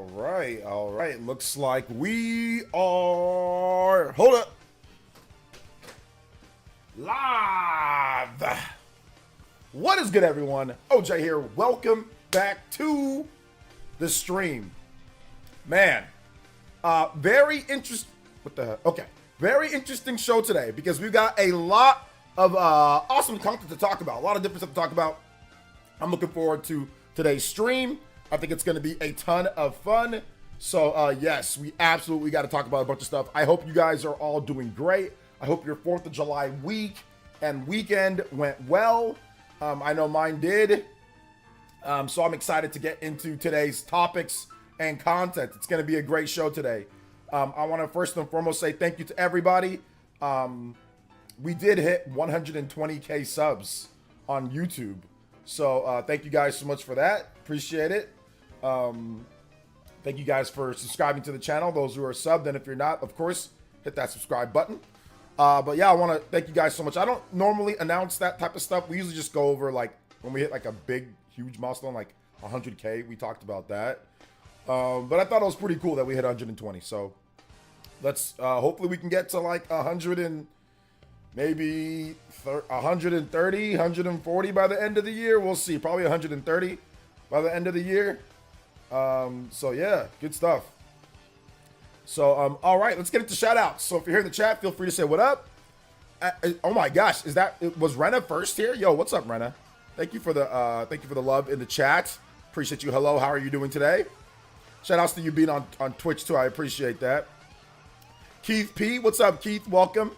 All right. Looks like we are. Hold up. Live. What is good, everyone? OJ here. Welcome back to the stream. Man, very interesting. What the heck? Okay. Very interesting show today because we've got a lot of awesome content to talk about. A lot of different stuff to talk about. I'm looking forward to today's stream. I think it's going to be a ton of fun. So, yes, we absolutely got to talk about a bunch of stuff. I hope you guys are all doing great. I hope your 4th of July week and weekend went well. I know mine did. So I'm excited to get into today's topics and content. It's going to be a great show today. I want to first and foremost say thank you to everybody. We did hit 120K subs on YouTube. So thank you guys so much for that. Appreciate it. Thank you guys for subscribing to the channel. Those who are subbed, and if you're not, of course, hit that subscribe button. But yeah, I want to thank you guys so much. I don't normally announce that type of stuff. We usually just go over like when we hit like a big, huge milestone, like 100K. We talked about that. But I thought it was pretty cool that we hit 120. So let's hopefully we can get to like 100 and maybe 130, 140 by the end of the year. We'll see. Probably 130 by the end of the year. So yeah, good stuff. So all right, let's get into shout outs. So if you're here in the chat, feel free to say what up. Oh my gosh, was Rena first here? Yo, what's up, Rena? Thank you for the love in the chat. Appreciate you. Hello, how are you doing today? Shout outs to you being on Twitch too. I appreciate that. Keith P, what's up, Keith? Welcome.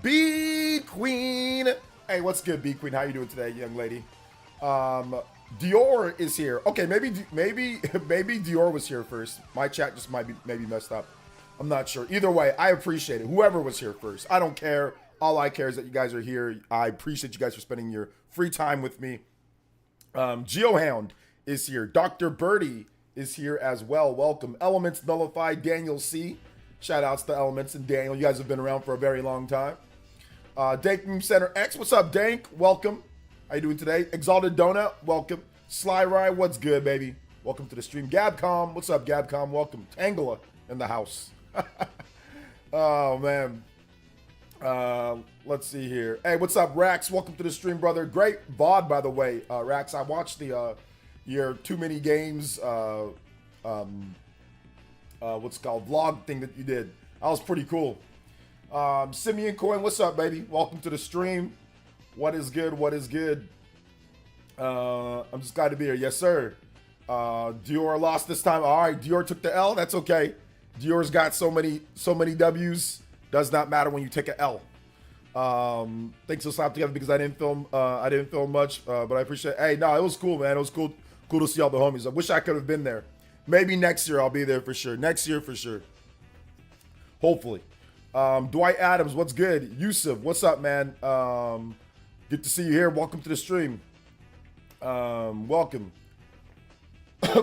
B Queen. Hey, what's good, B Queen? How you doing today, young lady? Dior is here. Okay, maybe Dior was here first. My chat just might be maybe messed up. I'm not sure. Either way, I appreciate it. Whoever was here first. I don't care. All I care is that you guys are here. I appreciate you guys for spending your free time with me. Geohound is here. Dr. Birdie is here as well. Welcome. Elements Nullified, Daniel C. Shout outs to Elements and Daniel. You guys have been around for a very long time. Dank Center X. What's up, Dank? Welcome. How you doing today? Exalted Donut, welcome. Sly Rye, what's good, baby? Welcome to the stream. Gabcom, what's up, Gabcom? Welcome. Tangela in the house. Oh, man. Let's see here. Hey, what's up, Rax? Welcome to the stream, brother. Great VOD, by the way. Rax, I watched your Too Many Games, what's it called, vlog thing that you did. That was pretty cool. Simeon Coin, what's up, baby? Welcome to the stream. What is good? What is good? I'm just glad to be here. Yes, sir. Dior lost this time. All right, Dior took the L. That's okay. Dior's got so many W's. Does not matter when you take an L. Thanks for slapping together because I didn't film much, but I appreciate it. Hey, no, it was cool, man. It was cool to see all the homies. I wish I could have been there. Maybe next year I'll be there for sure. Next year for sure. Hopefully. Dwight Adams, what's good? Yusuf, what's up, man? Good to see you here. Welcome to the stream. Welcome.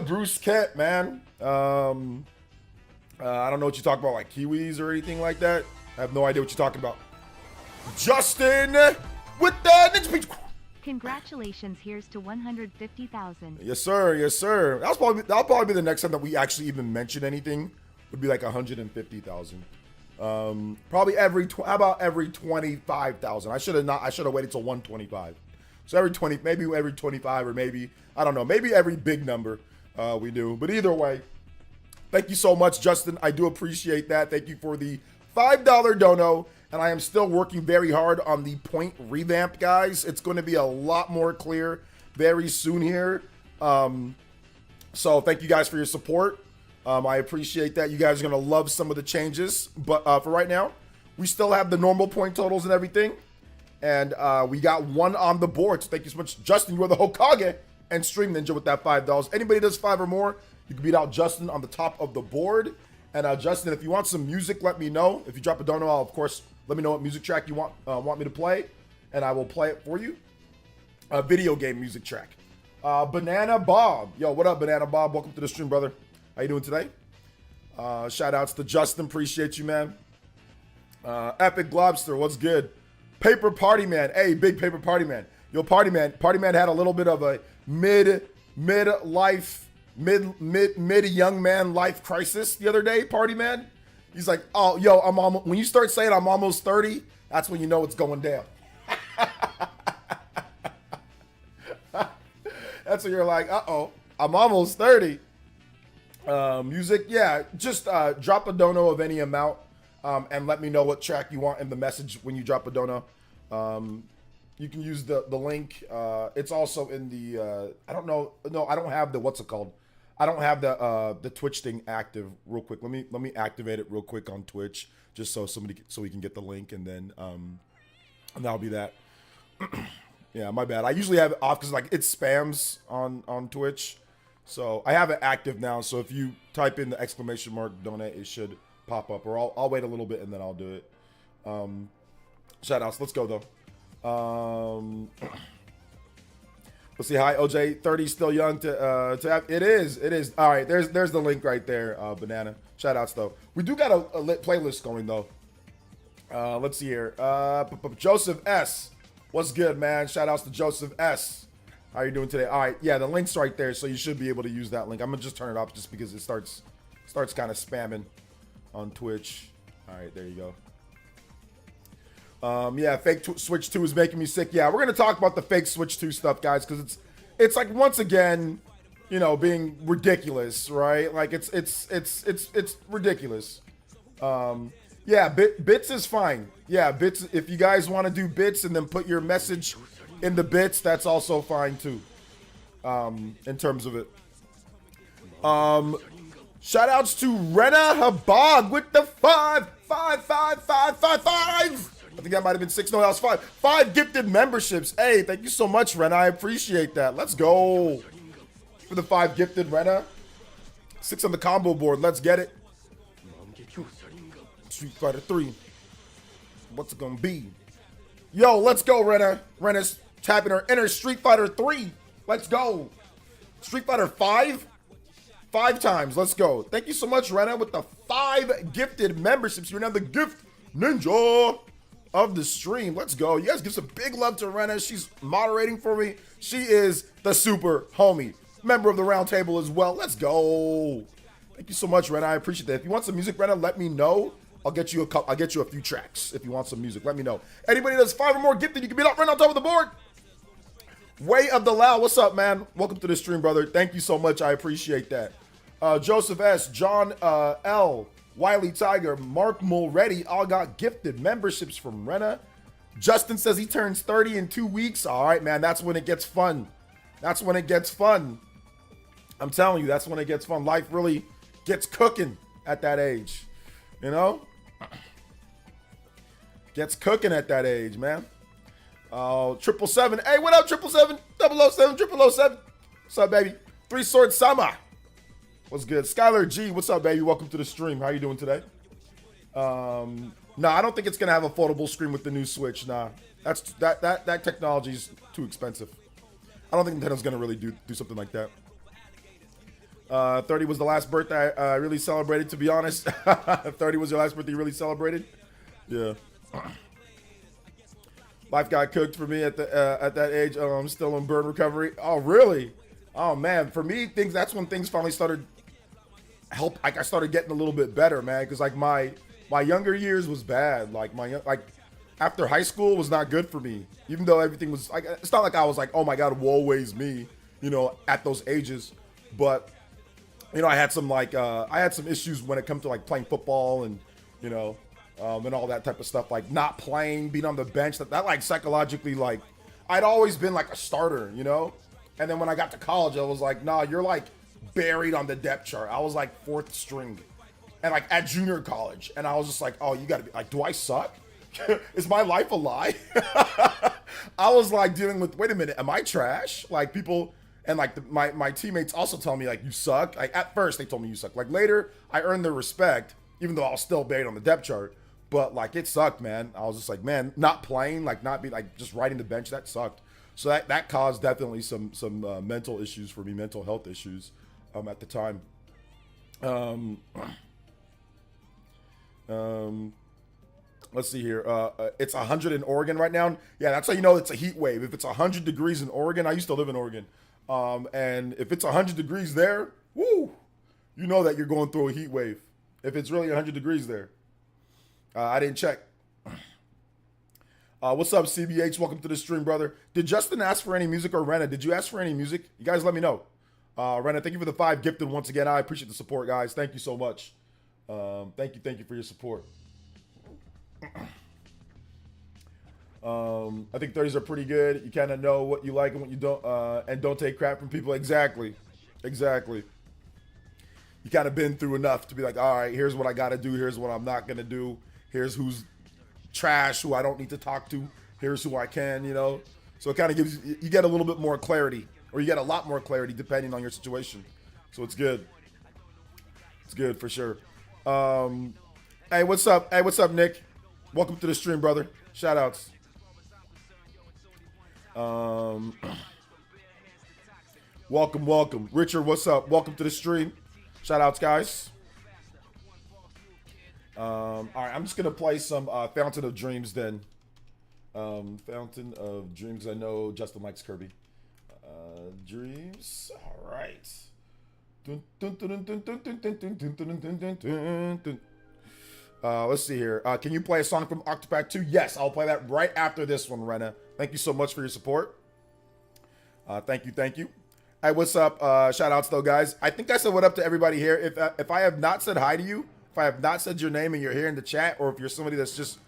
Bruce Kent, man. I don't know what you talk about, like Kiwis or anything like that. I have no idea what you're talking about. Justin with the Ninja Peach. Congratulations, here's to 150,000. Yes, sir. Yes, sir. That'll probably be the next time that we actually even mention anything. Would be like 150,000. Probably every 25,000. I should have waited till 125. So maybe every 25, or maybe, I don't know, maybe every big number we do. But either way, thank you so much, Justin. I do appreciate that. Thank you for the $5 dono. And I am still working very hard on the point revamp, guys. It's going to be a lot more clear very soon here. So thank you guys for your support. I appreciate that. You guys are going to love some of the changes. But for right now, we still have the normal point totals and everything. And we got one on the board. So thank you so much. Justin, you are the Hokage and Stream Ninja with that $5. Anybody does 5 or more, you can beat out Justin on the top of the board. And Justin, if you want some music, let me know. If you drop a dono, I'll, of course, let me know what music track you want me to play. And I will play it for you. A video game music track. Banana Bob. Yo, what up, Banana Bob? Welcome to the stream, brother. How you doing today? Shout outs to Justin. Appreciate you, man. Epic Globster. What's good? Paper Party Man. Hey, big Paper Party Man. Yo, Party Man. Party Man had a little bit of a midlife mid young man life crisis the other day, party man. He's like, oh, yo, I'm almost, when you start saying I'm almost 30, that's when you know it's going down. That's when you're like, uh-oh, I'm almost 30. Music, yeah, just drop a dono of any amount and let me know what track you want in the message when you drop a dono. You can use the link. It's also in the, I don't know, no, I don't have the, what's it called? I don't have the Twitch thing active real quick. Let me activate it real quick on Twitch just so we can get the link, and then and that'll be that. Yeah, my bad. I usually have it off because like it spams on Twitch, so I have it active now. So if you type in the exclamation mark donate, it should pop up. Or I'll wait a little bit and then I'll do it. Shout outs. Let's go though. Let's see. Hi, OJ. 30 still young to have. It is. All right. There's the link right there. Banana. Shout outs though. We do got a lit playlist going though. Let's see here. Joseph S. What's good, man? Shout outs to Joseph S. How you doing today? All right. Yeah, the link's right there, so you should be able to use that link. I'm gonna just turn it off just because it starts kind of spamming on Twitch. All right, there you go. Yeah, fake Switch 2 is making me sick. Yeah, we're gonna talk about the fake Switch 2 stuff, guys, because it's like once again, you know, being ridiculous, right? Like it's ridiculous. Yeah, bits is fine. Yeah, bits. If you guys want to do bits and then put your message in the bits, that's also fine too. In terms of it. Shout outs to Rena Habag with the 5. I think that might have been 6. No, that was 5. 5 gifted memberships. Hey, thank you so much, Rena. I appreciate that. Let's go for the 5 gifted, Rena. 6 on the combo board. Let's get it. Street Fighter 3. What's it gonna be? Yo, let's go, Rena. Rena's tapping her inner Street Fighter 3. Let's go. Street Fighter 5? 5 times. Let's go. Thank you so much, Rena, with the 5 gifted memberships. You're now the gift ninja of the stream. Let's go. You guys give some big love to Rena. She's moderating for me. She is the super homie. Member of the round table as well. Let's go. Thank you so much, Rena. I appreciate that. If you want some music, Rena, let me know. I'll get you a few tracks. If you want some music, let me know. Anybody that's 5 or more gifted, you can beat up right on top of the board. Way of the Lao, what's up, man? Welcome to the stream, brother. Thank you so much. I appreciate that. Joseph S, John L, Wiley Tiger, Mark Mulready all got gifted memberships from Rena. Justin says he turns 30 in 2 weeks. All right, man. That's when it gets fun. That's when it gets fun. I'm telling you, that's when it gets fun. Life really gets cooking at that age. You know? Gets cooking at that age, man. 777. Hey, what up, 777? 007, 0007. What's up, baby? 3 Sword Sama. What's good? Skylar G, what's up, baby? Welcome to the stream. How you doing today? Nah, I don't think it's gonna have a foldable screen with the new Switch. Nah, that technology's too expensive. I don't think Nintendo's gonna really do something like that. 30 was the last birthday I really celebrated, to be honest. 30 was your last birthday you really celebrated? Yeah. Life got cooked for me at that age. I'm still in burn recovery. Oh, really? Oh, man. For me, that's when things finally started I started getting a little bit better, man. Because like my younger years was bad. Like after high school was not good for me. Even though everything was like, it's not like I was like, oh my God, woe is me, you know, at those ages. But you know, I had some issues when it comes to like playing football and, you know, and all that type of stuff, like not playing, being on the bench, that like psychologically, like I'd always been like a starter, you know? And then when I got to college, I was like, nah, you're like buried on the depth chart. I was like 4th string and like at junior college. And I was just like, oh, you gotta be like, do I suck? Is my life a lie? I was like dealing with, wait a minute, am I trash? Like people, and like my teammates also tell me like, you suck. Like at first they told me you suck. Like later I earned their respect, even though I was still buried on the depth chart. But like it sucked, man. I was just like, man, not playing, like not be like just riding the bench, that sucked. So that caused definitely some mental issues for me, mental health issues at the time. Let's see here. It's 100 in Oregon right now. Yeah, that's how you know it's a heat wave. If it's 100 degrees in Oregon, I used to live in Oregon. And if it's 100 degrees there, Woo! You know that you're going through a heat wave if it's really 100 degrees there. I didn't check. What's up, CBH? Welcome to the stream, brother. Did Justin ask for any music, or Rena? Did you ask for any music? You guys let me know. Rena, thank you for the 5 gifted once again. I appreciate the support, guys. Thank you so much. Thank you for your support. I think 30s are pretty good. You kind of know what you like and what you don't, and don't take crap from people. Exactly. You kind of been through enough to be like, all right, here's what I got to do. Here's what I'm not going to do. Here's who's trash, who I don't need to talk to. Here's who I can, you know? So it kind of gives you get a little bit more clarity, or you get a lot more clarity depending on your situation. So it's good. It's good for sure. Hey, what's up? Hey, what's up, Nick? Welcome to the stream, brother. Shout outs. Welcome. Richard, what's up? Welcome to the stream. Shout outs, guys. All right, I'm just gonna play some Fountain of Dreams then. Fountain of Dreams. I know Justin likes Kirby. Dreams. All right. Let's see here. Can you play a song from Octopath 2? Yes, I'll play that right after this one, Rena. Thank you so much for your support. Thank you. Hey, what's up? Shout outs though, guys. I think I said what up to everybody here. If I have not said hi to you, if I have not said your name and you're here in the chat, or if you're somebody that's just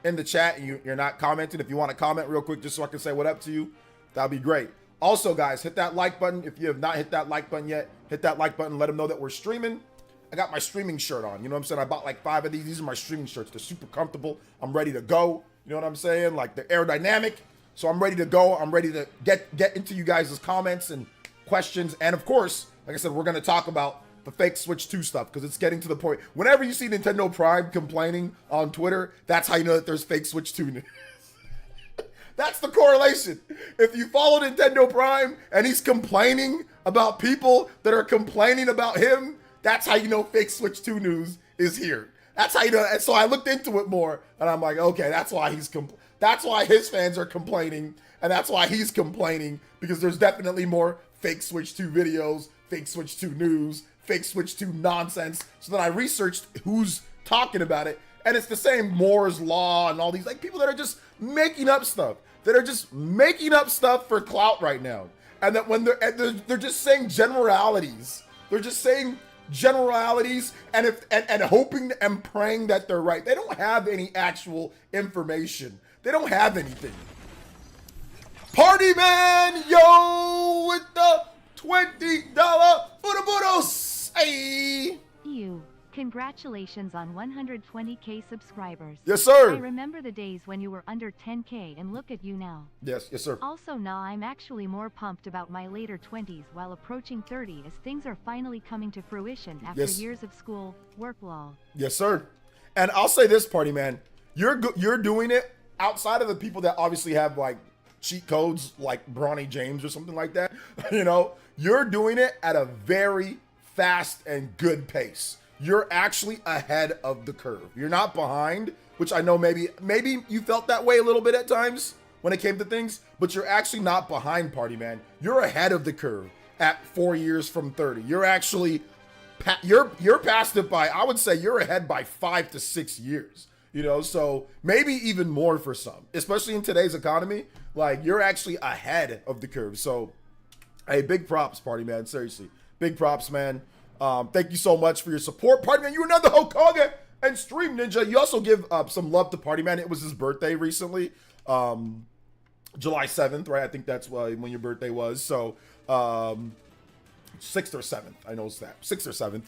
in the chat and you're not commenting, if you want to comment real quick just so I can say what up to you, that'd be great. Also, guys, hit that like button. If you have not hit that like button yet, hit that like button. Let them know that we're streaming. I got my streaming shirt on. You know what I'm saying? I bought like 5 of these. These are my streaming shirts. They're super comfortable. I'm ready to go. You know what I'm saying? Like, they're aerodynamic. So I'm ready to go. I'm ready to get into you guys' comments and questions. And of course, like I said, we're going to talk about the fake Switch 2 stuff, because it's getting to the point. Whenever you see Nintendo Prime complaining on Twitter, that's how you know that there's fake Switch 2 news. That's the correlation. If you follow Nintendo Prime and he's complaining about people that are complaining about him, that's how you know fake Switch 2 news is here. That's how you know. And so I looked into it more, and I'm like, okay, that's why that's why his fans are complaining, and that's why he's complaining, because there's definitely more fake Switch 2 videos, fake Switch 2 news, fake Switch 2 nonsense. So then I researched who's talking about it, and it's the same Moore's Law and all these like people that are just making up stuff, for clout right now. And that when they're just saying generalities. They're just saying generalities and hoping and praying that they're right. They don't have any actual information. They don't have anything. Party man, yo, with the $20 Budos. Hey. You. Congratulations on 120K subscribers. Yes, sir. I remember the days when you were under 10K, and look at you now. Yes, sir. Also now I'm actually more pumped about my later 20s while approaching 30, as things are finally coming to fruition after years of school, work law. Yes, sir. And I'll say this, party man, you're doing it outside of the people that obviously have like cheat codes like Bronny James or something like that. You know, you're doing it at a very fast and good pace. You're actually ahead of the curve. You're not behind, which I know maybe you felt that way a little bit at times when it came to things, but you're actually not behind, party man. You're ahead of the curve at 4 years from 30. You're actually, you're past it by, I would say you're ahead by 5 to 6 years, you know? So maybe even more for some, especially in today's economy, like you're actually ahead of the curve. So, hey, big props, party man, seriously. Big props, man. Thank you so much for your support. Party man, you another Hokage and Stream Ninja. You also give some love to Party man. It was his birthday recently, July 7th, right? I think that's when your birthday was. So 6th or 7th, I know it's that 6th or 7th.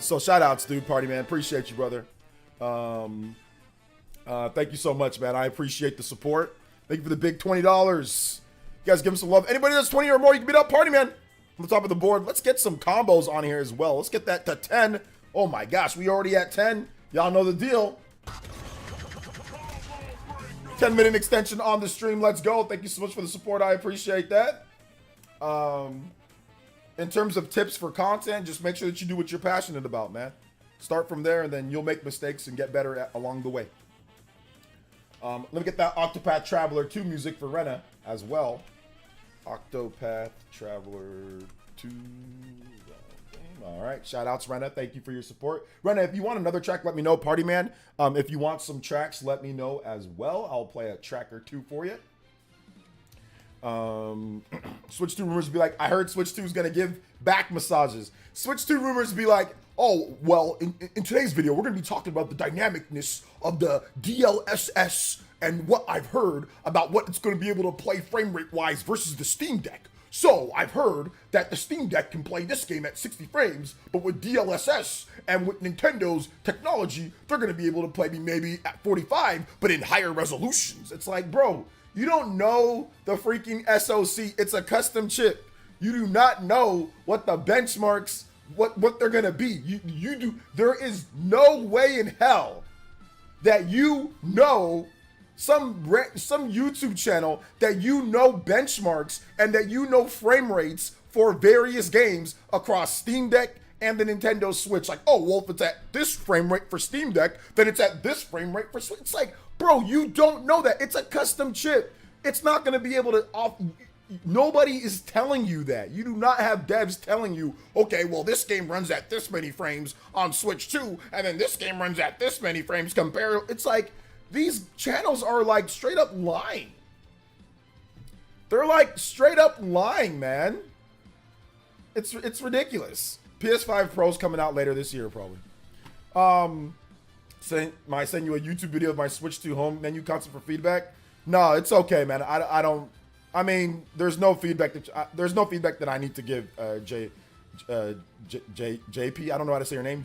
So shout outs, dude. Party man, appreciate you, brother. Thank you so much, man. I appreciate the support. Thank you for the big $20. You guys give him some love. Anybody that's 20 or more, you can beat up Party man. On the top of the board, let's get some combos on here as well. Let's get that to 10. Oh my gosh, we already at 10. Y'all know the deal. 10-minute extension on the stream. Let's go. Thank you so much for the support. I appreciate that. In terms of tips for content, just make sure that you do what you're passionate about, man. Start from there, and then you'll make mistakes and get better along the way. Let me get that Octopath Traveler 2 music for Rena as well. Octopath Traveler 2. All right. Shout outs, Rena. Thank you for your support. Rena, if you want another track, let me know. Party Man. If you want some tracks, let me know as well. I'll play a track or two for you. Switch 2 rumors be like, I heard Switch 2 is going to give back massages. Switch 2 rumors be like, oh, well, in today's video, we're going to be talking about the dynamicness of the DLSS and what I've heard about what it's going to be able to play frame rate wise versus the Steam Deck. So I've heard that the Steam Deck can play this game at 60 frames, but with DLSS and with Nintendo's technology, they're going to be able to play me maybe at 45, but in higher resolutions. It's like, bro, you don't know the freaking SoC. It's a custom chip. You do not know what the benchmarks, what they're going to be. You do. There is no way in hell that you know some YouTube channel that you know benchmarks and that you know frame rates for various games across Steam Deck and the Nintendo Switch. Like, oh, well, if it's at this frame rate for Steam Deck, then it's at this frame rate for Switch. It's like, bro, you don't know that. It's a custom chip. It's not going to be able to nobody is telling you that. You do not have devs telling you, okay, well, this game runs at this many frames on Switch 2, and then this game runs at this many frames compared. It's like, these channels are like straight up lying. They're like straight up lying, man. It's ridiculous. PS5 Pro's coming out later this year, probably. I send you a YouTube video of my Switch 2 home menu console for feedback. No, it's okay, man. I don't. I mean, there's no feedback that I need to give JP. I don't know how to say your name.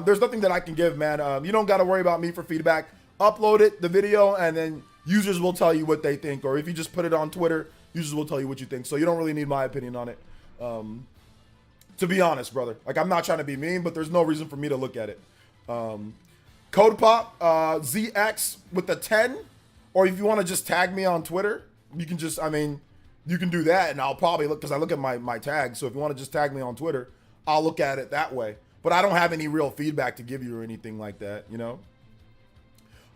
There's nothing that I can give, man. You don't got to worry about me for feedback. Upload it, the video, and then users will tell you what they think. Or if you just put it on Twitter, users will tell you what you think. So you don't really need my opinion on it. To be honest, brother. Like, I'm not trying to be mean, but there's no reason for me to look at it. Code Pop, ZX with the 10. Or if you want to just tag me on Twitter, you can just, I mean, you can do that. And I'll probably look, because I look at my tags. So if you want to just tag me on Twitter, I'll look at it that way. But I don't have any real feedback to give you or anything like that, you know?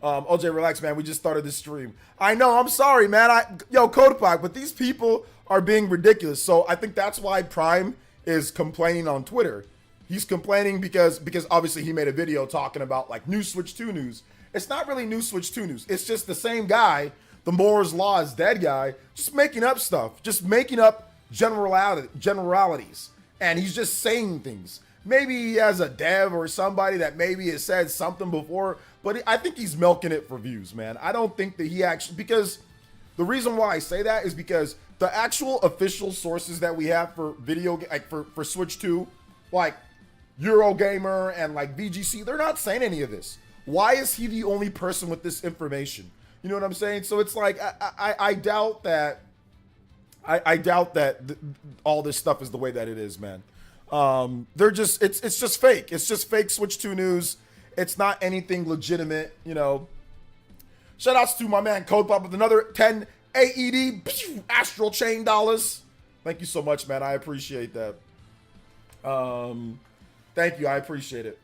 OJ, relax, man. We just started this stream. I know. I'm sorry, man. Yo, Codepok, but these people are being ridiculous. So I think that's why Prime is complaining on Twitter. He's complaining because obviously he made a video talking about like new Switch 2 news. It's not really new Switch 2 news. It's just the same guy, the Moore's Law is dead guy, just making up stuff, just making up generalities. And he's just saying things. Maybe he has a dev or somebody that maybe has said something before, but I think he's milking it for views, man. I don't think that he actually, because the reason why I say that is because the actual official sources that we have for video, like for Switch 2, like Eurogamer and like VGC, they're not saying any of this. Why is he the only person with this information? You know what I'm saying? So it's like, I doubt that, I doubt that all this stuff is the way that it is, man. They're just, it's just fake. It's just fake Switch 2 news. It's not anything legitimate, you know. Shout outs to my man Code Pop with another 10 AED Astral Chain dollars. Thank you so much, man. I appreciate that. Thank you. I appreciate it.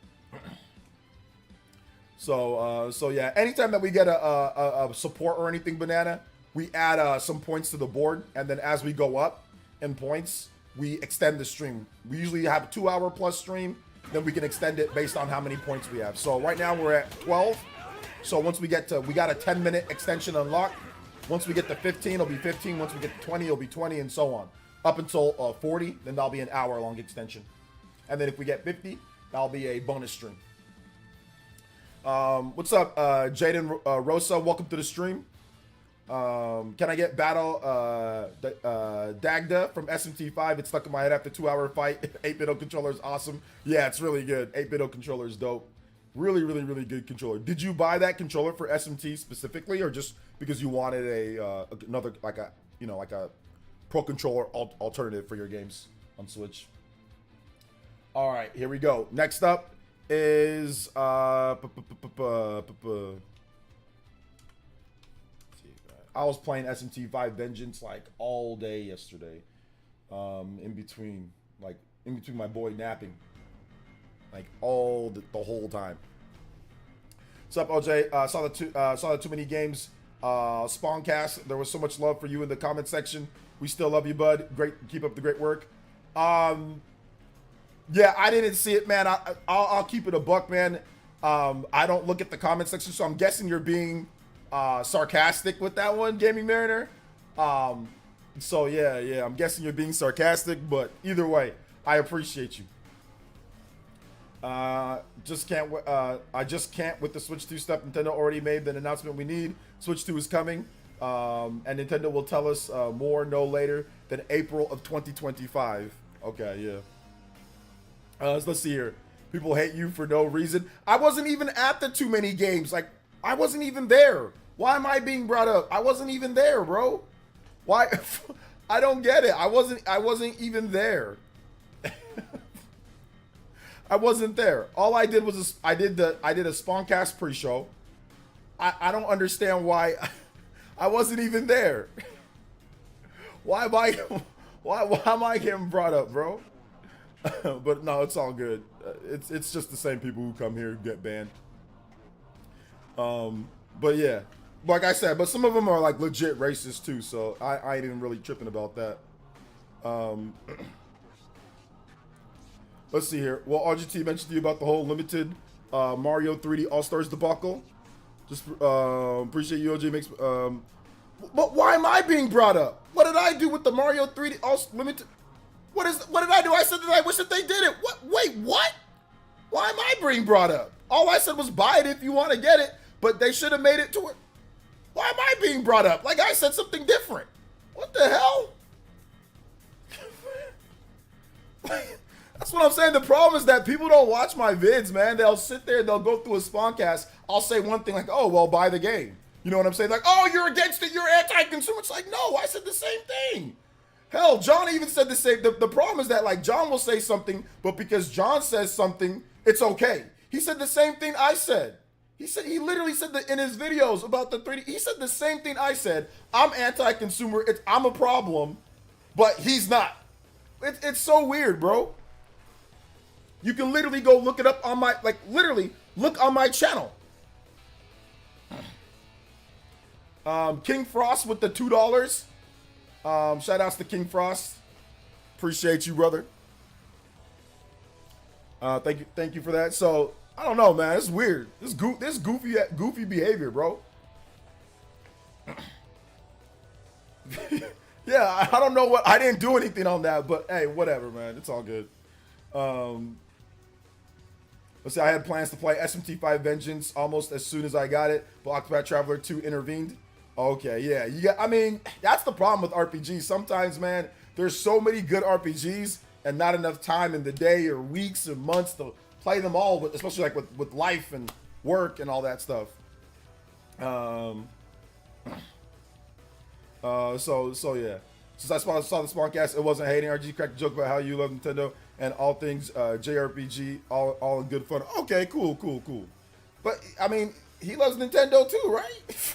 So yeah, anytime that we get a support or anything, Banana, we add some points to the board, and then as we go up in points, we extend the stream. We usually have a 2-hour plus stream, then we can extend it based on how many points we have. So right now we're at 12. So once we get to, we got a 10-minute extension unlocked. Once we get to 15, it'll be 15. Once we get to 20, it'll be 20, and so on. Up until 40, then that'll be an hour-long extension. And then if we get 50, that'll be a bonus stream. What's up, Jaden Rosa? Welcome to the stream. Can I get Battle Dagda from SMT5? It's stuck in my head after 2-hour fight. 8-bit controller is awesome. Yeah, it's really good. 8-bit controller is dope. Really, really, really good controller. Did you buy that controller for SMT specifically, or just because you wanted another like a pro controller alternative for your games on Switch? All right, here we go. Next up is I was playing SMT5 Vengeance like all day yesterday. In between my boy napping. Like all the whole time. What's up, OJ? Saw the too many games. Spawncast. There was so much love for you in the comment section. We still love you, bud. Great, keep up the great work. Yeah, I didn't see it, man. I'll keep it a buck, man. I don't look at the comment section, so I'm guessing you're being sarcastic with that one, Gaming Mariner. So yeah, I'm guessing you're being sarcastic, but either way, I appreciate you. I just can't with the Switch 2 stuff. Nintendo already made the announcement we need. Switch 2 is coming, and Nintendo will tell us more no later than April of 2025. Okay, yeah. So let's see here. People hate you for no reason. I wasn't even at the too many games. Like, I wasn't even there. Why am I being brought up? I wasn't even there, bro. Why? I don't get it. I wasn't even there. I wasn't there. All I did was I did a Spawncast pre-show. I don't understand why I wasn't even there. Why am I getting brought up, bro? But no, it's all good. It's just the same people who come here who get banned. But yeah, like I said, but some of them are like legit racist too, so I ain't even really tripping about that. Let's see here. Well, RGT mentioned to you about the whole limited Mario 3D All-Stars debacle. Just appreciate you, OJ makes. But why am I being brought up? What did I do with the Mario 3D Limited? What did I do? I said that I wish that they did it. What? Wait, what? Why am I being brought up? All I said was buy it if you want to get it, but they should have made it to it. Why am I being brought up? Like I said something different. What the hell? That's what I'm saying. The problem is that people don't watch my vids, man. They'll sit there, they'll go through a Spawncast. I'll say one thing like, oh, well, buy the game. You know what I'm saying? Like, oh, you're against it, you're anti-consumer. It's like, no, I said the same thing. Hell, John even said the same. The problem is that, like, John will say something, but because John says something, it's okay. He said the same thing I said. He literally said that in his videos about the 3D. He said the same thing I said. I'm anti-consumer. I'm a problem, but he's not. It's so weird, bro. You can literally go look it up on my, like, literally look on my channel. King Frost with the $2. Shout outs to King Frost. Appreciate you, brother. Thank you for that. So I don't know, man. It's weird. This goofy behavior, bro. Yeah, I don't know what. I didn't do anything on that, but hey, whatever, man. It's all good. Let's see. I had plans to play SMT5 Vengeance almost as soon as I got it, but Octopath Traveler 2 intervened. Okay, yeah, you got. I mean, that's the problem with RPGs. Sometimes, man, there's so many good RPGs and not enough time in the day or weeks or months to play them all, especially like with life and work and all that stuff. So yeah. Since I saw the Spawncast, it wasn't hating. RG cracked a joke about how you love Nintendo and all things JRPG, all in good fun. Okay, cool. But I mean, he loves Nintendo too, right?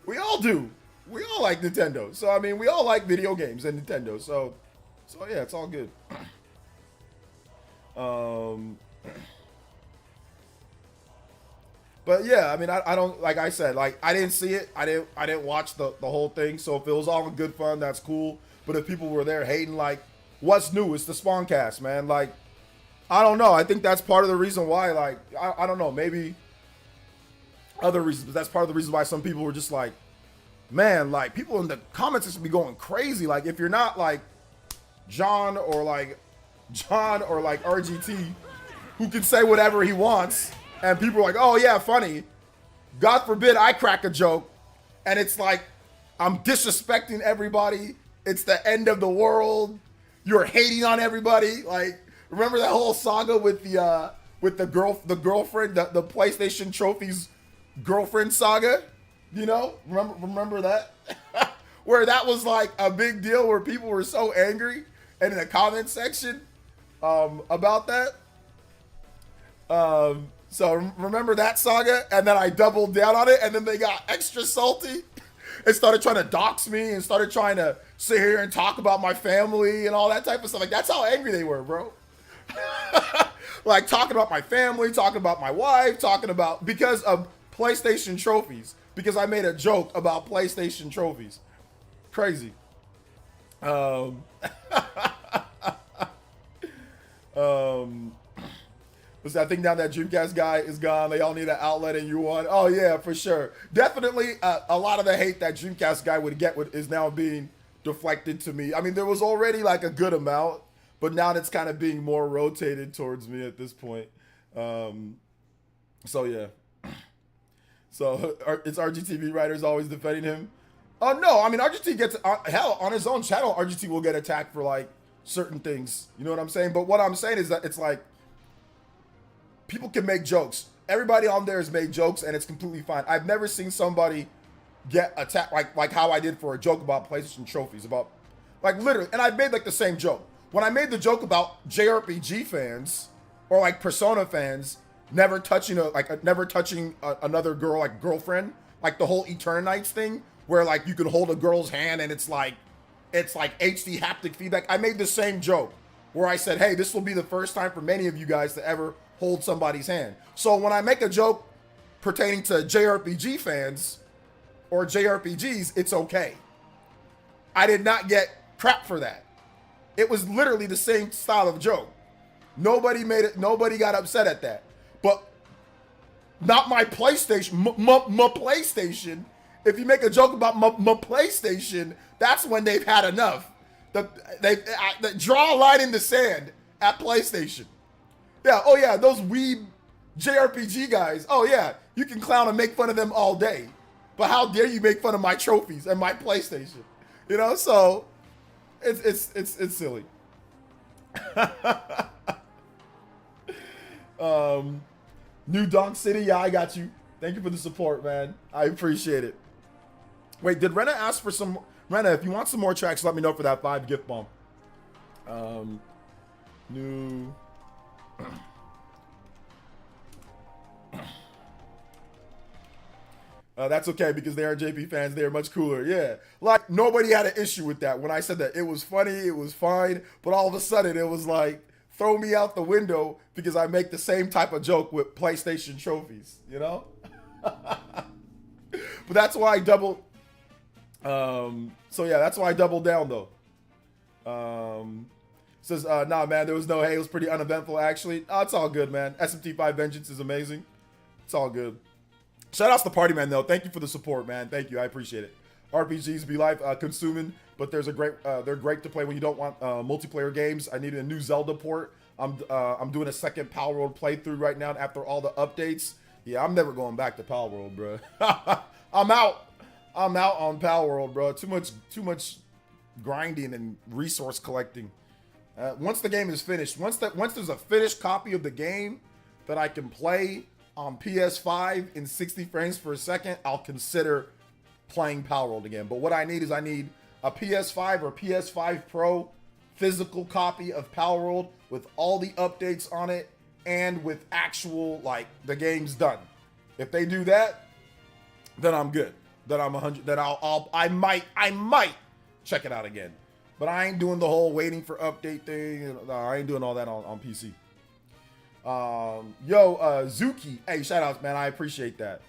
We all do. We all like Nintendo. So I mean, we all like video games and Nintendo. So yeah, it's all good. But yeah, I mean, I don't, like I said, like I didn't see it. I didn't watch the whole thing. So if it was all in good fun, that's cool. But if people were there hating, like, what's new? It's the Spawncast, man. Like, I don't know. I think that's part of the reason why. Like, I don't know. Maybe other reasons, but that's part of the reason why some people were just like, man, like people in the comments just be going crazy. Like, if you're not like John or like RGT, who can say whatever he wants, and people are like, oh yeah, funny. God forbid I crack a joke, and it's like I'm disrespecting everybody. It's the end of the world. You're hating on everybody. Like, remember that whole saga with the girlfriend, the PlayStation trophies girlfriend saga? You know, remember that? Where that was like a big deal, where people were so angry, and in the comment section about that. So remember that saga, and then I doubled down on it, and then they got extra salty and started trying to dox me and started trying to sit here and talk about my family and all that type of stuff. Like, that's how angry they were, bro. Like, talking about my family, talking about my wife, because of PlayStation trophies, because I made a joke about PlayStation trophies. Crazy. I think now that Dreamcast guy is gone, they all need an outlet in U1. Oh yeah, for sure. Definitely a lot of the hate that Dreamcast guy would get is now being deflected to me. I mean, there was already like a good amount, but now it's kind of being more rotated towards me at this point. So yeah. So it's RGTV writers always defending him. Oh no, I mean RGT gets hell on his own channel. RGT will get attacked for like certain things. You know what I'm saying? But what I'm saying is that it's like people can make jokes. Everybody on there has made jokes, and it's completely fine. I've never seen somebody get attacked like how I did for a joke about PlayStation trophies, about like literally. And I made like the same joke when I made the joke about JRPG fans or like Persona fans never touching another girl, like girlfriend, like the whole Eternites thing, where like you can hold a girl's hand and it's like HD haptic feedback. I made the same joke where I said, hey, this will be the first time for many of you guys to ever hold somebody's hand. So when I make a joke pertaining to JRPG fans or JRPGs, it's okay. I did not get crap for that. It was literally the same style of joke. Nobody got upset at that. But not my PlayStation, my PlayStation. If you make a joke about my PlayStation, that's when they've had enough. They draw a line in the sand at PlayStation. Yeah, oh yeah, those weeb JRPG guys. Oh yeah, you can clown and make fun of them all day. But how dare you make fun of my trophies and my PlayStation? You know, so it's silly. New Donk City, yeah, I got you. Thank you for the support, man. I appreciate it. Wait, did Rena ask for some? Rena, if you want some more tracks, let me know for that 5 gift bump. New. That's okay because they are JP fans. They are much cooler. Yeah. Like, nobody had an issue with that. When I said that, it was funny. It was fine. But all of a sudden, it was like, throw me out the window because I make the same type of joke with PlayStation trophies, you know? But that's why I doubled. So yeah, that's why I doubled down though. Says, nah, man, there was no, hey, it was pretty uneventful actually. Oh, it's all good, man. SMT5 Vengeance is amazing. It's all good. Shout outs to Party Man though. Thank you for the support, man. Thank you. I appreciate it. RPGs be life consuming, but they're great to play when you don't want multiplayer games. I needed a new Zelda port. I'm doing a second Power World playthrough right now after all the updates. Yeah, I'm never going back to Power World, bro. I'm out on Power World, bro. Too much grinding and resource collecting. Once the game is finished, once there's a finished copy of the game that I can play on PS5 in 60 frames per second, I'll consider playing Power World again. But what I need is a PS5 or PS5 Pro physical copy of Power World with all the updates on it and with actual, like, the game's done. If they do that, then I'm good. Then I'm 100. Then I might check it out again. But I ain't doing the whole waiting for update thing. No, I ain't doing all that on PC. Zuki. Hey, shout outs, man. I appreciate that.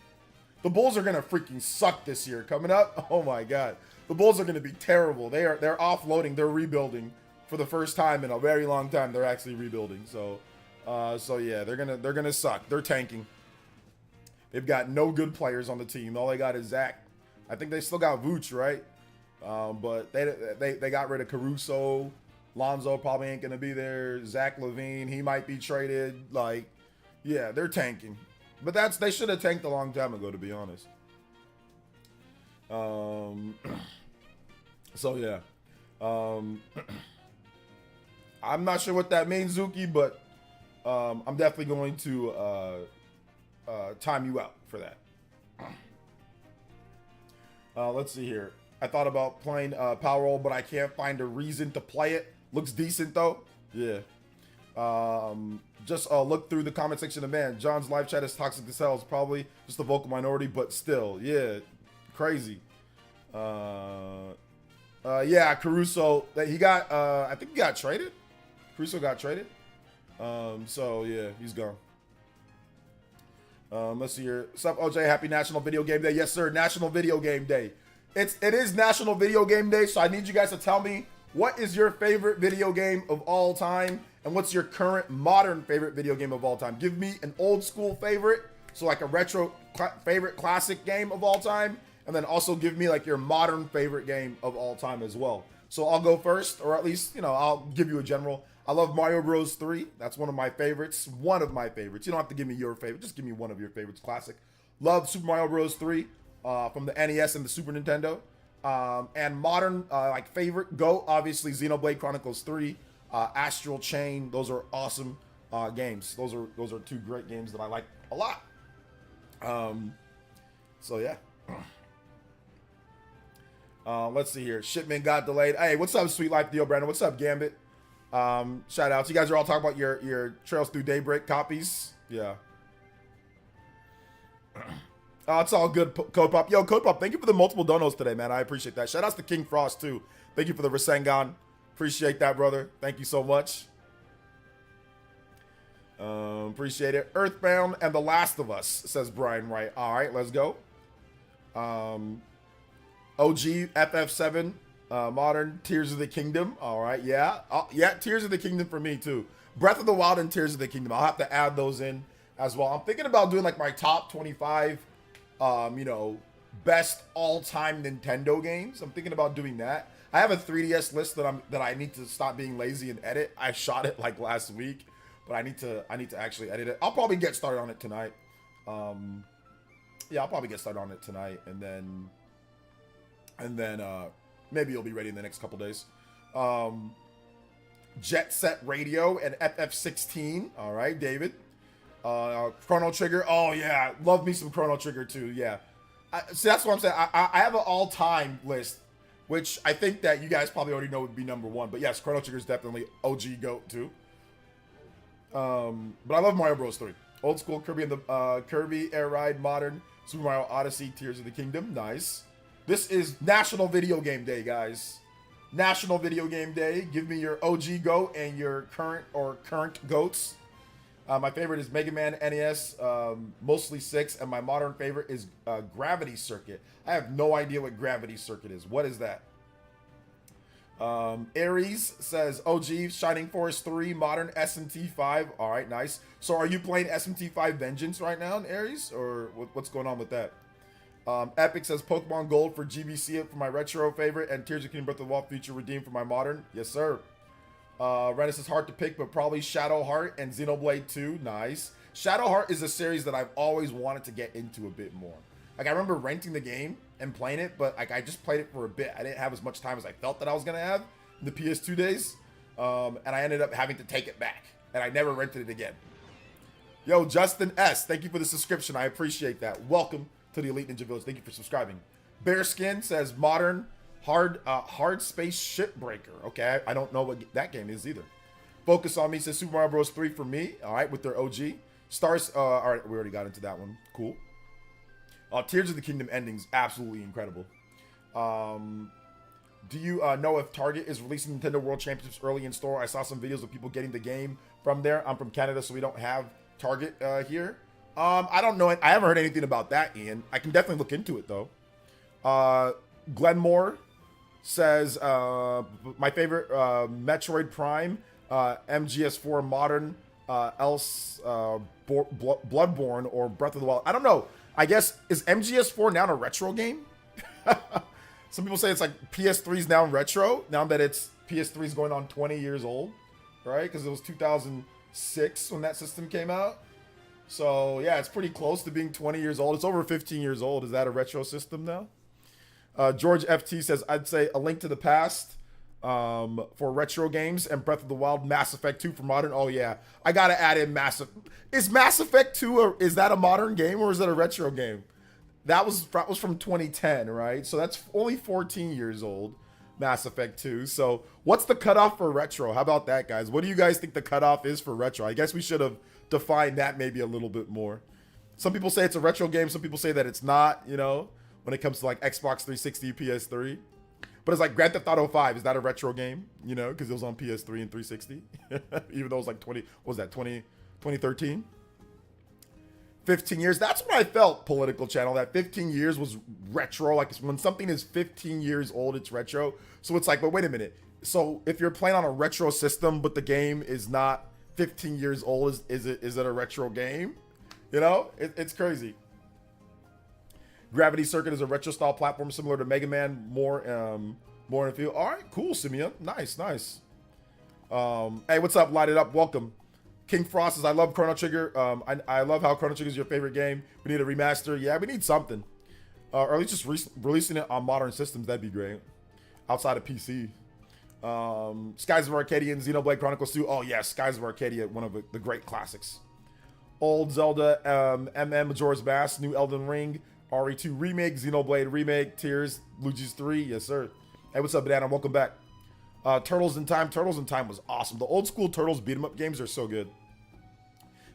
The Bulls are gonna freaking suck this year coming up. Oh my god. The Bulls are gonna be terrible. They're offloading, they're rebuilding for the first time in a very long time. They're actually rebuilding. So yeah, they're gonna suck. They're tanking. They've got no good players on the team. All they got is Zach. I think they still got Vooch, right? But they got rid of Caruso. Lonzo probably ain't gonna be there. Zach LaVine, he might be traded. Like, yeah, they're tanking. But they should have tanked a long time ago, to be honest. So yeah. I'm not sure what that means, Zuki, but I'm definitely going to time you out for that. Let's see here. I thought about playing Power Roll, but I can't find a reason to play it. Looks decent though. Yeah. Just look through the comment section of man. John's live chat is toxic as hell. It's probably just a vocal minority, but still, yeah, crazy. Yeah, Caruso. He got. I think he got traded. Caruso got traded. So yeah, he's gone. Let's see here. What's up, OJ? Happy National Video Game Day. Yes, sir. National Video Game Day. It is National Video Game Day, so I need you guys to tell me What is your favorite video game of all time? And what's your current modern favorite video game of all time? Give me an old school favorite, so like a retro favorite classic game of all time, and then also give me like your modern favorite game of all time as well. So I'll go first, or at least, you know, I'll give you a general. I love Mario Bros. 3. That's one of my favorites. One of my favorites. You don't have to give me your favorite. Just give me one of your favorites. Classic. Love Super Mario Bros. 3 from the NES and the Super Nintendo. And modern, like favorite, GOAT, obviously Xenoblade Chronicles 3, Astral Chain. Those are awesome games. Those are two great games that I like a lot. So yeah. Let's see here. Shipment got delayed. Hey, what's up, Sweet Life Theo Brandon? What's up, Gambit? Shout outs. You guys are all talking about your Trails Through Daybreak copies. Yeah. It's all good, Code Pop. Yo, Code Pop, thank you for the multiple donos today, man. I appreciate that. Shout outs to King Frost, too. Thank you for the Rasengan. Appreciate that, brother. Thank you so much. Appreciate it. Earthbound and The Last of Us, says Brian Wright. All right, let's go. OG FF7, modern Tears of the Kingdom. All right, yeah. Yeah, Tears of the Kingdom for me, too. Breath of the Wild and Tears of the Kingdom. I'll have to add those in as well. I'm thinking about doing like my top 25 you know, best all-time Nintendo games. I'm thinking about doing that. I have a 3DS list that I need to stop being lazy and edit. I shot it like last week, but I need to actually edit it. I'll probably get started on it tonight. Yeah, I'll probably get started on it tonight, and then maybe it'll be ready in the next couple days. Jet Set Radio and FF16. All right, David. Chrono Trigger. Oh yeah, love me some Chrono Trigger too. Yeah, see, that's what I'm saying. I have an all-time list, which I think that you guys probably already know would be number one. But yes, Chrono Trigger is definitely OG GOAT too. But I love Mario Bros. 3, old school Kirby and the Kirby Air Ride, modern Super Mario Odyssey, Tears of the Kingdom. Nice. This is National Video Game Day, guys. National Video Game Day. Give me your OG GOAT and your current GOATs. My favorite is Mega Man NES, mostly 6, and my modern favorite is Gravity Circuit. I have no idea what Gravity Circuit is. What is that? Aries says OG Shining Force 3, modern SMT 5. All right, nice. So are you playing SMT 5 Vengeance right now in Aries, or what's going on with that? Epic says Pokemon Gold for GBC for my retro favorite, and Tears of Kingdom Breath of the Wild feature redeemed for my modern. Yes, sir. Rennis is hard to pick, but probably Shadow Heart and Xenoblade 2. Nice. Shadow Heart is a series that I've always wanted to get into a bit more. Like, I remember renting the game and playing it, but like I just played it for a bit. I didn't have as much time as I felt that I was going to have in the PS2 days. And I ended up having to take it back. And I never rented it again. Yo, Justin S., thank you for the subscription. I appreciate that. Welcome to the Elite Ninja Village. Thank you for subscribing. Bearskin says modern hard space shipbreaker. Okay, I don't know what that game is either. Focus on Me says Super Mario Bros. 3 for me. All right, with their OG. Stars, all right, we already got into that one. Cool. Tears of the Kingdom ending's absolutely incredible. Do you know if Target is releasing Nintendo World Championships early in store? I saw some videos of people getting the game from there. I'm from Canada, so we don't have Target here. I don't know. I haven't heard anything about that, Ian. I can definitely look into it, though. Glenmore says, my favorite, Metroid Prime, MGS4 Modern, else Bloodborne, or Breath of the Wild. I don't know. I guess, is MGS4 now a retro game? Some people say it's like PS3's now retro, now that it's PS3's going on 20 years old, right? Because it was 2006 when that system came out. So, yeah, it's pretty close to being 20 years old. It's over 15 years old. Is that a retro system now? George FT says, I'd say A Link to the Past for retro games, and Breath of the Wild, Mass Effect 2 for modern. Oh, yeah. I got to add in Is Mass Effect 2, is that a modern game or is it a retro game? That was from 2010, right? So that's only 14 years old, Mass Effect 2. So what's the cutoff for retro? How about that, guys? What do you guys think the cutoff is for retro? I guess we should have defined that maybe a little bit more. Some people say it's a retro game. Some people say that it's not, you know, when it comes to like Xbox 360, PS3. But it's like Grand Theft Auto 5. Is that a retro game? You know, because it was on PS3 and 360. Even though it was like 2013? 15 years. That's what I felt, Political Channel, that 15 years was retro. Like when something is 15 years old, it's retro. So it's like, but wait a minute. So if you're playing on a retro system, but the game is not 15 years old, is it a retro game? You know, it's crazy. Gravity Circuit is a retro style platform similar to Mega Man, more in field. All right, cool, Simeon. Nice. Hey, what's up? Light it up. Welcome. King Frost says, I love Chrono Trigger. I love how Chrono Trigger is your favorite game. We need a remaster. Yeah, we need something. Or at least just releasing it on modern systems. That'd be great. Outside of PC. Skies of Arcadia and Xenoblade Chronicles 2. Oh, yeah, Skies of Arcadia, one of the great classics. Old Zelda, Majora's Mask, New Elden Ring, RE2 Remake, Xenoblade Remake, Tears, Luigi's 3. Yes, sir. Hey, what's up, Banana? Welcome back. Turtles in Time. Turtles in Time was awesome. The old school Turtles beat 'em up games are so good.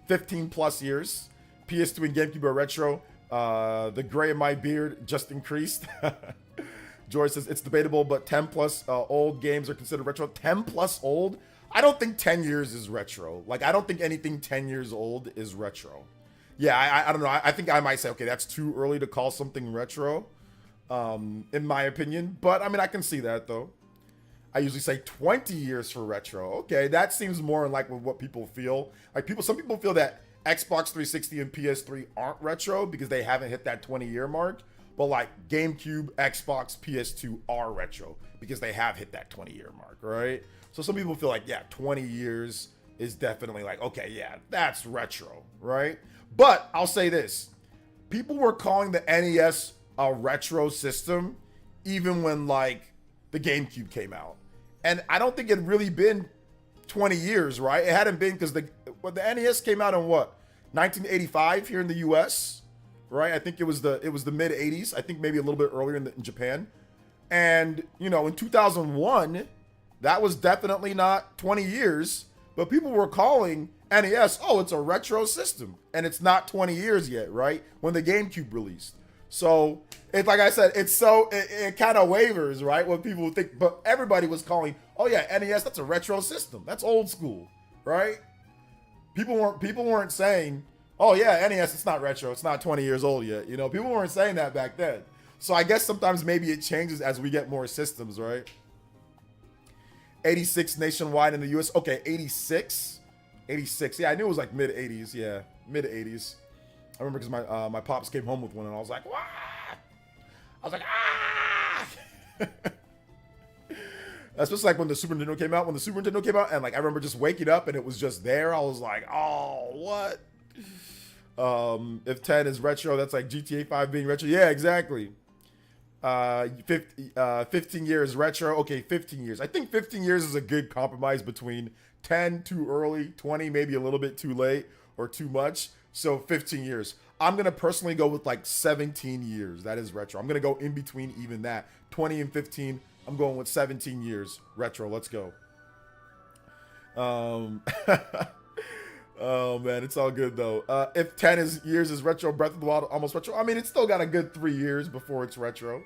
15 plus years. PS2 and GameCube are retro. The gray in my beard just increased. George says it's debatable, but 10 plus old games are considered retro. 10 plus old? I don't think 10 years is retro. Like, I don't think anything 10 years old is retro. Yeah, I don't know. I think I might say, okay, that's too early to call something retro, in my opinion. But, I mean, I can see that, though. I usually say 20 years for retro. Okay, that seems more in like with what people feel. Like some people feel that Xbox 360 and PS3 aren't retro because they haven't hit that 20-year mark. But like GameCube, Xbox, PS2 are retro because they have hit that 20-year mark, right? So some people feel like, yeah, 20 years is definitely like, okay, yeah, that's retro, right? But I'll say this. People were calling the NES a retro system even when like the GameCube came out. And I don't think it really been 20 years, right? It hadn't been because the NES came out in what? 1985 here in the US, right? I think it was the mid 80s. I think maybe a little bit earlier in Japan. And, you know, in 2001, that was definitely not 20 years, but people were calling NES, oh, it's a retro system. And it's not 20 years yet, right? When the GameCube released. So it's like I said, it kind of wavers, right? When people think, but everybody was calling, oh yeah, NES, that's a retro system. That's old school, right? People weren't saying, oh yeah, NES, it's not retro. It's not 20 years old yet. You know, people weren't saying that back then. So I guess sometimes maybe it changes as we get more systems, right? 86 nationwide in the US. Okay, 86. Yeah, I knew it was like mid 80s. Yeah, mid 80s. I remember because my pops came home with one and I was like, what? I was like, ah! Especially like when the Super Nintendo came out. When the Super Nintendo came out and like I remember just waking up and it was just there. I was like, oh, what? If 10 is retro, that's like GTA 5 being retro. Yeah, exactly. 15 years retro. Okay, 15 years. I think 15 years is a good compromise between 10 too early, 20 maybe a little bit too late or too much. So 15 years. I'm going to personally go with like 17 years. That is retro. I'm going to go in between even that. 20 and 15. I'm going with 17 years. Retro. Let's go. Oh, man. It's all good, though. If 10 years is retro, Breath of the Wild almost retro. I mean, it's still got a good 3 years before it's retro.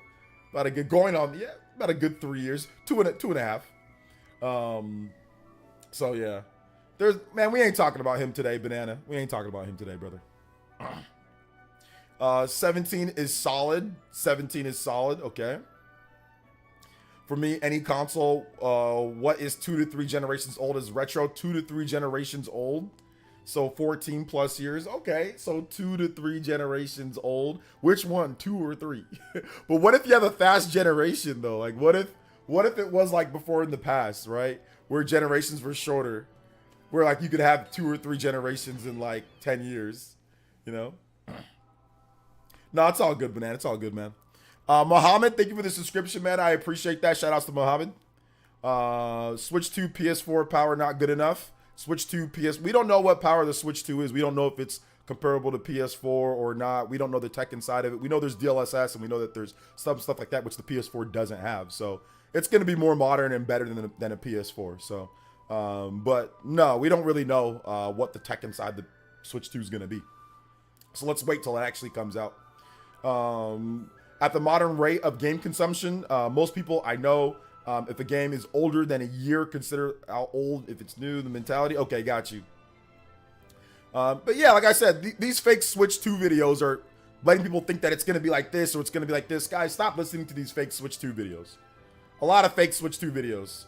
About a good 3 years. Two and a half. So, yeah. We ain't talking about him today, Banana. We ain't talking about him today, brother. 17 is solid. 17 is solid. Okay. For me, any console, what is 2 to 3 generations old is retro. 2 to 3 generations old. So 14 plus years. Okay. So 2 to 3 generations old. Which one? 2 or 3? But what if you have a fast generation though? Like what if it was like before in the past, right? Where generations were shorter. Where like you could have 2 or 3 generations in like 10 years, you know? No, it's all good, Banana. It's all good, man. Mohammed, thank you for the subscription, man. I appreciate that. Shout outs to Mohammed. Switch 2 PS4 power not good enough. Switch 2 PS. We don't know what power the Switch 2 is. We don't know if it's comparable to PS4 or not. We don't know the tech inside of it. We know there's DLSS and we know that there's stuff like that, which the PS4 doesn't have. So it's going to be more modern and better than a PS4. So. But no, we don't really know what the tech inside the Switch 2 is going to be. So let's wait till it actually comes out. At the modern rate of game consumption, most people I know, if a game is older than a year, consider how old. If it's new, the mentality. Okay, got you. But yeah, like I said, these fake Switch 2 videos are letting people think that it's going to be like this or it's going to be like this. Guys, stop listening to these fake Switch 2 videos. a lot of fake Switch 2 videos.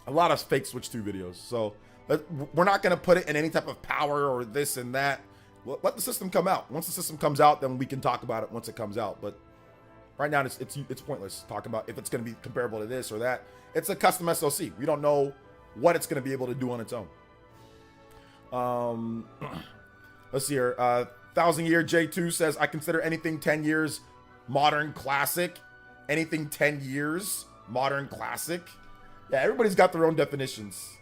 A lot of fake Switch 2 videos. So we're not going to put it in any type of power or this and that. Let the system come out. Once the system comes out, then we can talk about it once it comes out. But right now, it's pointless talking about if it's going to be comparable to this or that. It's a custom SoC. We don't know what it's going to be able to do on its own. Let's see here. 1000 Year J2 says, I consider anything 10 years modern classic. Anything 10 years modern classic. Yeah, everybody's got their own definitions.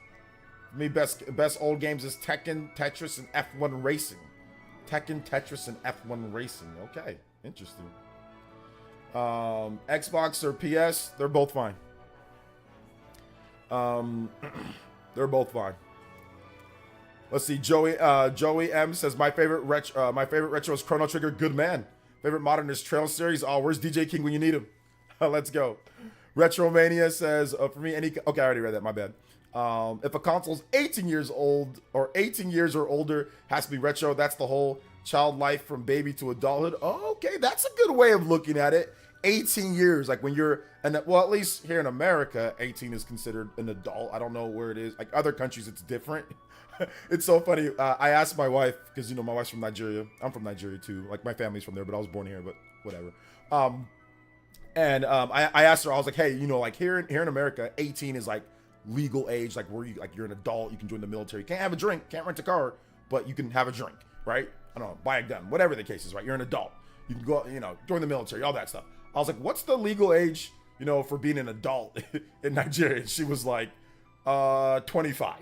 For me, best old games is Tekken, Tetris, and F1 Racing. Tekken, Tetris, and F1 Racing. Okay, interesting. Xbox or PS, they're both fine. They're both fine. Let's see. Joey M says my favorite retro is Chrono Trigger. Good man. Favorite modern is Trail Series. Oh, where's DJ King when you need him? Let's go. Retromania says for me any. Okay, I already read that. My bad. If a console's 18 years old or 18 years or older, has to be retro. That's the whole child life from baby to adulthood. Oh, okay, that's a good way of looking at it. 18 years, like when you're, well, at least here in America, 18 is considered an adult. I don't know where it is. Like other countries, it's different. It's so funny. I asked my wife, because, you know, my wife's from Nigeria. I'm from Nigeria too. Like my family's from there, but I was born here, but whatever. I asked her, I was like, hey, you know, like here in America, 18 is like legal age, like where you, like you're an adult, you can join the military. You can't have a drink, can't rent a car, but you can have a drink, right? I don't know, buy a gun, whatever the case is, right? You're an adult. You can go, you know, join the military, all that stuff. I was like, what's the legal age, you know, for being an adult in Nigeria? And she was like, 25.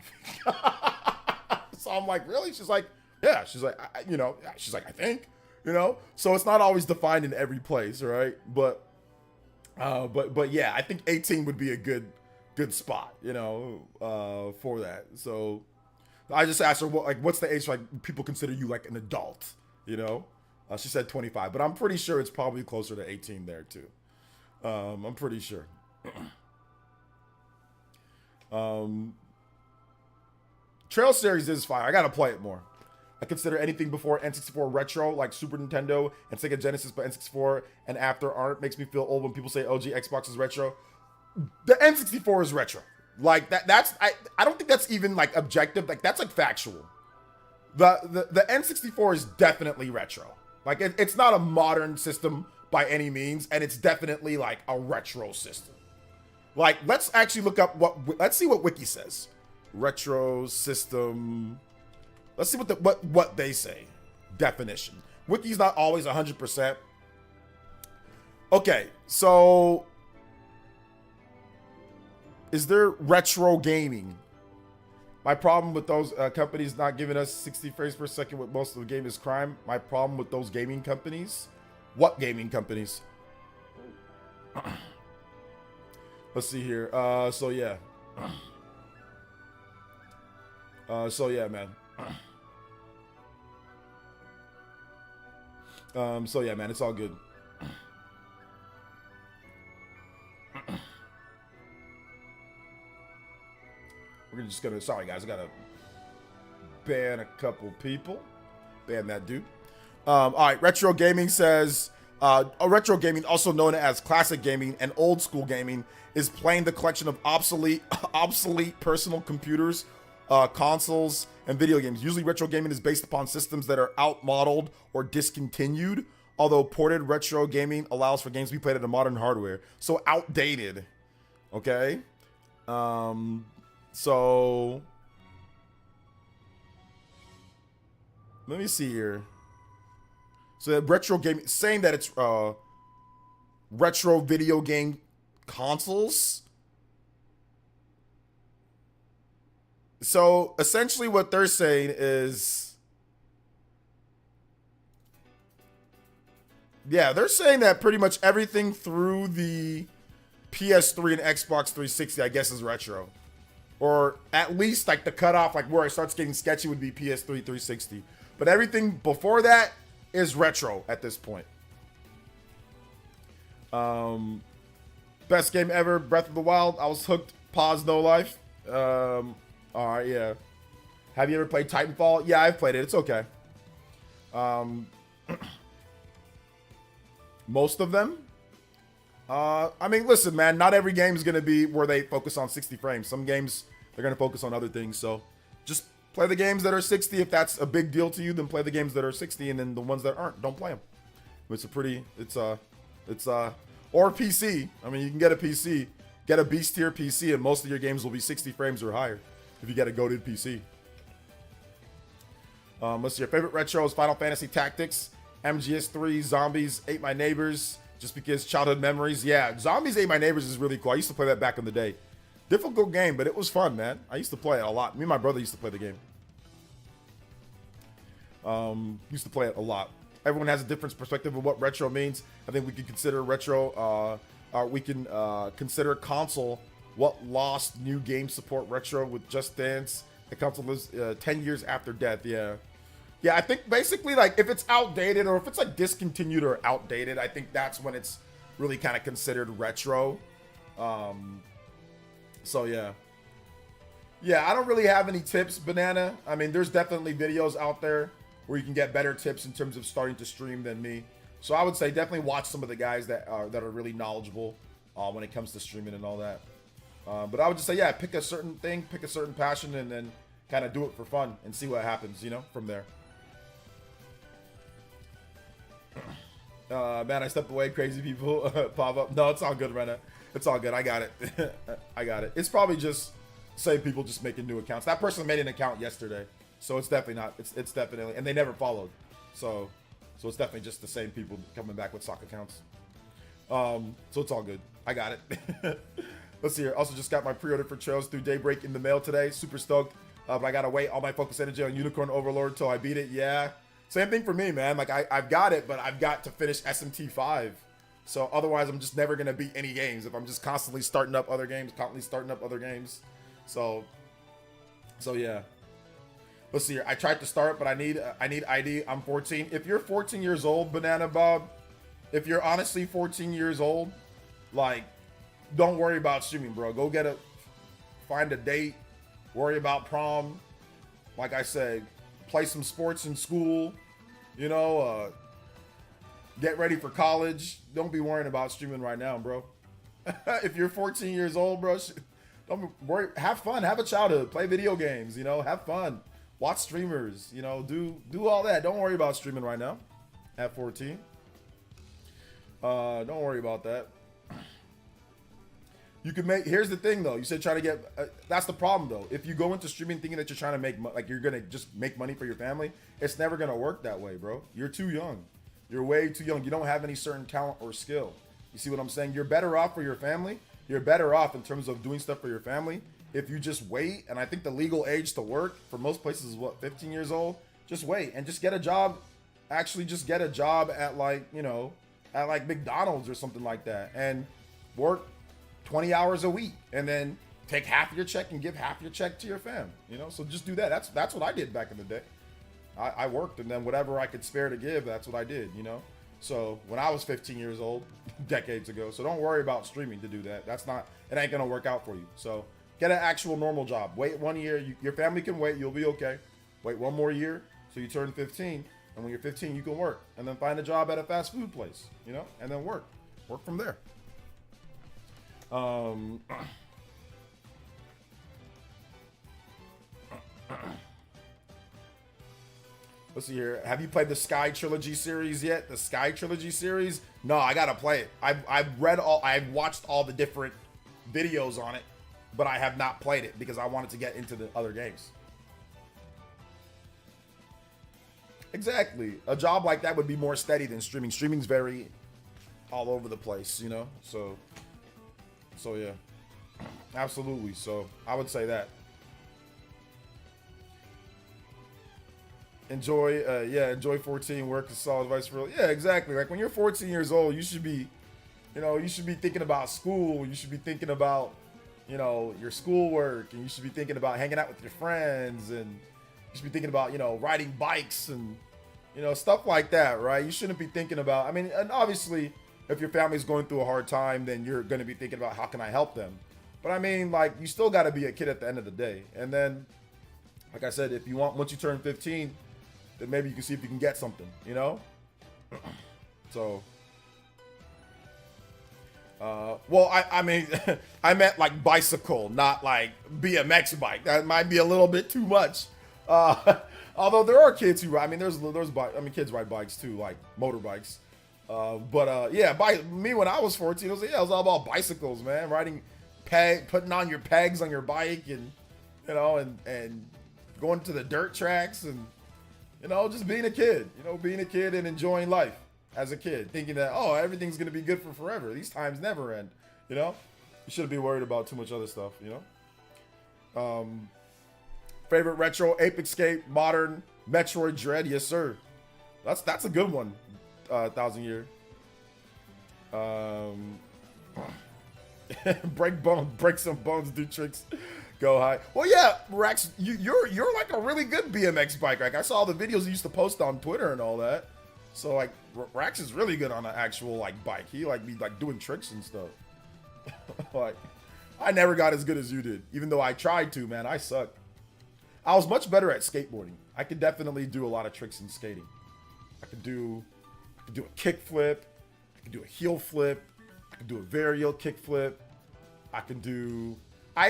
So I'm like, really? She's like, yeah. She's like, I think, you know. So it's not always defined in every place, right? But yeah, I think 18 would be a good spot, you know, for that. So I just asked her, what's the age like people consider you like an adult, you know? She said 25, but I'm pretty sure it's probably closer to 18 there too. I'm pretty sure. Trail Series is fire. I gotta play it more. I consider anything before N64 retro, like Super Nintendo and Sega Genesis, but N64 and after aren't. Makes me feel old when people say, "Oh, gee, Xbox is retro." The N64 is retro. Like that's I don't think that's even like objective. Like that's like factual. The N64 is definitely retro. Like it's not a modern system by any means, and it's definitely like a retro system. Like let's actually look up let's see what Wiki says. Retro system. Let's see what they say. Definition. Wiki's not always 100%. Okay, so is there retro gaming? My problem with those companies not giving us 60 frames per second with most of the game is crime. My problem with those gaming companies. What gaming companies? Let's see here. So yeah, man. So yeah, man, it's all good. We're just gonna, sorry guys, I gotta ban a couple people. Ban that dude. All right, retro gaming says, retro gaming, also known as classic gaming and old school gaming, is playing the collection of obsolete personal computers, consoles, and video games. Usually retro gaming is based upon systems that are outmodeled or discontinued, although ported retro gaming allows for games to be played at a modern hardware. So outdated, okay? So let me see here. So that retro gaming, saying that it's retro video game consoles. So essentially what they're saying is, yeah, they're saying that pretty much everything through the PS3 and Xbox 360, I guess, is retro. Or at least like the cutoff, like where it starts getting sketchy would be PS3 360. But everything before that is retro at this point. Best game ever, Breath of the Wild. I was hooked. Pause, no life. All right, yeah. Have you ever played Titanfall? Yeah, I've played it. It's okay. Most of them. I mean, listen, man, not every game is going to be where they focus on 60 frames. Some games, they're going to focus on other things. So just play the games that are 60. If that's a big deal to you, then play the games that are 60. And then the ones that aren't, don't play them. Or PC. I mean, you can get a PC, get a beast tier PC, and most of your games will be 60 frames or higher if you get a goated PC. Let's see, your favorite retro is Final Fantasy Tactics, MGS3, Zombies, Ate My Neighbors, just because childhood memories. Yeah, Zombies Ate My Neighbors is really cool. I used to play that back in the day. Difficult game, but it was fun, man. I used to play it a lot. Me and my brother used to play the game. Used to play it a lot. Everyone has a different perspective of what retro means. I think we can consider retro, we can consider console what lost new game support retro with Just Dance. The console lives 10 years after death, yeah. Yeah, I think basically, like, if it's outdated or if it's, like, discontinued or outdated, I think that's when it's really kind of considered retro. So, yeah. Yeah, I don't really have any tips, Banana. I mean, there's definitely videos out there where you can get better tips in terms of starting to stream than me. So I would say definitely watch some of the guys that are really knowledgeable when it comes to streaming and all that. But I would just say, yeah, pick a certain thing, pick a certain passion, and then kind of do it for fun and see what happens, you know, from there. Man, I stepped away. Crazy people pop up. No, it's all good, Rena. It's all good. I got it. I got it. It's probably just say people just making new accounts. That person made an account yesterday, so it's definitely not. It's definitely, and they never followed. So it's definitely just the same people coming back with sock accounts. So it's all good. I got it. Let's see here. Also just got my pre-order for Trails through Daybreak in the mail today. Super stoked. But I gotta wait all my focus energy on Unicorn Overlord till I beat it. Yeah. Same thing for me, man. Like I've got it, but I've got to finish SMT 5. So otherwise I'm just never gonna beat any games if I'm just constantly starting up other games, So yeah. Let's see here. I tried to start, but I need ID. I'm 14. If you're 14 years old, Banana Bob, if you're honestly 14 years old, like, don't worry about streaming, bro. Go find a date, worry about prom. Like I said, play some sports in school, you know, get ready for college. Don't be worrying about streaming right now, bro. If you're 14 years old, bro, don't worry. Have fun. Have a childhood. Play video games, you know, have fun. Watch streamers, you know, do all that. Don't worry about streaming right now at 14. Don't worry about that. You can here's the thing though. You said try to get, that's the problem though. If you go into streaming thinking that you're trying to make, like you're going to just make money for your family, it's never going to work that way, bro. You're too young. You're way too young. You don't have any certain talent or skill. You see what I'm saying? You're better off for your family. You're better off in terms of doing stuff for your family if you just wait. And I think the legal age to work for most places is what, 15 years old? Just wait and just get a job. Actually just get a job at like, you know, at like McDonald's or something like that and work 20 hours a week and then take half your check and give half your check to your fam, you know? So just do that. That's what I did back in the day. I worked and then whatever I could spare to give, that's what I did, you know? So when I was 15 years old, decades ago. So don't worry about streaming to do that. It ain't gonna work out for you. So get an actual normal job. Wait 1 year. Your family can wait. You'll be okay. Wait one more year so you turn 15. And when you're 15, you can work. And then find a job at a fast food place, you know? And then work. Work from there. Let's see here. Have you played the Sky Trilogy series yet? The Sky Trilogy series? No, I gotta play it. I've watched all the different videos on it, but I have not played it because I wanted to get into the other games. Exactly. A job like that would be more steady than streaming. Streaming's very all over the place, you know? So yeah. Absolutely. So I would say that. Enjoy 14, work is solid advice for real. Yeah, exactly. Like when you're 14 years old, you should be thinking about school. You should be thinking about, you know, your schoolwork, and you should be thinking about hanging out with your friends, and you should be thinking about, you know, riding bikes and, you know, stuff like that, right? You shouldn't be thinking about, I mean, and obviously if your family's going through a hard time, then you're going to be thinking about how can I help them? But I mean, like, you still got to be a kid at the end of the day. And then, like I said, if you want, once you turn 15, then maybe you can see if you can get something, you know? So, Well, I mean, I meant like bicycle, not like BMX bike. That might be a little bit too much. Although there are kids who ride. I mean, kids ride bikes too, like motorbikes. Yeah, me when I was 14, it was all about bicycles, man. Riding, putting on your pegs on your bike, and and going to the dirt tracks, and just being a kid. Being a kid and enjoying life as a kid, thinking that everything's gonna be good for forever. These times never end. You shouldn't be worried about too much other stuff. Favorite retro: Ape Escape, Modern, Metroid Dread. Yes, sir. That's a good one. 1,000 Year. Break some bones, do tricks, go high. Well, yeah, Rex, you're like a really good BMX bike. Like I saw the videos you used to post on Twitter and all that. So like Rex is really good on an actual like bike. He be like doing tricks and stuff. Like I never got as good as you did, even though I tried to. Man, I suck. I was much better at skateboarding. I could definitely do a lot of tricks in skating. I could do a kick flip. I could do a heel flip. I could do a varial kick flip. I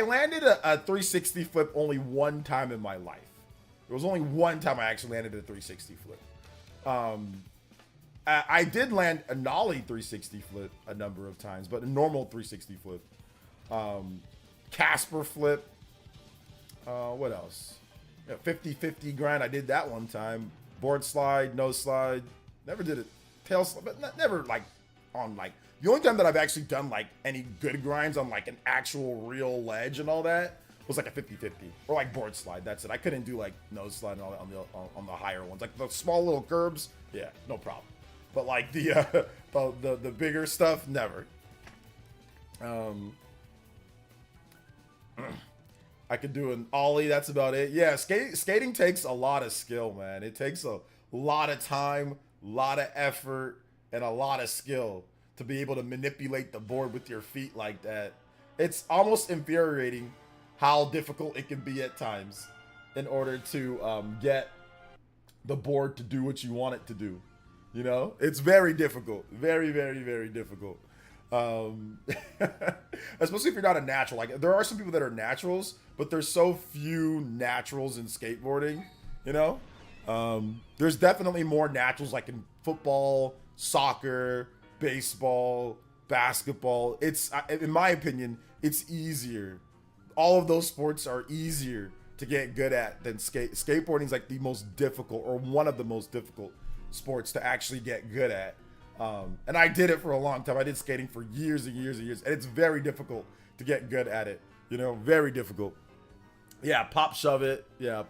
landed a 360 flip only one time in my life. There was only one time I actually landed a 360 flip. I did land a nollie 360 flip a number of times, but a normal 360 flip. Casper flip. What else? 50-50 grind. I did that one time. Board slide, nose slide. Never did it. Tail slide, but never like on like the only time that I've actually done like any good grinds on like an actual real ledge and all that was like a 50-50 or like board slide. That's it. I couldn't do like nose slide and all that on the higher ones, like the small little curbs. Yeah, no problem. But like the bigger stuff, never. I could do an ollie. That's about it. Yeah, skating takes a lot of skill, man. It takes a lot of time, a lot of effort, and a lot of skill to be able to manipulate the board with your feet like that. It's almost infuriating how difficult it can be at times in order to get the board to do what you want it to do. It's very difficult. Very, very, very difficult. Especially if you're not a natural. Like there are some people that are naturals, but there's so few naturals in skateboarding. There's definitely more naturals like in football, soccer, baseball, basketball. It's, in my opinion, it's easier. All of those sports are easier to get good at than skateboarding is like the most difficult, or one of the most difficult sports to actually get good at. And I did it for a long time. I did skating for years and years and years, and it's very difficult to get good at it. Very difficult. Yeah, pop shove it. Shout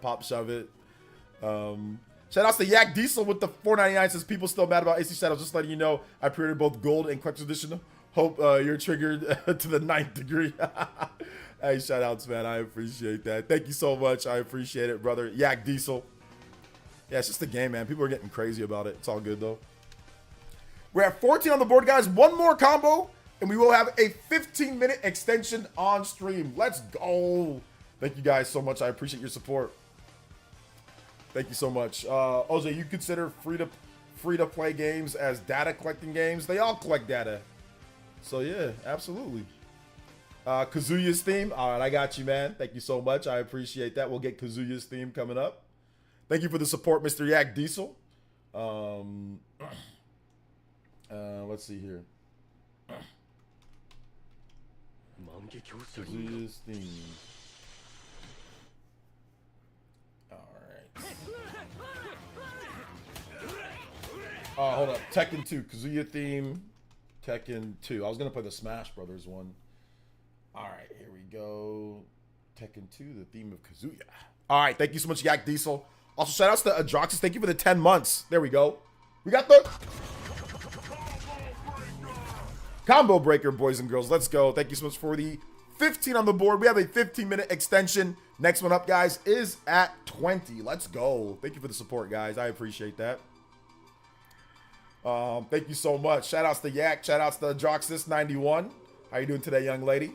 outs to Yak Diesel with the $4.99. Says people still mad about AC Shadows. Just letting you know, I pre-ordered both gold and collector's edition. Hope you're triggered to the 9th degree. Hey, shout outs, man. I appreciate that. Thank you so much. I appreciate it, brother. Yak Diesel. Yeah, it's just a game, man. People are getting crazy about it. It's all good though. We're at 14 on the board, guys. One more combo, and we will have a 15-minute extension on stream. Let's go. Thank you guys so much. I appreciate your support. Thank you so much. OJ, you consider free-to-play games as data collecting games? They all collect data. So, yeah, absolutely. Kazuya's theme. All right, I got you, man. Thank you so much. I appreciate that. We'll get Kazuya's theme coming up. Thank you for the support, Mr. Yak Diesel. Let's see here. Kazuya's theme. All right. Oh, hold up. Tekken 2. Kazuya theme. Tekken 2. I was going to play the Smash Brothers one. All right. Here we go. Tekken 2. The theme of Kazuya. All right. Thank you so much, Yak Diesel. Also, shout outs to Adroxus. Thank you for the 10 months. There we go. We got the combo breaker, boys and girls. Let's go. Thank you so much for the 15 on the board. We have a 15-minute extension. Next one up, guys, is at 20. Let's go. Thank you for the support, guys. I appreciate that. Thank you so much. Shout outs to Yak. Shout outs to Adroxus91. How you doing today, young lady?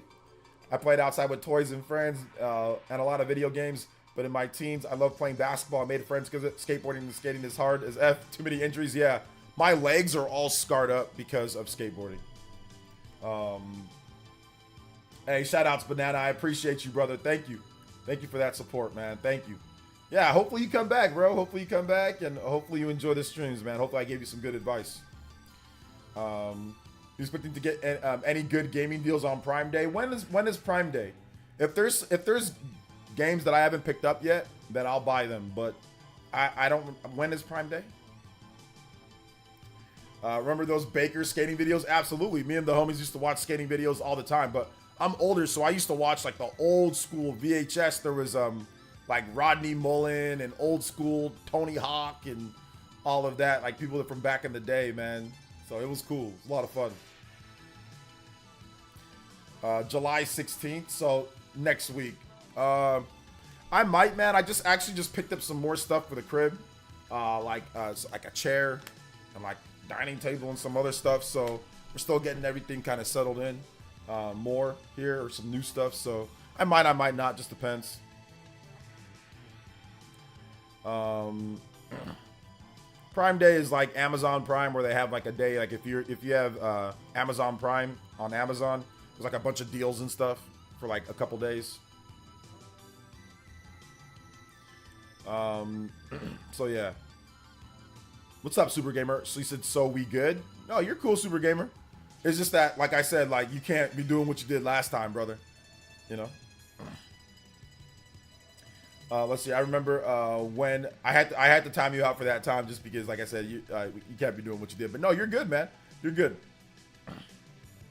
I played outside with toys and friends and a lot of video games. But in my teens, I love playing basketball. I made friends because skateboarding and skating is hard as F. Too many injuries. Yeah, my legs are all scarred up because of skateboarding. Hey, shout outs, Banana. I appreciate you, brother. Thank you. Thank you for that support, man. Thank you. Yeah, hopefully you come back, bro. Hopefully you come back, and hopefully you enjoy the streams, man. Hopefully I gave you some good advice. You expecting to get any good gaming deals on Prime Day? When is Prime Day? If there's games that I haven't picked up yet, then I'll buy them. But I don't. When is Prime Day? Remember those Baker skating videos? Absolutely. Me and the homies used to watch skating videos all the time. But I'm older, so I used to watch like the old school VHS. There was like Rodney Mullen and old school Tony Hawk and all of that. Like people from back in the day, man. So it was cool. It was a lot of fun. July 16th, so next week. I might, man. I actually just picked up some more stuff for the crib, like a chair and like dining table and some other stuff. So we're still getting everything kind of settled in. More here or some new stuff. So I might not. Just depends. Prime Day is like Amazon Prime, where they have like a day. Like if you have Amazon Prime on Amazon, there's like a bunch of deals and stuff for like a couple days. So yeah. What's up, Super Gamer? So you said, so we good? No, you're cool, Super Gamer. It's just that, like I said, like you can't be doing what you did last time, brother. You know. Let's see. I remember when I had to time you out for that time, just because, like I said, you can't be doing what you did. But no, you're good, man. You're good.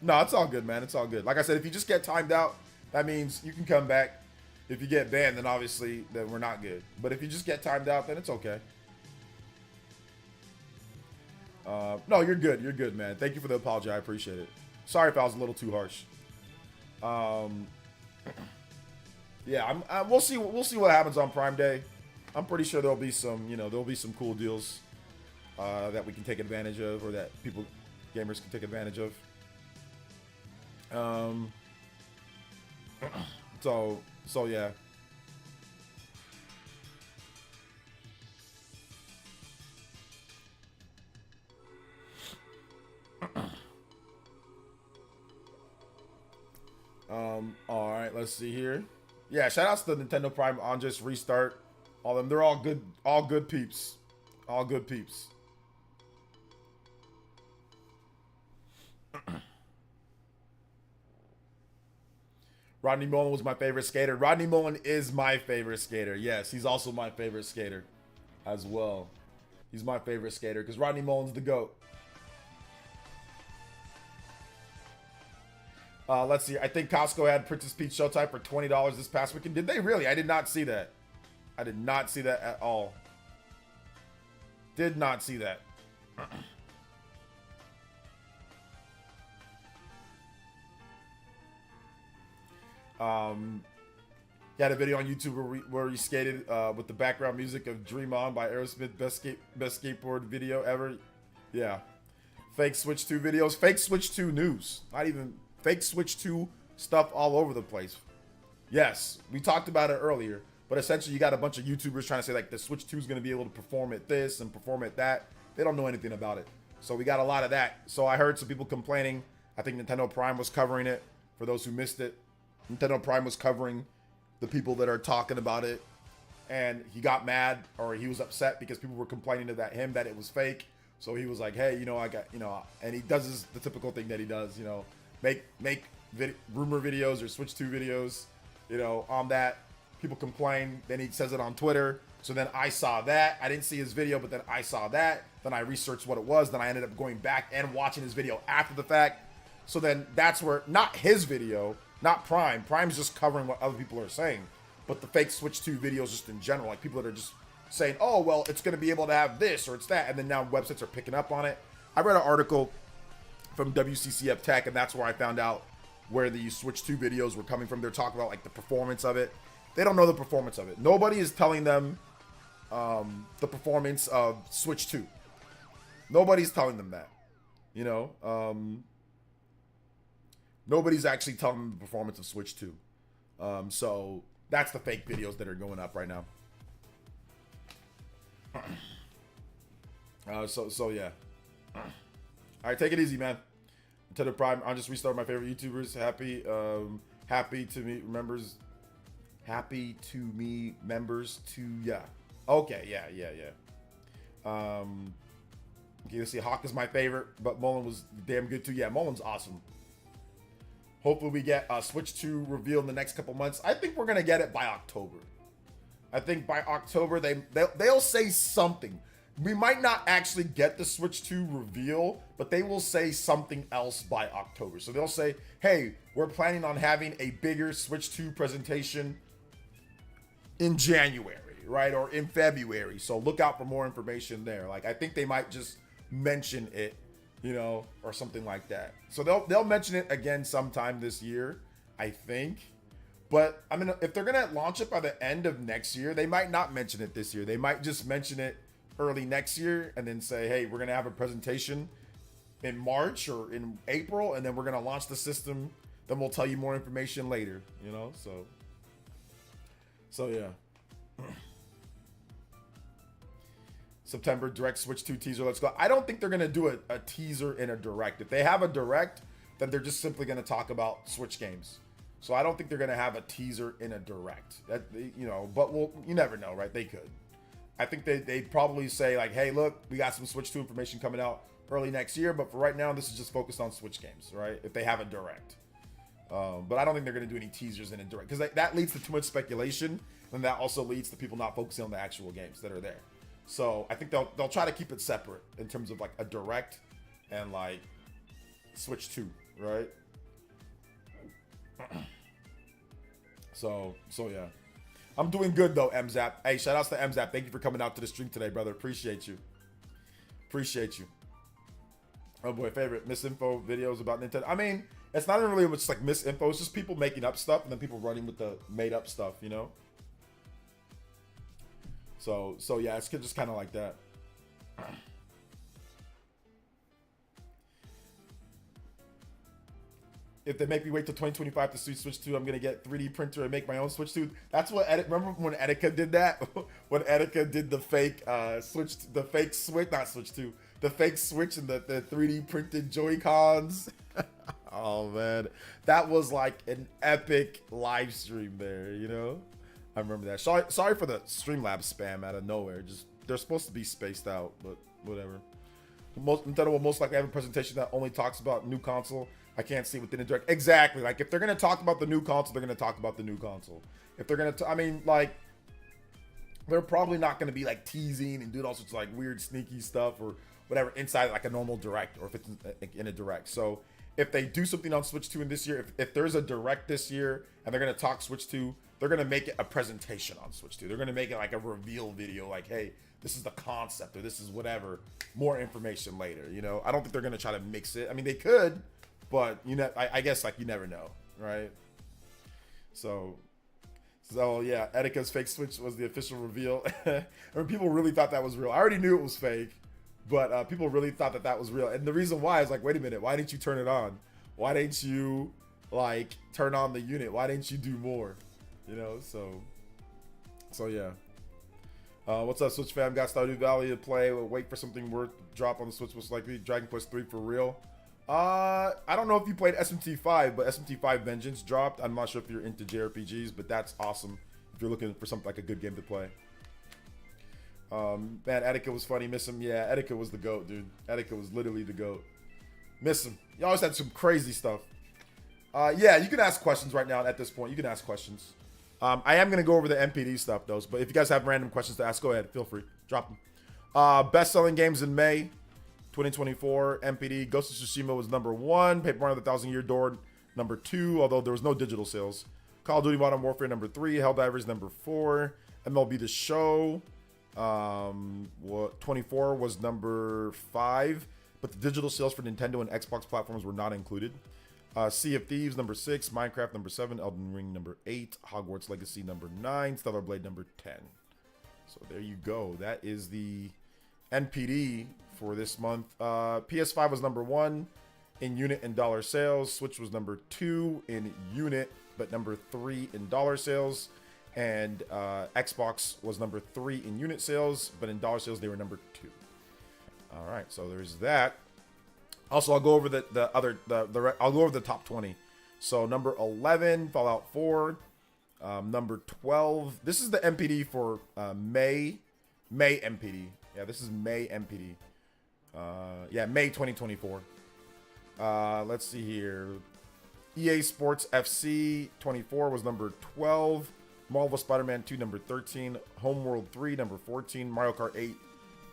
No, it's all good, man. It's all good. Like I said, if you just get timed out, that means you can come back. If you get banned, then obviously then we're not good. But if you just get timed out, then it's okay. No, you're good. You're good, man. Thank you for the apology. I appreciate it. Sorry if I was a little too harsh. Yeah, we'll see. We'll see what happens on Prime Day. I'm pretty sure there'll be some, there'll be some cool deals that we can take advantage of, or that gamers can take advantage of. So yeah. All right, let's see here. Yeah, shout outs to Nintendo Prime on just restart. All them, they're all good peeps. All good peeps. Rodney Mullen was my favorite skater. Rodney Mullen is my favorite skater. Yes, he's also my favorite skater as well. He's my favorite skater because Rodney Mullen's the GOAT. Let's see. I think Costco had Princess Peach Showtime for $20 this past weekend. Did they really? I did not see that. I did not see that at all. Did not see that. He had a video on YouTube where he skated with the background music of Dream On by Aerosmith. Best skateboard video ever. Yeah. Fake Switch 2 videos. Fake Switch 2 news. Not even fake Switch 2 stuff all over the place. Yes, we talked about it earlier. But essentially, you got a bunch of YouTubers trying to say, like, the Switch 2 is going to be able to perform at this and perform at that. They don't know anything about it. So we got a lot of that. So I heard some people complaining. I think Nintendo Prime was covering it. For those who missed it, Nintendo Prime was covering the people that are talking about it. And he got mad, or he was upset because people were complaining about him that it was fake. So he was like, hey, I got, and he does the typical thing that he does, make rumor videos or Switch 2 videos, on that. People complain, then he says it on Twitter. So then I saw that. I didn't see his video, but then I saw that. Then I researched what it was. Then I ended up going back and watching his video after the fact. So then that's where, not his video, not Prime. Prime's just covering what other people are saying. But the fake Switch 2 videos just in general, like people that are just saying, oh, well, it's going to be able to have this or it's that. And then now websites are picking up on it. I read an article from WCCF Tech, and that's where I found out where the Switch 2 videos were coming from. They're talking about like the performance of it. They don't know the performance of it. Nobody is telling them the performance of Switch 2. Nobody's telling them that. Nobody's actually telling them the performance of Switch 2. So that's the fake videos that are going up right now. So yeah. All right, take it easy, man. To the Prime, I just restarted my favorite YouTubers. Happy to meet members. Happy to me members to yeah. Okay, yeah. Okay, let's see. Hawk is my favorite, but Mullen was damn good too. Yeah, Mullen's awesome. Hopefully we get a Switch 2 reveal in the next couple months. I think we're gonna get it by October. I think by October they'll say something. We might not actually get the Switch 2 reveal, but they will say something else by October. So they'll say, hey, we're planning on having a bigger Switch 2 presentation in January, right? Or in February. So look out for more information there. Like, I think they might just mention it, you know, or something like that. So they'll mention it again sometime this year, I think. But I mean, if they're gonna launch it by the end of next year, they might not mention it this year. They might just mention it early next year and then say, hey, we're gonna have a presentation in March or in April, and then we're gonna launch the system. Then we'll tell you more information later, you know. So yeah. September direct Switch 2 teaser. Let's go. I don't think they're gonna do a teaser in a direct. If they have a direct, then they're just simply gonna talk about Switch games. So I don't think they're gonna have a teaser in a direct. That, you know, but you never know, right? They could. I think they'd probably say like, hey, look, we got some Switch 2 information coming out early next year, but for right now, this is just focused on Switch games, right? If they have a direct. But I don't think they're gonna do any teasers in a direct, because that leads to too much speculation, and that also leads to people not focusing on the actual games that are there. So I think they'll try to keep it separate in terms of like a direct and like Switch 2, right? So yeah. I'm doing good though, MZap. Hey, shout outs to MZap. Thank you for coming out to the stream today, brother. Appreciate you. Oh boy, favorite misinfo videos about Nintendo. I mean, it's not really much like misinfo. It's just people making up stuff and then people running with the made up stuff, you know? So yeah, it's just kind of like that. If they make me wait till 2025 to Switch 2, I'm gonna get 3D printer and make my own Switch 2. That's what remember when Etika did that? When Etika did the fake Switch, the fake Switch and the 3D printed Joy-Cons. Oh man, that was like an epic live stream there, you know? I remember that. Sorry for the Streamlabs spam out of nowhere. Just they're supposed to be spaced out, but whatever. Nintendo will most likely have a presentation that only talks about new console. I can't see within the direct. Exactly. Like if they're gonna talk about the new console, they're gonna talk about the new console. If they're gonna, I mean, like they're probably not gonna be like teasing and doing all sorts of like weird sneaky stuff or whatever inside like a normal direct, or if it's in a direct. So if they do something on Switch 2 in this year, if there's a direct this year and they're gonna talk Switch 2, they're gonna make it a presentation on Switch 2. They're gonna make it like a reveal video, like, hey, this is the concept or this is whatever. More information later, you know. I don't think they're gonna try to mix it. I mean, they could, but you know, I guess like you never know, right? So yeah, Etika's fake Switch was the official reveal. I mean, people really thought that was real. I already knew it was fake, but people really thought that was real. And the reason why is like, wait a minute, why didn't you turn it on? Why didn't you like turn on the unit? Why didn't you do more? You know, so yeah. What's up, Switch fam? Got Stardew Valley to play. We'll wait for something worth drop on the Switch. Most likely Dragon Quest 3 for real. I don't know if you played SMT5, but SMT5 Vengeance dropped. I'm not sure if you're into JRPGs, but that's awesome if you're looking for something like a good game to play. Man, Etika was funny. Miss him. Yeah, Etika was the GOAT, dude. Etika was literally the GOAT. Miss him. You always had some crazy stuff. Yeah, you can ask questions right now at this point. You can ask questions. I am going to go over the NPD stuff, though. But if you guys have random questions to ask, go ahead. Feel free. Drop them. Best-selling games in May 2024. NPD. Ghost of Tsushima was number 1. Paper Mario: The Thousand-Year Door, number 2, although there was no digital sales. Call of Duty Modern Warfare, number 3. Helldivers, number 4. MLB The Show, 24 was number 5. But the digital sales for Nintendo and Xbox platforms were not included. Sea of Thieves, number 6. Minecraft, number 7. Elden Ring, number 8. Hogwarts Legacy, number 9. Stellar Blade, number 10. So there you go. That is the NPD for this month. PS5 was number 1 in unit and dollar sales. Switch was number 2 in unit, but number 3 in dollar sales. And Xbox was number 3 in unit sales, but in dollar sales, they were number 2. All right, so there's that. Also, I'll go over I'll go over the top 20. So number 11, Fallout 4. Number 12. This is the NPD for May NPD. Yeah, this is May NPD. Yeah, May 2024. Let's see here. EA Sports FC 24 was number 12. Marvel Spider-Man 2 number 13. Homeworld 3 number 14. Mario Kart 8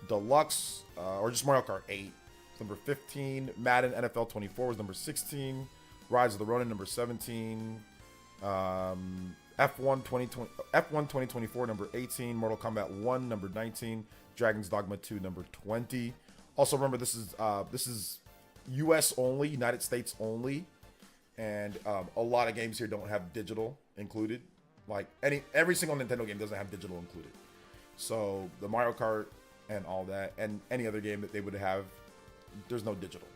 Deluxe or just Mario Kart 8 number 15. Madden NFL 24 was number 16. Rise of the Ronin number 17. F1 2024 number 18. Mortal Kombat 1 number 19. Dragon's Dogma 2 number 20. Also remember this is US only, United States only, and a lot of games here don't have digital included. Like every single Nintendo game doesn't have digital included. So the Mario Kart and all that, and any other game that they would have, there's no digital.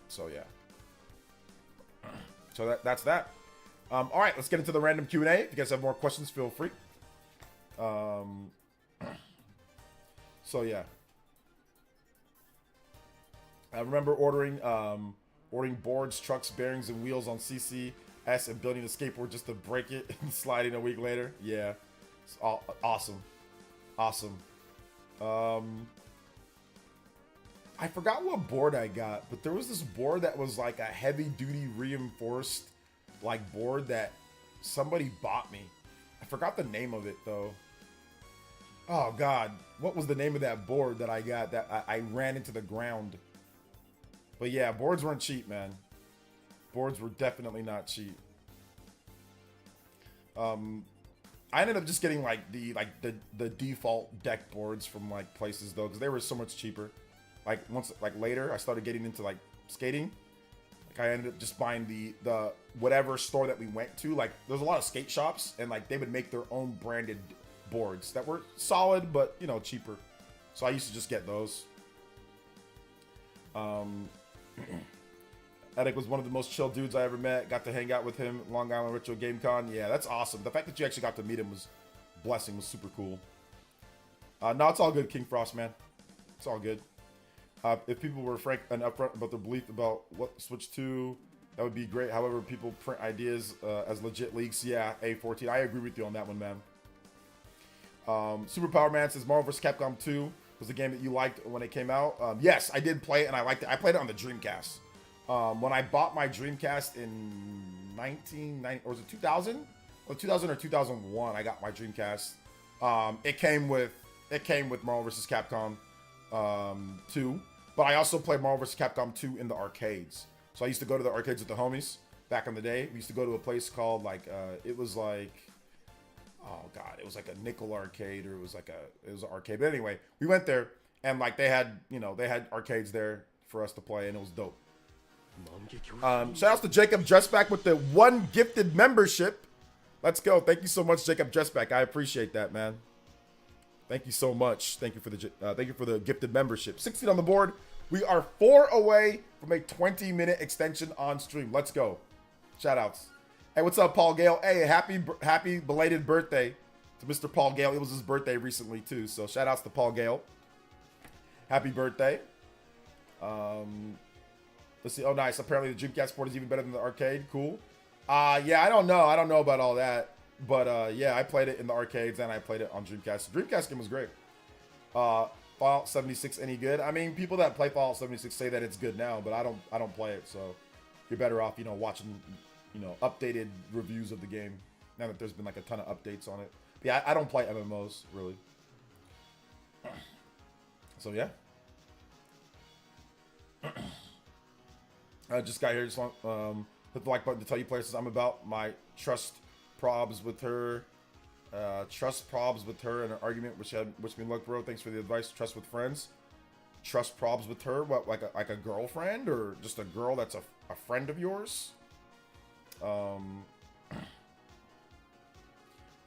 So yeah. So that's that. All right, let's get into the random Q&A. If you guys have more questions, feel free. So yeah. I remember ordering boards, trucks, bearings, and wheels on CCS and building a skateboard just to break it and sliding a week later. Yeah, it's awesome. I forgot what board I got, but there was this board that was like a heavy-duty reinforced like board that somebody bought me. I forgot the name of it though. Oh God, what was the name of that board that I got that I ran into the ground? But yeah, boards weren't cheap, man. Boards were definitely not cheap. I ended up just getting like the default deck boards from like places though, because they were so much cheaper. Like later, I started getting into like skating. Like I ended up just buying the whatever store that we went to. Like there's a lot of skate shops, and like they would make their own branded boards that were solid, but you know, cheaper. So I used to just get those. Eddick was one of the most chill dudes I ever met. Got to hang out with him at Long Island Retro Game Con. Yeah, that's awesome. The fact that you actually got to meet him was a blessing, was super cool. No, it's all good, King Frost, man. It's all good. If people were frank and upfront about their belief about what Switch 2, that would be great. However, people print ideas as legit leaks. Yeah, A14. I agree with you on that one, man. Super Power Man says Marvel vs. Capcom 2 was the game that you liked when it came out. Yes, I did play it and I liked it. I played it on the Dreamcast. When I bought my Dreamcast in 1990, or was it 2000? Well, 2000 or 2001, I got my Dreamcast. It came with Marvel vs. Capcom 2, but I also played Marvel vs. Capcom 2 in the arcades. So I used to go to the arcades with the homies back in the day. We used to go to a place called it was like, oh God, it was like a nickel arcade, or it was an arcade. But anyway, we went there and like they had arcades there for us to play, and it was dope. Shout outs to Jacob Dressback with the 1 gifted membership. Let's go. Thank you so much, Jacob Dressback. I appreciate that, man. Thank you so much. Thank you for the gifted membership. 16 on the board. We are 4 away from a 20-minute extension on stream. Let's go. Shout outs. Hey, what's up, Paul Gale? Hey, happy belated birthday to Mr. Paul Gale. It was his birthday recently too, so shout outs to Paul Gale. Happy birthday. Let's see. Oh, nice. Apparently the Dreamcast port is even better than the arcade. Cool. Yeah, I don't know about all that. But yeah, I played it in the arcades and I played it on Dreamcast. The Dreamcast game was great. Fallout 76 any good? I mean, people that play Fallout 76 say that it's good now, but I don't play it, so you're better off, watching, updated reviews of the game now that there's been like a ton of updates on it. But yeah, I don't play MMOs really. So yeah. I just got here. Just want hit the like button to tell you places I'm about. My trust probs with her in an argument which me luck, bro. Thanks for the advice. Trust with friends. Trust probs with her. What, like a girlfriend, or just a girl that's a friend of yours?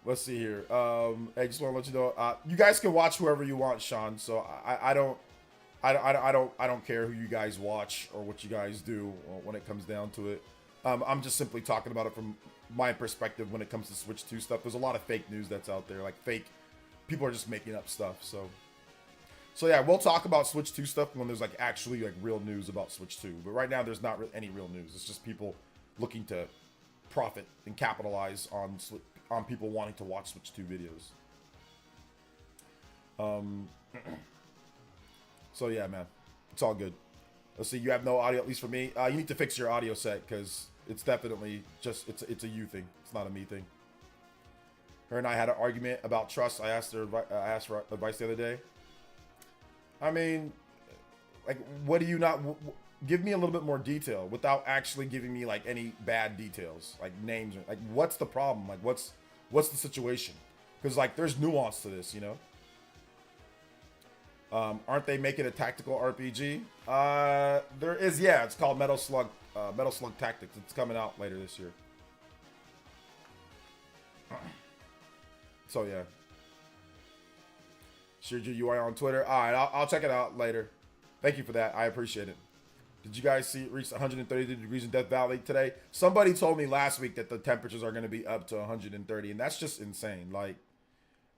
Let's see here. I just want to let you know, you guys can watch whoever you want, Sean. So I don't care who you guys watch or what you guys do when it comes down to it. I'm just simply talking about it from my perspective when it comes to Switch 2 stuff. There's a lot of fake news that's out there, like fake people are just making up stuff. So So yeah, we'll talk about Switch 2 stuff when there's like actually like real news about Switch 2. But right now there's not any real news. It's just people looking to profit and capitalize on people wanting to watch Switch 2 videos. So yeah, man, it's all good. Let's see, you have no audio, at least for me. You need to fix your audio set because it's definitely just it's a you thing. It's not a me thing. Her and I had an argument about trust. I asked for advice the other day. I mean, like, what do you not give me a little bit more detail without actually giving me like any bad details, like names, or, like what's the problem, like what's the situation? Because like there's nuance to this, you know. Aren't they making a tactical RPG? There is, yeah. It's called Metal Slug Tactics. It's coming out later this year. So yeah. Shared your UI on Twitter. All right, I'll check it out later. Thank you for that. I appreciate it. Did you guys see it reach 130 degrees in Death Valley today? Somebody told me last week that the temperatures are going to be up to 130, and that's just insane. Like,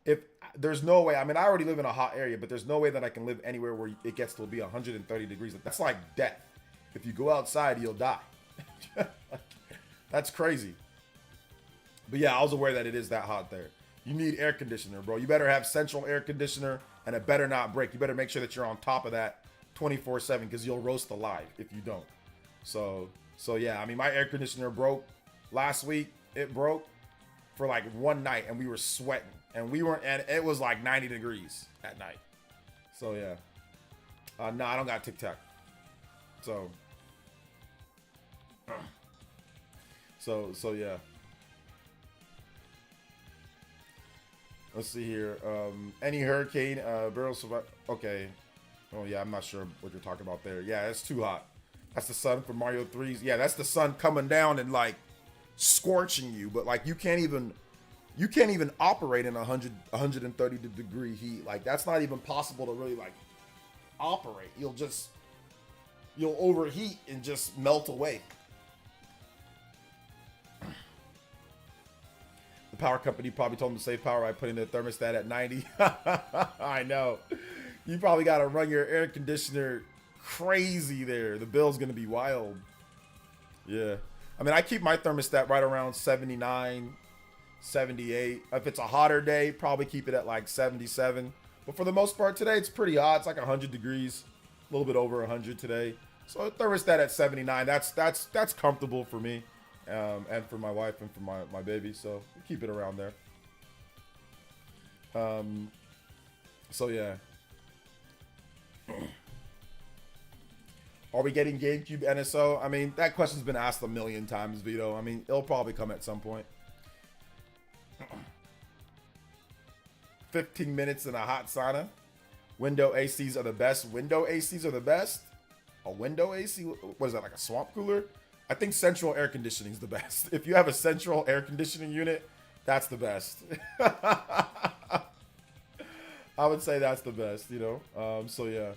if there's no way, I mean, I already live in a hot area, but there's no way that I can live anywhere where it gets to be 130 degrees. That's like death. If you go outside, you'll die. That's crazy. But yeah, I was aware that it is that hot there. You need air conditioner, bro. You better have central air conditioner, and it better not break. You better make sure that you're on top of that 24/7 because you'll roast alive if you don't. So yeah, I mean, my air conditioner broke last week. It broke for like one night, and we were sweating, and it was like 90 degrees at night. So yeah, no, I don't got TikTok. So yeah. Let's see here. Any hurricane barrel survive? Okay. Oh yeah, I'm not sure what you're talking about there. Yeah, it's too hot. That's the sun from Mario 3's. Yeah, that's the sun coming down and like scorching you. But like you can't even operate in 130 degree heat. Like that's not even possible to really like operate. You'll overheat and just melt away. The power company probably told them to save power by putting the thermostat at 90. I know. You probably got to run your air conditioner crazy there. The bill's going to be wild. Yeah. I mean, I keep my thermostat right around 79, 78. If it's a hotter day, probably keep it at like 77. But for the most part today, it's pretty hot. It's like 100 degrees, a little bit over 100 today. So a thermostat at 79, that's comfortable for me. And for my wife and for my baby, so we keep it around there. So yeah. Are we getting GameCube NSO? I mean, that question's been asked a million times, Vito. I mean, it'll probably come at some point. 15 minutes in a hot sauna. Window ACs are the best. Window ACs are the best? A window AC? What is that, like a swamp cooler? I think central air conditioning is the best. If you have a central air conditioning unit, that's the best. I would say that's the best, you know? So yeah.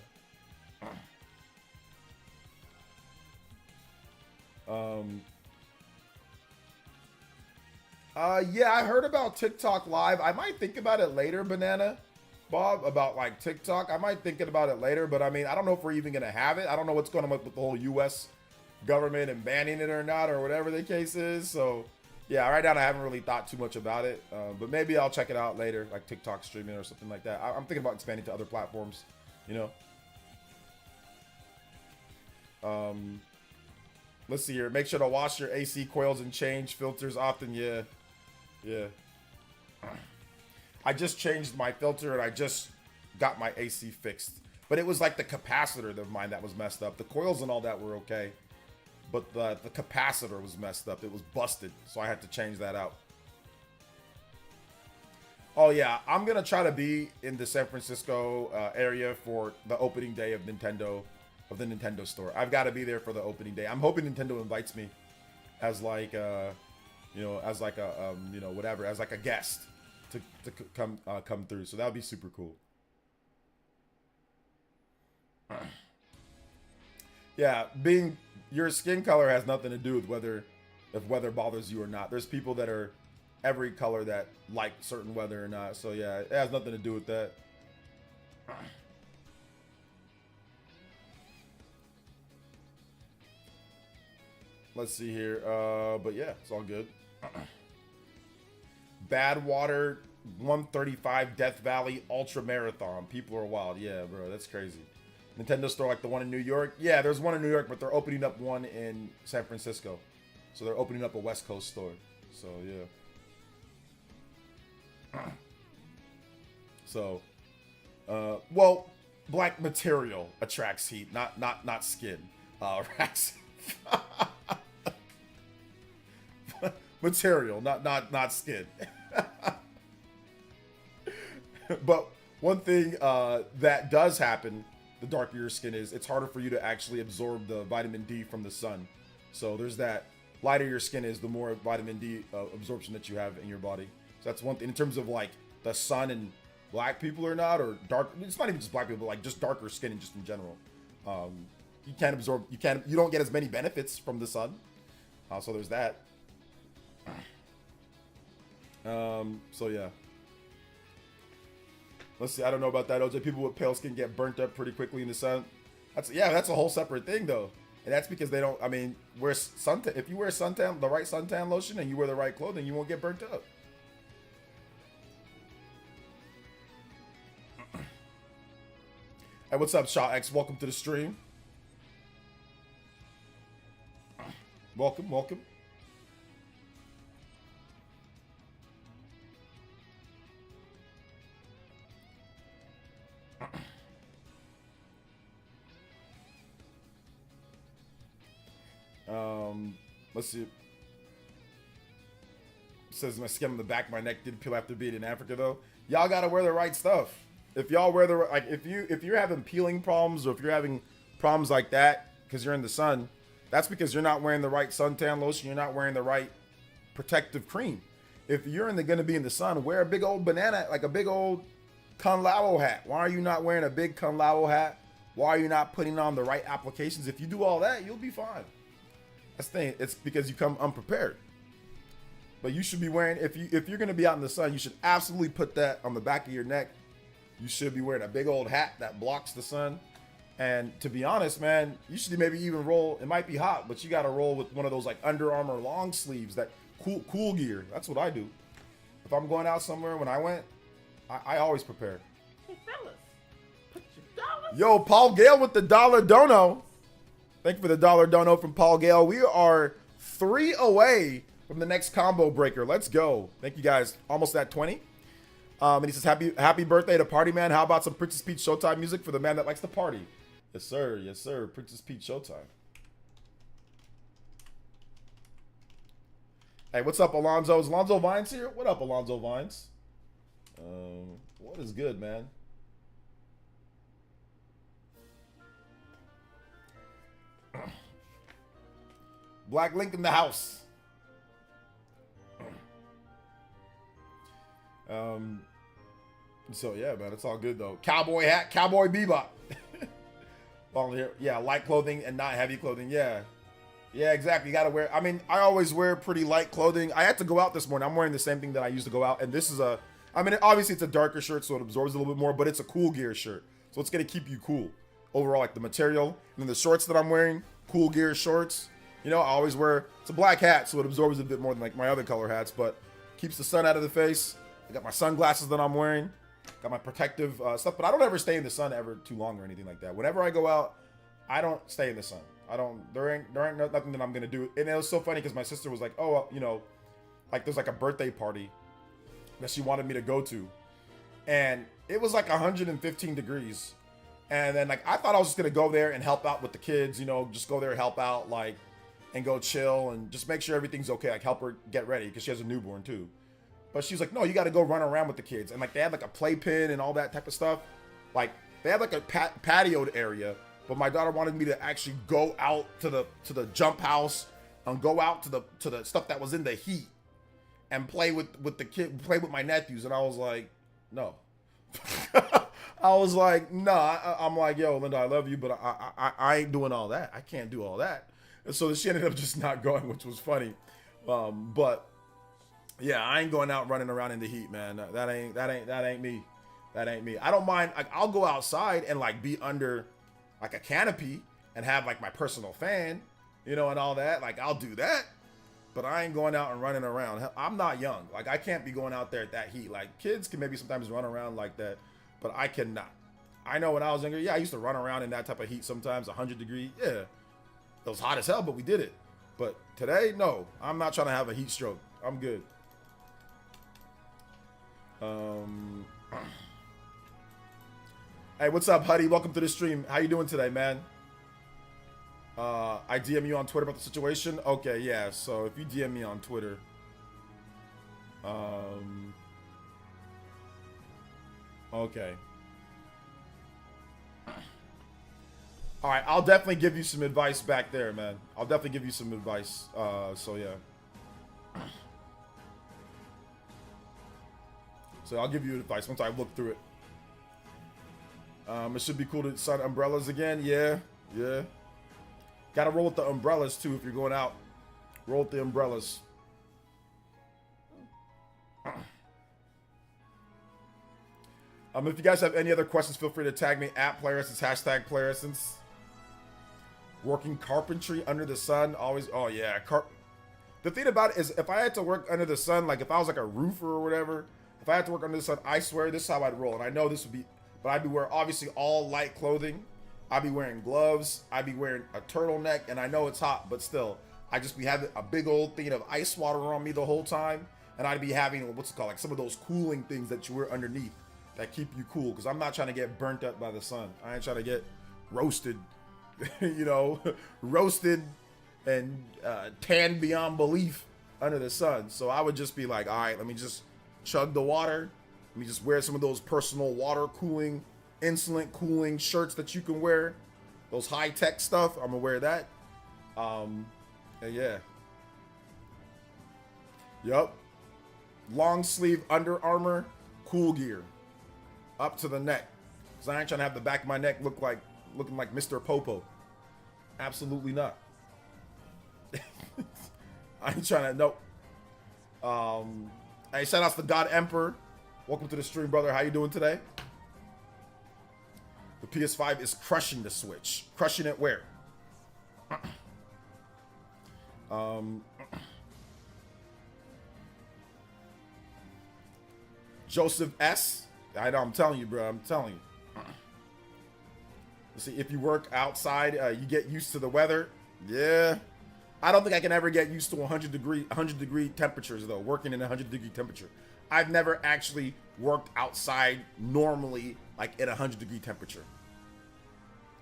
Yeah, I heard about TikTok Live. I might think about it later, Banana Bob, about like TikTok. I might think about it later, but I mean, I don't know if we're even gonna have it. I don't know what's going on with the whole US government and banning it or not, or whatever the case is. So yeah, right now I haven't really thought too much about it, but maybe I'll check it out later, like TikTok streaming or something like that. I'm thinking about expanding to other platforms, you know. Let's see here. Make sure to wash your AC coils and change filters often. Yeah. I just changed my filter and I just got my AC fixed, but it was like the capacitor of mine that was messed up. The coils and all that were okay, but the capacitor was messed up. It was busted, so I had to change that out. Oh yeah, I'm gonna try to be in the San Francisco area for the opening day of the Nintendo store. I've got to be there for the opening day. I'm hoping Nintendo invites me as like as like a whatever, as like a guest to come through. So that would be super cool. Yeah, your skin color has nothing to do with if weather bothers you or not. There's people that are every color that like certain weather or not. So yeah, it has nothing to do with that. Let's see here. But yeah, it's all good. Badwater 135 Death Valley Ultra Marathon. People are wild. Yeah, bro, that's crazy. Nintendo store like the one in New York. Yeah, there's one in New York, but they're opening up one in San Francisco. So they're opening up a West Coast store. So yeah. So, well, black material attracts heat, not skin. Material, not skin. But one thing that does happen, the darker your skin is, it's harder for you to actually absorb the vitamin D from the sun. So there's that. Lighter your skin is, the more vitamin D absorption that you have in your body. So that's one thing in terms of like the sun and black people or not, or dark. It's not even just black people, but like just darker skin and just in general. You can't absorb. You don't get as many benefits from the sun. So there's that. So yeah. Let's see. I don't know about that, OJ. People with pale skin get burnt up pretty quickly in the sun. That's a whole separate thing though. And that's because they don't, I mean, wear suntan. If you wear suntan, the right suntan lotion, and you wear the right clothing, you won't get burnt up. Hey, what's up, Shaw X? Welcome to the stream. Welcome. Let's see. It says my skin on the back of my neck did peel after being in Africa though. Y'all gotta wear the right stuff. If y'all wear the like, if you're having peeling problems, or if you're having problems like that because you're in the sun, that's because you're not wearing the right suntan lotion. You're not wearing the right protective cream. If you're gonna be in the sun, wear a big old banana, like a big old Kunlao hat. Why are you not wearing a big Kunlao hat? Why are you not putting on the right applications? If you do all that, you'll be fine. That's the thing. It's because you come unprepared. But you should be wearing, if you're gonna be out in the sun, you should absolutely put that on the back of your neck. You should be wearing a big old hat that blocks the sun. And to be honest, man, you should maybe even roll. It might be hot, but you gotta roll with one of those like Under Armour long sleeves, that cool gear. That's what I do. If I'm going out somewhere, when I went, I always prepare. Hey fellas, put your dollars. Yo, Paul Gale with the dollar dono. Thank you for the dollar dono from Paul Gale. We are 3 away from the next combo breaker. Let's go. Thank you guys. Almost at 20. And he says, happy birthday to Party Man. How about some Princess Peach Showtime music for the man that likes to party? Yes, sir. Yes, sir. Princess Peach Showtime. Hey, what's up, Alonzo? Is Alonzo Vines here? What up, Alonzo Vines? What is good, man? Black Link in the house. So yeah, man, it's all good though. Cowboy hat, cowboy bebop. Well, here, yeah, light clothing and not heavy clothing. Yeah, exactly. You gotta wear. I mean, I always wear pretty light clothing. I had to go out this morning. I'm wearing the same thing that I used to go out, and this is a. I mean, obviously it's a darker shirt, so it absorbs a little bit more, but it's a cool gear shirt, so it's gonna keep you cool overall. Like the material, and then the shorts that I'm wearing, cool gear shorts. You know, I always wear. It's a black hat, so it absorbs a bit more than like my other color hats, but keeps the sun out of the face. I got my sunglasses that I'm wearing. Got my protective stuff, but I don't ever stay in the sun ever too long or anything like that. Whenever I go out, I don't stay in the sun. There ain't nothing that I'm gonna do. And it was so funny because my sister was like, oh, you know, like there's like a birthday party that she wanted me to go to, and it was like 115 degrees. And then like I thought I was just gonna go there and help out with the kids, you know, just go there and help out, like, and go chill and just make sure everything's okay, like help her get ready because she has a newborn too. But she's like, no, you got to go run around with the kids. And like they had like a playpen and all that type of stuff. Like they had like a patioed area, but my daughter wanted me to actually go out to the jump house and go out to the stuff that was in the heat and play with the kid, play with my nephews. And I was like, no. I was like, no. I'm like, yo, Linda, I love you, but I ain't doing all that. I can't do all that. And so she ended up just not going, which was funny. But yeah, I ain't going out running around in the heat, man. That ain't me. That ain't me. I don't mind. Like, I'll go outside and like be under like a canopy and have like my personal fan. you know, and all that. Like, I'll do that, but I ain't going out and running around. Hell, I'm not young. Like, I can't be going out there at that heat. Like, kids can maybe sometimes run around like that, but I cannot. I know when I was younger, yeah, I used to run around in that type of heat sometimes, 100 degree. Yeah, it was hot as hell, but we did it. But today, no, I'm not trying to have a heat stroke. I'm good. Hey, what's up, Huddy? Welcome to the stream. How you doing today, man? I DM you on Twitter about the situation. Okay, yeah. So if you DM me on Twitter, okay. All right, I'll definitely give you some advice back there, man. I'll definitely give you some advice. So yeah. So I'll give you advice once I look through it. It should be cool to sun umbrellas again. Yeah, yeah. Gotta roll with the umbrellas too if you're going out. Roll with the umbrellas. If you guys have any other questions, feel free to tag me at PlayerEssence, hashtag PlayerEssence. Working carpentry under the sun, always, oh yeah. The thing about it is, if I had to work under the sun, like if I was like a roofer or whatever, if I had to work under the sun, I swear this is how I'd roll. And I know this would be, but I'd be wearing obviously all light clothing. I'd be wearing gloves. I'd be wearing a turtleneck, and I know it's hot, but still, I'd just be having a big old thing of ice water on me the whole time. And I'd be having, what's it called, like some of those cooling things that you wear underneath that keep you cool. Because I'm not trying to get burnt up by the sun. I ain't trying to get roasted, you know, roasted and tanned beyond belief under the sun. So I would just be like, all right, let me just chug the water. Let me just wear some of those personal water cooling, insulin cooling shirts that you can wear. Those high-tech stuff, I'm gonna wear that. Yeah. Yup. Long sleeve Under Armour, cool gear. Up to the neck. Because I ain't trying to have the back of my neck looking like Mr. Popo. Absolutely not. I ain't trying to, nope. Hey, shout outs to God Emperor. Welcome to the stream, brother. How you doing today? The PS5 is crushing the Switch. Crushing it where? Joseph S. I know, I'm telling you, bro. I'm telling you. Let's see, if you work outside, you get used to the weather. Yeah. I don't think I can ever get used to 100 degree temperatures, though, working in a 100 degree temperature. I've never actually worked outside normally, like in a 100 degree temperature.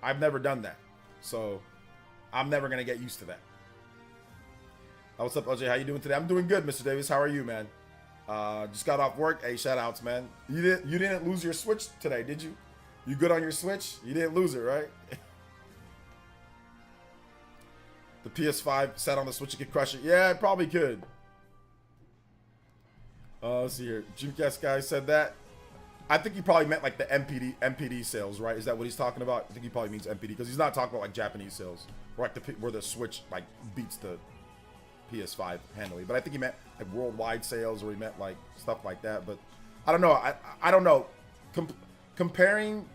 I've never done that. So I'm never going to get used to that. What's up, LJ? How you doing today? I'm doing good, Mr. Davis. How are you, man? Just got off work. Hey, shout outs, man. You didn't lose your Switch today, did you? You good on your Switch? You didn't lose it, right? The PS5 sat on the Switch, you could crush it. Yeah, it probably could. Let's see here. Dreamcast guy said that. I think he probably meant like the NPD sales, right? Is that what he's talking about? I think he probably means NPD because he's not talking about like Japanese sales, where the Switch like beats the PS5 handily. But I think he meant like worldwide sales, or he meant like stuff like that. But I don't know. I don't know. Comparing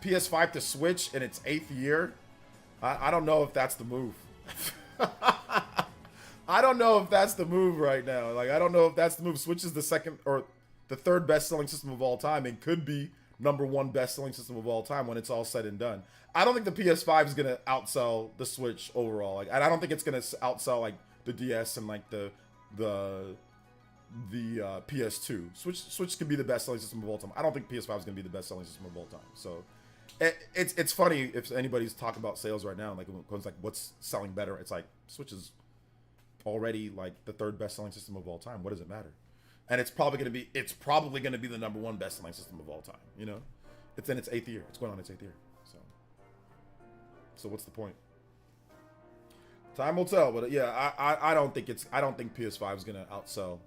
PS5 to Switch in its 8th year, I don't know if that's the move. I don't know if that's the move right now. Like, I don't know if that's the move. Switch is the second or the third best-selling system of all time and could be #1 best-selling system of all time when it's all said and done. I don't think the PS5 is going to outsell the Switch overall. Like, I don't think it's going to outsell, like, the DS and, like, the PS2. Switch could be the best-selling system of all time. I don't think PS5 is going to be the best-selling system of all time. So, it's funny if anybody's talking about sales right now, like, when it comes like what's selling better, it's like Switch is already like the third best-selling system of all time. What does it matter? And it's probably going to be the #1 best-selling system of all time. You know, it's in its 8th year. It's going on its 8th year. So what's the point? Time will tell. But yeah, I don't think PS5 is going to outsell.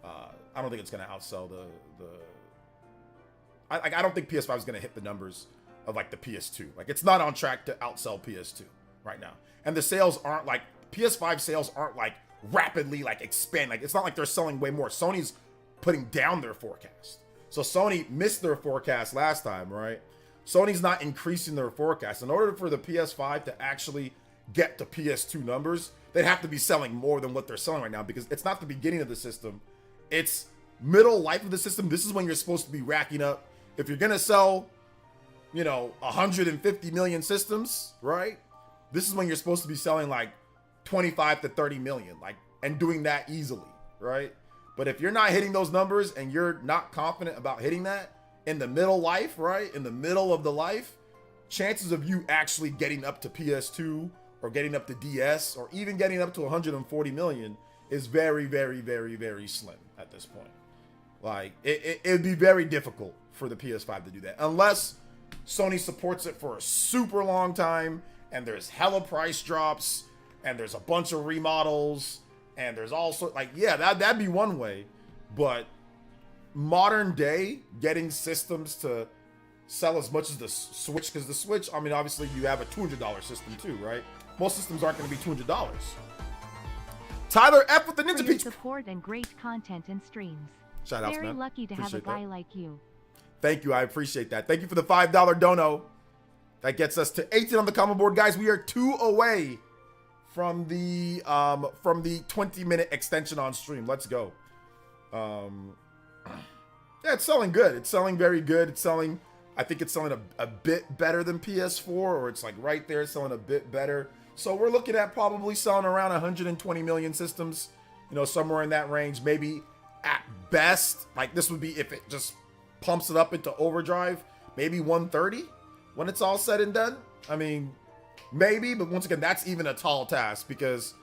I don't think it's going to outsell I don't think PS5 is going to hit the numbers of like the PS2. Like, it's not on track to outsell PS2 right now. And the sales aren't like PS5 sales aren't like rapidly like expand. Like, it's not like they're selling way more. Sony's putting down their forecast. So Sony missed their forecast last time, right? Sony's not increasing their forecast. In order for the PS5 to actually get to PS2 numbers, they'd have to be selling more than what they're selling right now, because it's not the beginning of the system. It's middle life of the system. This is when you're supposed to be racking up. If you're going to sell, 150 million systems, right? This is when you're supposed to be selling like 25 to 30 million, and doing that easily, right? But if you're not hitting those numbers and you're not confident about hitting that in the middle life, right? In the middle of the life, chances of you actually getting up to PS2 or getting up to DS or even getting up to 140 million is very, very, very, very slim at this point. It'd be very difficult for the PS5 to do that unless Sony supports it for a super long time and there's hella price drops and there's a bunch of remodels and there's also that'd be one way. But modern day, getting systems to sell as much as the Switch, because the Switch, I mean, obviously you have a $200 system too, right? Most systems aren't going to be $200. Tyler F with the Ninja Peach. Support and great content and streams. Shout out, Very man. lucky to have a guy like you. Thank you. I appreciate that. Thank you for the $5 dono. That gets us to 18 on the comment board, guys. We are 2 away from the 20-minute extension on stream. Let's go. Yeah, it's selling good. It's selling very good. I think it's selling a bit better than PS4, or it's like right there, selling a bit better. So we're looking at probably selling around 120 million systems, somewhere in that range. Maybe at best, this would be if it just pumps it up into overdrive, maybe 130 when it's all said and done. I mean, maybe, but once again, that's even a tall task because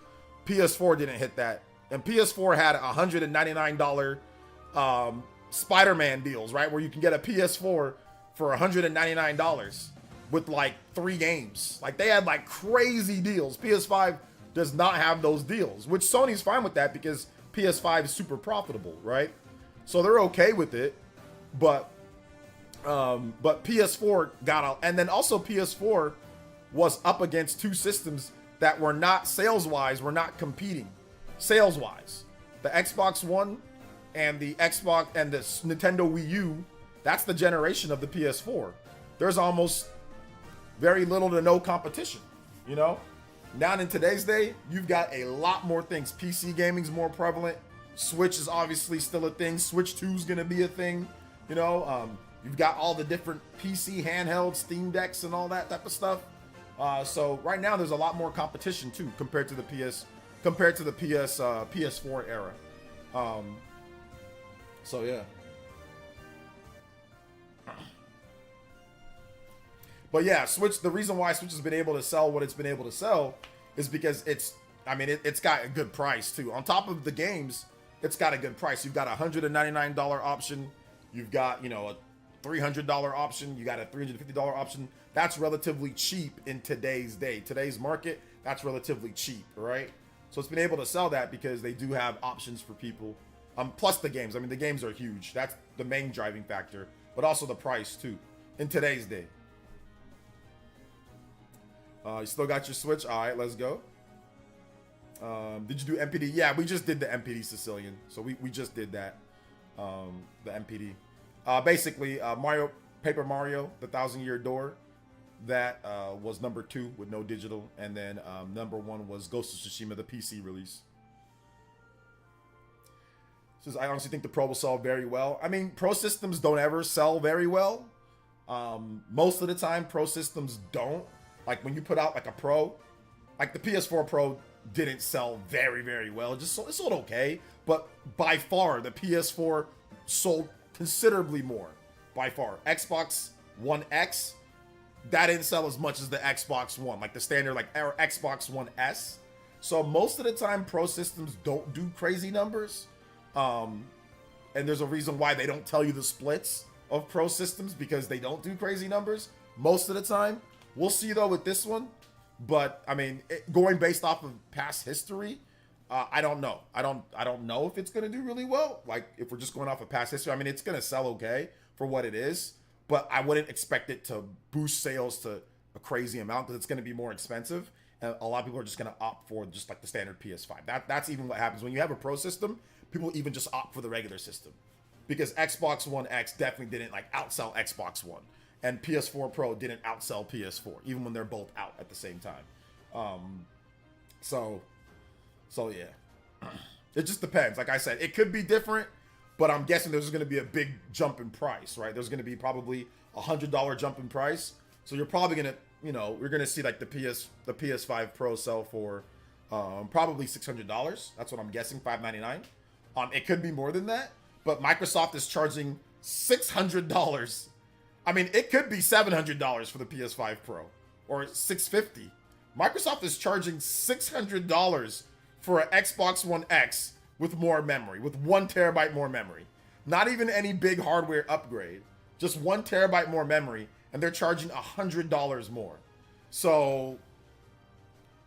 PS4 didn't hit that. And PS4 had $199 Spider-Man deals, right? Where you can get a PS4 for $199 with 3 games. They had crazy deals. PS5 does not have those deals, which Sony's fine with that because PS5 is super profitable, right? So they're okay with it. But PS4 got out, and then also PS4 was up against 2 systems that were not sales-wise, were not competing sales-wise. The Xbox One and the Xbox and the Nintendo Wii U, that's the generation of the PS4. There's almost very little to no competition, Now in today's day, you've got a lot more things. PC gaming's more prevalent. Switch is obviously still a thing. Switch 2 is going to be a thing. You've got all the different PC handhelds, Steam Decks, and all that type of stuff. So right now, there's a lot more competition too compared to the PS4 era. So yeah. But yeah, Switch. The reason why Switch has been able to sell what it's been able to sell is because it's got a good price too. On top of the games, it's got a good price. You've got a $199 option. You've got, a $300 option. You got a $350 option. That's relatively cheap in today's day. Today's market, that's relatively cheap, right? So it's been able to sell that because they do have options for people. Plus the games. The games are huge. That's the main driving factor, but also the price too in today's day. You still got your Switch? All right, let's go. Did you do NPD? Yeah, we just did the NPD Sicilian. So we just did that. The NPD. Basically, Paper Mario, the 1,000-Year Door. That was number 2 with no digital. And then number 1 was Ghost of Tsushima, the PC release. Says, I honestly think the Pro will sell very well. Pro systems don't ever sell very well. Most of the time, Pro systems don't. When you put out a Pro, the PS4 Pro didn't sell very, very well. It sold okay. But by far, the PS4 sold considerably more. By far. Xbox One X, that didn't sell as much as the Xbox One. The standard, our Xbox One S. So most of the time, Pro systems don't do crazy numbers. And there's a reason why they don't tell you the splits of Pro systems, because they don't do crazy numbers most of the time. We'll see though with this one, but going based off of past history, I don't know. I don't know if it's gonna do really well. If we're just going off of past history, it's gonna sell okay for what it is, but I wouldn't expect it to boost sales to a crazy amount because it's gonna be more expensive, and a lot of people are just gonna opt for just the standard PS5. That's even what happens when you have a Pro system. People even just opt for the regular system because Xbox One X definitely didn't outsell Xbox One. And PS4 Pro didn't outsell PS4, even when they're both out at the same time. So yeah, it just depends. Like I said, it could be different, but I'm guessing there's going to be a big jump in price, right? There's going to be probably $100 jump in price. So you're probably going to, you know, we're going to see like the PS5 Pro sell for probably $600. That's what I'm guessing, $599. It could be more than that, but Microsoft is charging $600. I mean, it could be $700 for the PS5 Pro or $650. Microsoft is charging $600 for an Xbox One X with more memory, with 1 terabyte more memory. Not even any big hardware upgrade, just 1 terabyte more memory, and they're charging $100 more. So,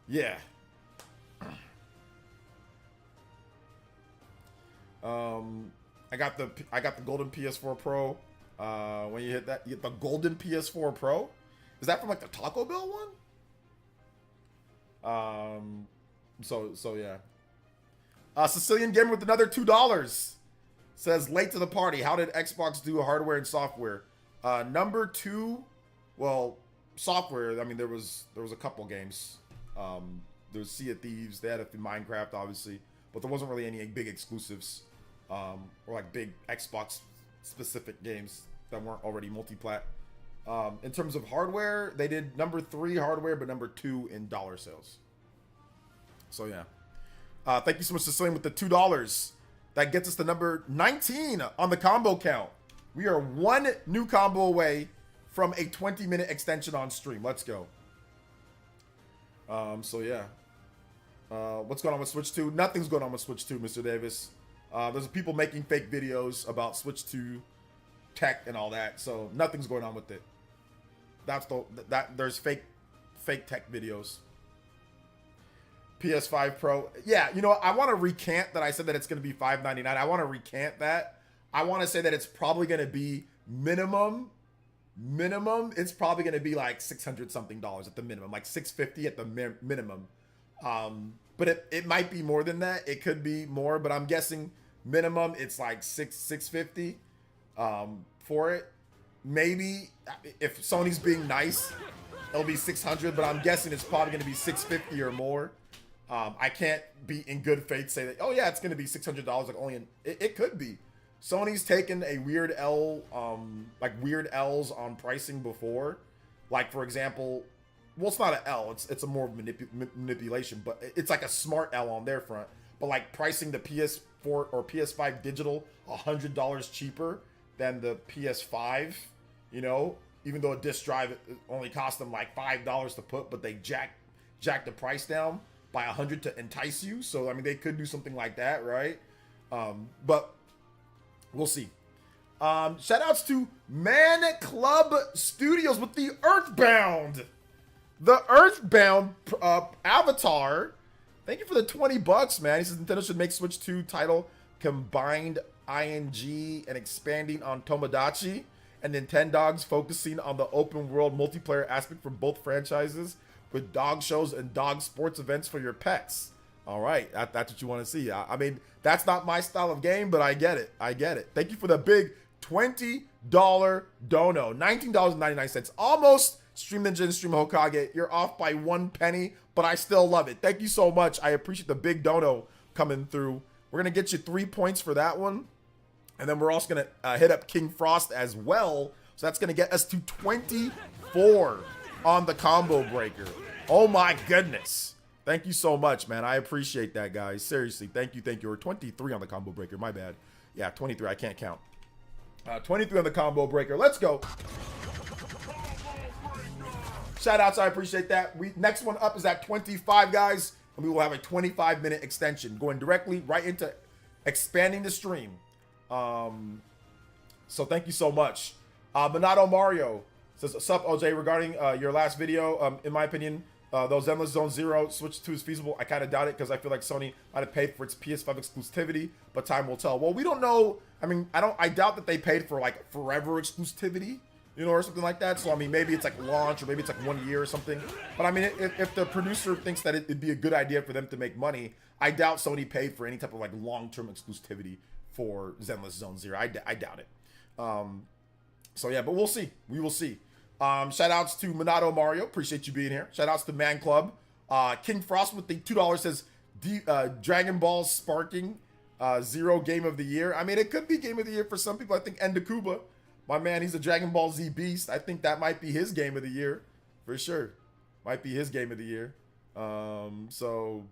yeah. I got the golden PS4 Pro. When you hit that, you get the golden PS4 Pro. Is that from like the Taco Bell one? So yeah. Sicilian Gamer with another $2 says late to the party. How did Xbox do hardware and software? Number 2, well, software. I mean, there was a couple games. There was Sea of Thieves. They had a Minecraft, obviously, but there wasn't really any big exclusives or like big Xbox specific games that weren't already multi-plat. In terms of hardware, they did number 3 hardware, but number 2 in dollar sales. So yeah. Thank you so much, Sicilian, with the $2. That gets us to number 19 on the combo count. We are 1 new combo away from a 20-minute extension on stream. Let's go. So yeah. What's going on with Switch 2? Nothing's going on with Switch 2, Mr. Davis. There's people making fake videos about Switch 2 tech and all that, so nothing's going on with it. There's fake tech videos. PS5 Pro. Yeah, you know, I want to recant that I said that it's going to be $599. I want to recant that. I want to say that it's probably going to be minimum. It's probably going to be like $600 something at the minimum, like $650 at the minimum. But it might be more than that. It could be more, but I'm guessing minimum it's like $650 for it. Maybe if Sony's being nice, it'll be $600, but I'm guessing it's probably going to be $650 or more. I can't be in good faith say that, oh yeah, it's going to be $600. Like only it could be. Sony's taken a weird like weird L's on pricing before. Like for example, well, it's not an L. It's a more manipulation, but it's like a smart L on their front. But like pricing the PS4 or PS5 digital $100 cheaper than the PS5, you know, even though a disc drive only cost them like $5 to put, but they jack the price down by $100 to entice you. So I mean, they could do something like that, right? But we'll see. Shout outs to Man Club Studios with the Earthbound. The Earthbound avatar. Thank you for the $20, man. He says Nintendo should make Switch 2 title combined ing and expanding on Tomodachi, and Nintendogs focusing on the open world multiplayer aspect for both franchises with dog shows and dog sports events for your pets. All right, that's what you want to see. I mean, that's not my style of game, but I get it. Thank you for the big $20 dono. $19.99. Almost Stream Ninja and Stream Hokage. You're off by 1 penny, but I still love it. Thank you so much. I appreciate the big dono coming through. We're going to get you 3 points for that one. And then we're also going to hit up King Frost as well. So that's going to get us to 24 on the combo breaker. Oh my goodness. Thank you so much, man. I appreciate that, guys. Seriously, thank you. Or 23 on the combo breaker. My bad. Yeah, 23. I can't count. 23 on the combo breaker. Let's go. Shout outs. I appreciate that. Next one up is at 25, guys. And we will have a 25-minute extension going directly right into expanding the stream. So thank you so much. Minato Mario says, sup, OJ, regarding your last video, in my opinion, though Endless Zone Zero Switch 2 is feasible, I kind of doubt it because I feel like Sony might have paid for its PS5 exclusivity, but time will tell. Well, we don't know. I mean, I doubt that they paid for like forever exclusivity, you know, or something like that. So, I mean, maybe it's like launch or maybe it's like 1 year or something. But I mean, if the producer thinks that it'd be a good idea for them to make money, I doubt Sony paid for any type of like long-term exclusivity for Zenless Zone Zero. I doubt it. So yeah, but we'll see. We will see. Shout outs to Minato Mario. Appreciate you being here. Shout outs to Man Club King Frost with the $2 says Dragon Ball Sparking Zero Game of the Year. I mean, it could be Game of the Year for some people. I think Endakuba, my man, he's a Dragon Ball Z beast. I think that might be his Game of the Year for sure. Might be his Game of the Year. So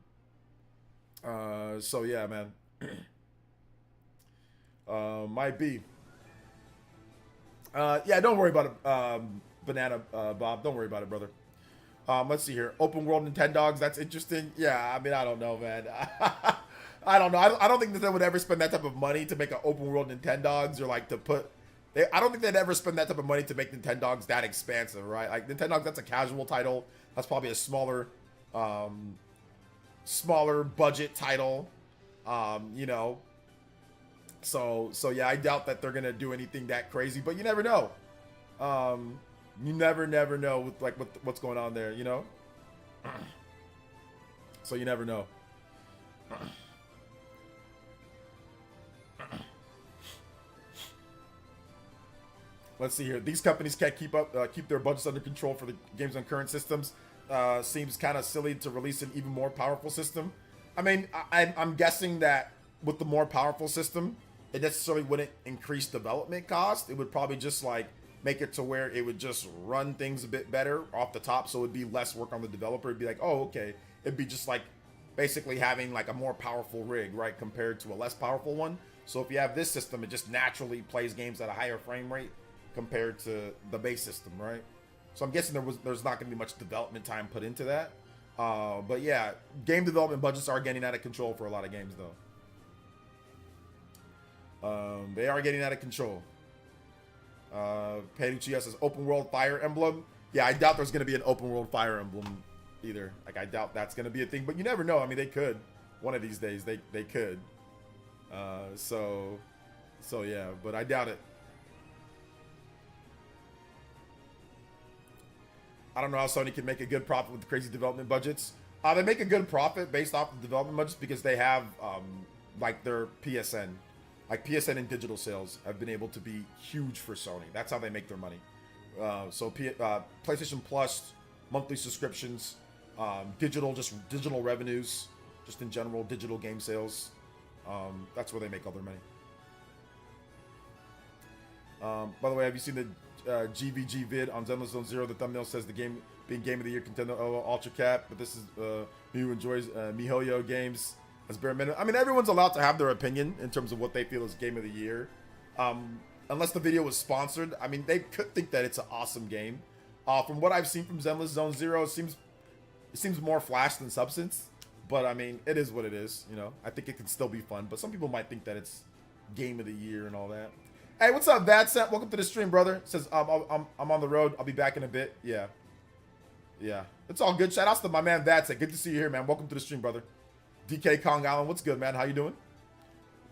yeah, man. Might be. Yeah, don't worry about it, Banana Bob. Don't worry about it, brother. Let's see here. Open world Nintendogs. That's interesting. Yeah, I mean, I don't know, man. I don't know. I don't think that they would ever spend that type of money to make an open world Nintendogs or like to put. I don't think they'd ever spend that type of money to make Nintendogs that expansive, right? Like Nintendogs, that's a casual title. That's probably a smaller budget title. You know. So yeah, I doubt that they're gonna do anything that crazy, but you never know. You never know with like what's going on there, you know. So you never know. Let's see here. These companies can't keep their budgets under control for the games on current systems. Seems kind of silly to release an even more powerful system. I mean, I'm guessing that with the more powerful system, it necessarily wouldn't increase development cost. It would probably just like make it to where it would just run things a bit better off the top, so it'd be less work on the developer. It'd be like, oh, okay. It'd be just like basically having like a more powerful rig, right, compared to a less powerful one. So if you have this system, it just naturally plays games at a higher frame rate compared to the base system, right? So I'm guessing there's not going to be much development time put into that. But yeah, game development budgets are getting out of control for a lot of games, though. They are getting out of control. Paducci says open world Fire Emblem. Yeah, I doubt there's going to be an open world Fire Emblem either. Like, I doubt that's going to be a thing, but you never know. I mean, they could. One of these days, they could. So yeah, but I doubt it. I don't know how Sony can make a good profit with crazy development budgets. They make a good profit based off of development budgets because they have, like, their PSN. Like, PSN and digital sales have been able to be huge for Sony. That's how they make their money. So PlayStation Plus, monthly subscriptions, digital revenues, just in general, digital game sales. That's where they make all their money. By the way, have you seen the GVG vid on Zenless Zone Zero? The thumbnail says the game being Game of the Year contender Ultra Cat, but this is me who enjoys MiHoYo games as bare minimum. I mean, everyone's allowed to have their opinion in terms of what they feel is Game of the Year. Unless the video was sponsored, I mean, they could think that it's an awesome game. From what I've seen from Zenless Zone Zero, it seems more flash than substance. But I mean, it is what it is, you know. I think it can still be fun, but some people might think that it's Game of the Year and all that. Hey, what's up, Vadset? Welcome to the stream, brother. It says I'm on the road. I'll be back in a bit. Yeah, it's all good. Shout outs to my man Vadset. Good to see you here, man. Welcome to the stream, brother. DK Kong Island, what's good, man? How you doing?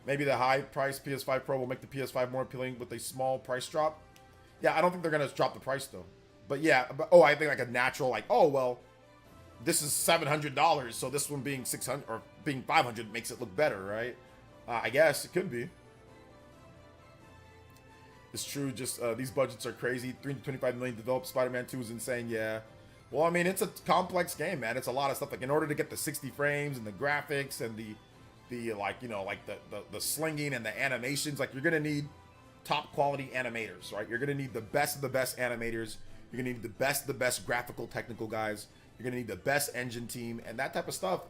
Maybe the high price PS5 Pro will make the PS5 more appealing with a small price drop. Yeah, I don't think they're gonna drop the price though. But yeah, I think like a natural, like, oh well, this is $700, so this one being 600 or being 500 makes it look better, right? I guess it could be. It's true. Just these budgets are crazy. $325 million to develop Spider-Man 2 is insane. Yeah. Well, I mean, it's a complex game, man. It's a lot of stuff. Like, in order to get the 60 frames and the graphics and the like, you know, like the slinging and the animations, like, you're gonna need top quality animators, right? You're gonna need the best of the best animators. You're gonna need the best of the best graphical technical guys. You're gonna need the best engine team and that type of stuff.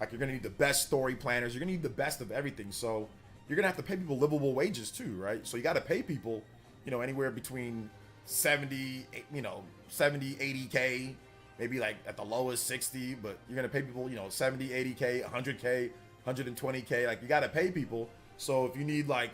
Like, you're gonna need the best story planners. You're gonna need the best of everything. So you're gonna have to pay people livable wages too, right? So you got to pay people, you know, anywhere between 70, 80K, maybe like at the lowest 60, but you're gonna pay people, you know, 70, 80K, 100K, 120K. Like, you got to pay people. So if you need like,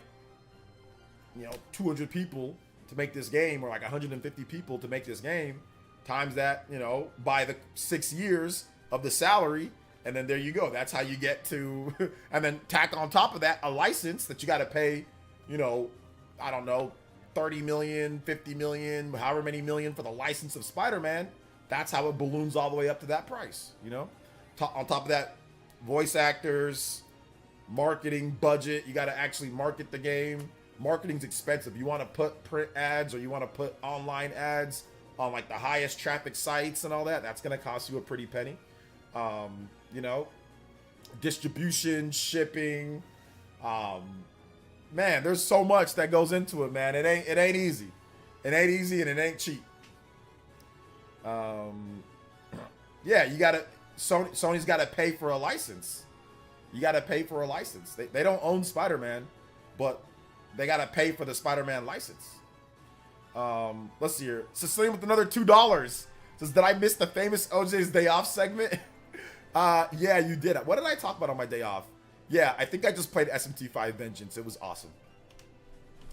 you know, 200 people to make this game, or like 150 people to make this game, times that, you know, by the 6 years of the salary. And then there you go. That's how you get to, and then tack on top of that a license that you got to pay, you know, I don't know, 30 million, 50 million, however many million for the license of Spider-Man. That's how it balloons all the way up to that price, you know? On top of that, voice actors, marketing budget. You got to actually market the game. Marketing's expensive. You want to put print ads or you want to put online ads on like the highest traffic sites and all that. That's going to cost you a pretty penny. You know, distribution, shipping. Man, there's so much that goes into it, man. It ain't easy. It ain't easy and it ain't cheap. Yeah, you gotta. Sony's got to pay for a license. You got to pay for a license. They don't own Spider-Man, but they got to pay for the Spider-Man license. Let's see here. Sicilian with another $2 says, did I miss the famous OJ's Day Off segment? Yeah, you did. What did I talk about on my day off? Yeah, I think I just played SMT5 Vengeance. It was awesome.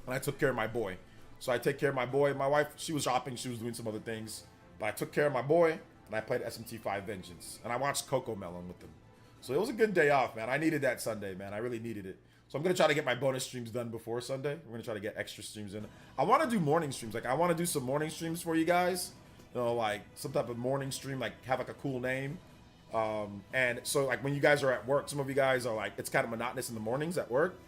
And I took care of my boy. So I take care of my boy. My wife, she was shopping. She was doing some other things. But I took care of my boy, and I played SMT5 Vengeance. And I watched Coco Melon with them. So it was a good day off, man. I needed that Sunday, man. I really needed it. So I'm going to try to get my bonus streams done before Sunday. We're going to try to get extra streams in. I want to do morning streams. Like, I want to do some morning streams for you guys. You know, like, some type of morning stream. Like, have, like, a cool name. And so, like, when you guys are at work, some of you guys are, like, it's kind of monotonous in the mornings at work.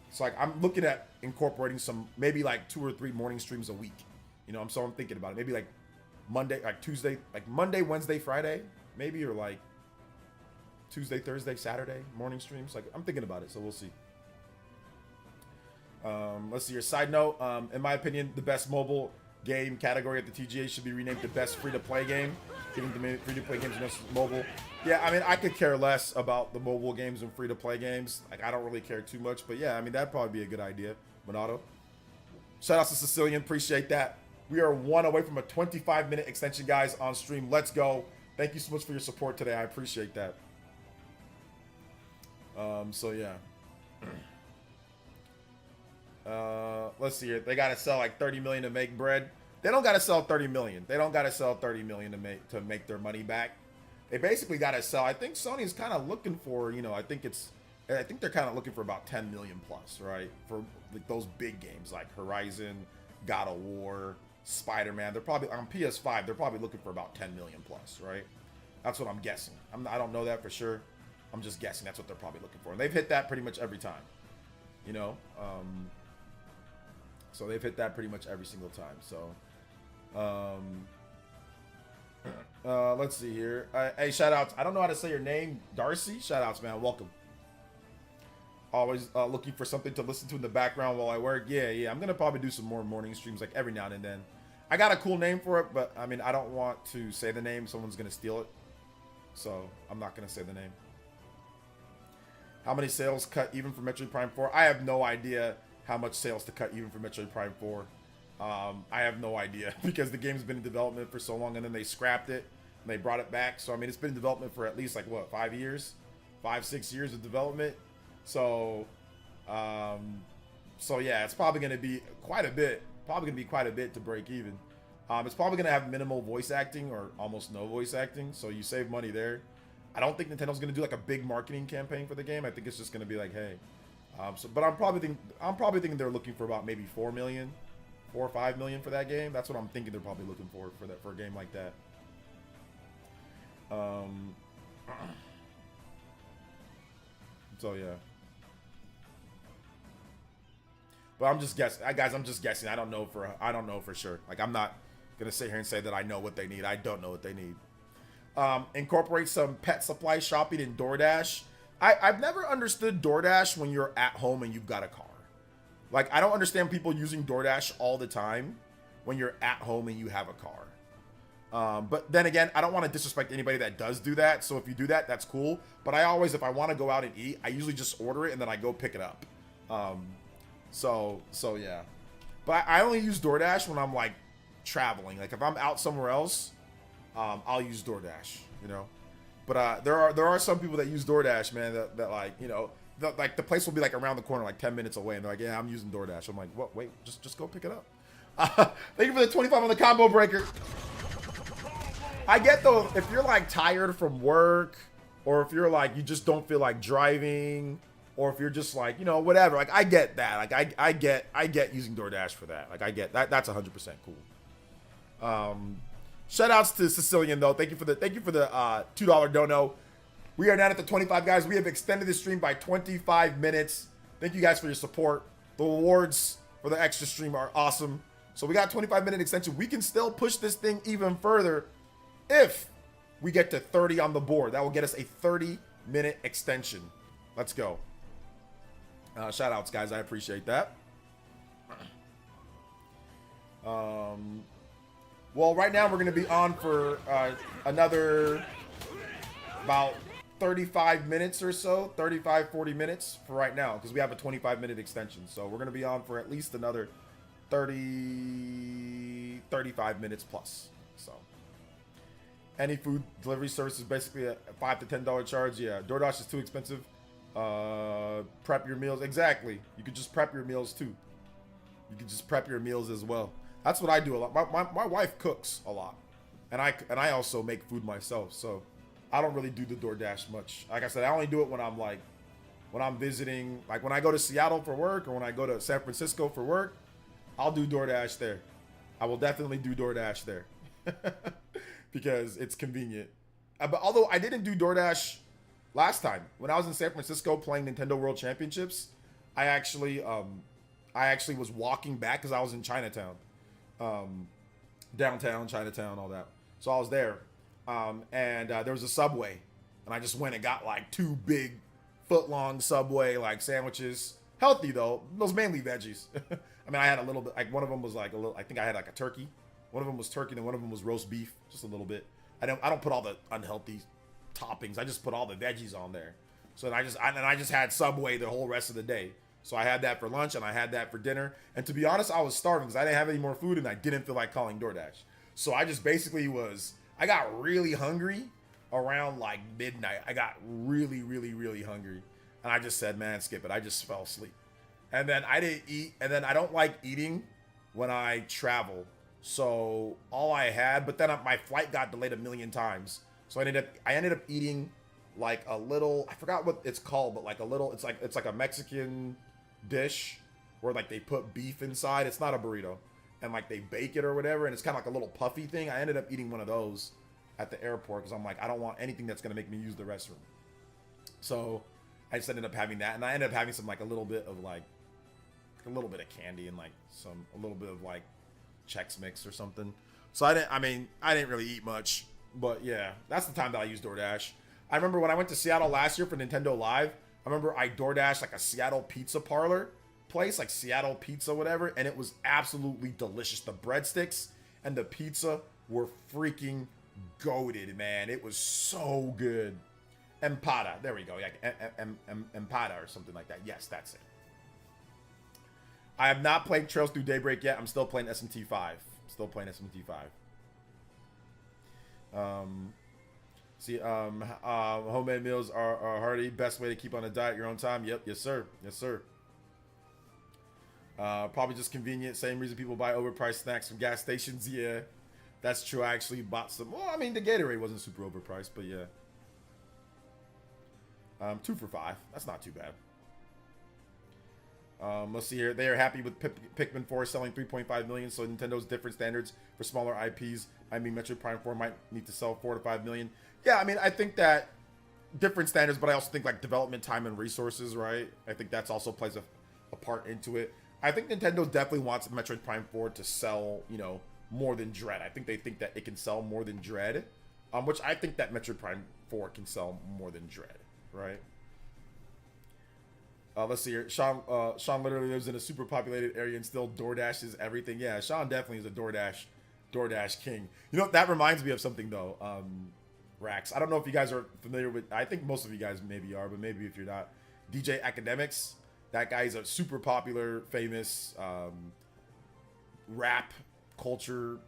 So, like, I'm looking at incorporating some, maybe, like, 2 or 3 morning streams a week. You know, so I'm thinking about it. Maybe, like, Monday, like, Tuesday, like, Monday, Wednesday, Friday, maybe, or, like, Tuesday, Thursday, Saturday morning streams. Like, I'm thinking about it, so we'll see. Let's see your side note. In my opinion, the best mobile game category at the TGA should be renamed the best free-to-play game. Giving the free-to-play games most mobile. Yeah, I mean, I could care less about the mobile games and free-to-play games. Like, I don't really care too much. But yeah, I mean, that'd probably be a good idea. Monato. Shout out to Sicilian. Appreciate that. We are 1 away from a 25-minute extension, guys, on stream. Let's go. Thank you so much for your support today. I appreciate that. So yeah. Let's see here. They gotta sell like 30 million to make bread. They don't gotta sell 30 million. They don't gotta sell 30 million to make their money back. They basically gotta sell. I think Sony's kind of looking for, you know, I think they're kind of looking for about 10 million plus, right? For like those big games like Horizon, God of War, Spider-Man. They're probably on PS5. They're probably looking for about 10 million plus, right? That's what I'm guessing. I don't know that for sure. I'm just guessing that's what they're probably looking for. And they've hit that pretty much every time, you know? So they've hit that pretty much every single time. So, let's see here. Hey, shout outs. I don't know how to say your name. Darcy? Shout outs, man. Welcome. Always looking for something to listen to in the background while I work. Yeah. I'm going to probably do some more morning streams like every now and then. I got a cool name for it, but I mean, I don't want to say the name. Someone's going to steal it. So I'm not going to say the name. How many sales cut even for Metroid Prime 4? I have no idea how much sales to cut even for Metroid Prime 4. I have no idea because the game's been in development for so long and then they scrapped it and they brought it back. So, I mean, it's been in development for at least like, what, 5 years? 5-6 years of development. So, yeah, it's probably going to be quite a bit. Probably going to be quite a bit to break even. It's probably going to have minimal voice acting or almost no voice acting. So you save money there. I don't think Nintendo's going to do like a big marketing campaign for the game. I think it's just going to be like, hey. But I'm probably thinking they're looking for about maybe 4 or 5 million for that game. That's what I'm thinking they're probably looking for a game like that. So yeah. But I'm just guessing, guys. I'm just guessing. I don't know for sure. Like, I'm not gonna sit here and say that I know what they need. I don't know what they need. Incorporate some pet supply shopping in DoorDash. I've never understood DoorDash when you're at home and you've got a car. Like, I don't understand people using DoorDash all the time when you're at home and you have a car. But then again, I don't want to disrespect anybody that does do that. So if you do that, that's cool. But I always, if I want to go out and eat, I usually just order it and then I go pick it up. So yeah. But I only use DoorDash when I'm like traveling. Like if I'm out somewhere else, I'll use DoorDash, you know. But there are some people that use DoorDash, man, that like, you know, like the place will be like around the corner, like 10 minutes away, and they're like, yeah, I'm using DoorDash. I'm like, what? Wait, just go pick it up. Thank you for the 25 on the combo breaker. I get though, if you're like tired from work, or if you're like you just don't feel like driving, or if you're just like, you know, whatever. Like I get that. Like I get using DoorDash for that. Like I get that. That's 100% cool. Shout outs to Sicilian though. Thank you for the $2 dono. We are now at the 25 guys. We have extended the stream by 25 minutes. Thank you guys for your support. The rewards for the extra stream are awesome. So we got 25-minute extension. We can still push this thing even further if we get to 30 on the board. That will get us a 30-minute extension. Let's go. Shout outs, guys. I appreciate that. Well, right now we're going to be on for another about 35 minutes or so, 35, 40 minutes for right now, because we have a 25-minute extension. So we're going to be on for at least another 30, 35 minutes plus. So any food delivery service is basically a $5 to $10 charge. Yeah, DoorDash is too expensive. Prep your meals. Exactly. You could just prep your meals too. You could just prep your meals as well. That's what I do a lot. My wife cooks a lot, and I also make food myself. So I don't really do the DoorDash much. Like I said, I only do it when I'm visiting, like when I go to Seattle for work or when I go to San Francisco for work. I'll do DoorDash there. I will definitely do DoorDash there because it's convenient. But although I didn't do DoorDash last time when I was in San Francisco playing Nintendo World Championships, I actually was walking back because I was in Chinatown. Downtown, Chinatown, all that. So I was there. And there was a Subway. And I just went and got like 2 big foot-long Subway like sandwiches. Healthy though. Those mainly veggies. I mean, I had a little bit, like one of them was like a little, I think I had like a turkey. One of them was turkey and one of them was roast beef. Just a little bit. I don't put all the unhealthy toppings. I just put all the veggies on there. So I just had Subway the whole rest of the day. So I had that for lunch and I had that for dinner. And to be honest, I was starving because I didn't have any more food and I didn't feel like calling DoorDash. So I just basically I got really hungry around like midnight. I got really, really, really hungry. And I just said, man, skip it. I just fell asleep. And then I didn't eat. And then I don't like eating when I travel. So all I had, but then my flight got delayed a million times. So I ended up eating like a little, I forgot what it's called, but like a little, it's like a Mexican dish where like they put beef inside. It's not a burrito, and like they bake it or whatever, and it's kind of like a little puffy thing. I ended up eating one of those at the airport because I'm like, I don't want anything that's gonna make me use the restroom. So I just ended up having that, and I ended up having some like a little bit of candy and like a little bit of like Chex Mix or something. So I didn't really eat much, but yeah, that's the time that I use DoorDash. I remember when I went to Seattle last year for Nintendo Live, I remember I DoorDashed like a Seattle pizza parlor place, like Seattle Pizza, whatever, and it was absolutely delicious. The breadsticks and the pizza were freaking goated, man. It was so good. Empada, there we go. Yeah, Empada or something like that. Yes, that's it. I have not played Trails Through Daybreak yet. I'm still playing SMT5. Homemade meals are hearty. Best way to keep on a diet your own time. Yep, yes sir. Probably just convenient. Same reason people buy overpriced snacks from gas stations. Yeah, that's true. I actually bought some. Well, I mean, the Gatorade wasn't super overpriced, but yeah. 2 for $5. That's not too bad. Let's see here. They are happy with Pikmin 4 selling 3.5 million, so Nintendo's different standards for smaller IPs. I mean, Metroid Prime 4 might need to sell 4 to 5 million. Yeah, I mean, I think that different standards, but I also think like development time and resources, right? I think that's also plays a part into it. I think Nintendo definitely wants Metroid Prime 4 to sell, more than Dread. I think they think that it can sell more than Dread, which I think that Metroid Prime 4 can sell more than Dread, right? Let's see here. Sean literally lives in a super populated area and still DoorDashes everything. Yeah, Sean definitely is a DoorDash king. That reminds me of something though. Rax. I don't know if you guys are familiar with. I think most of you guys maybe are, but maybe if you're not, DJ Academics. That guy is a super popular, famous rap culture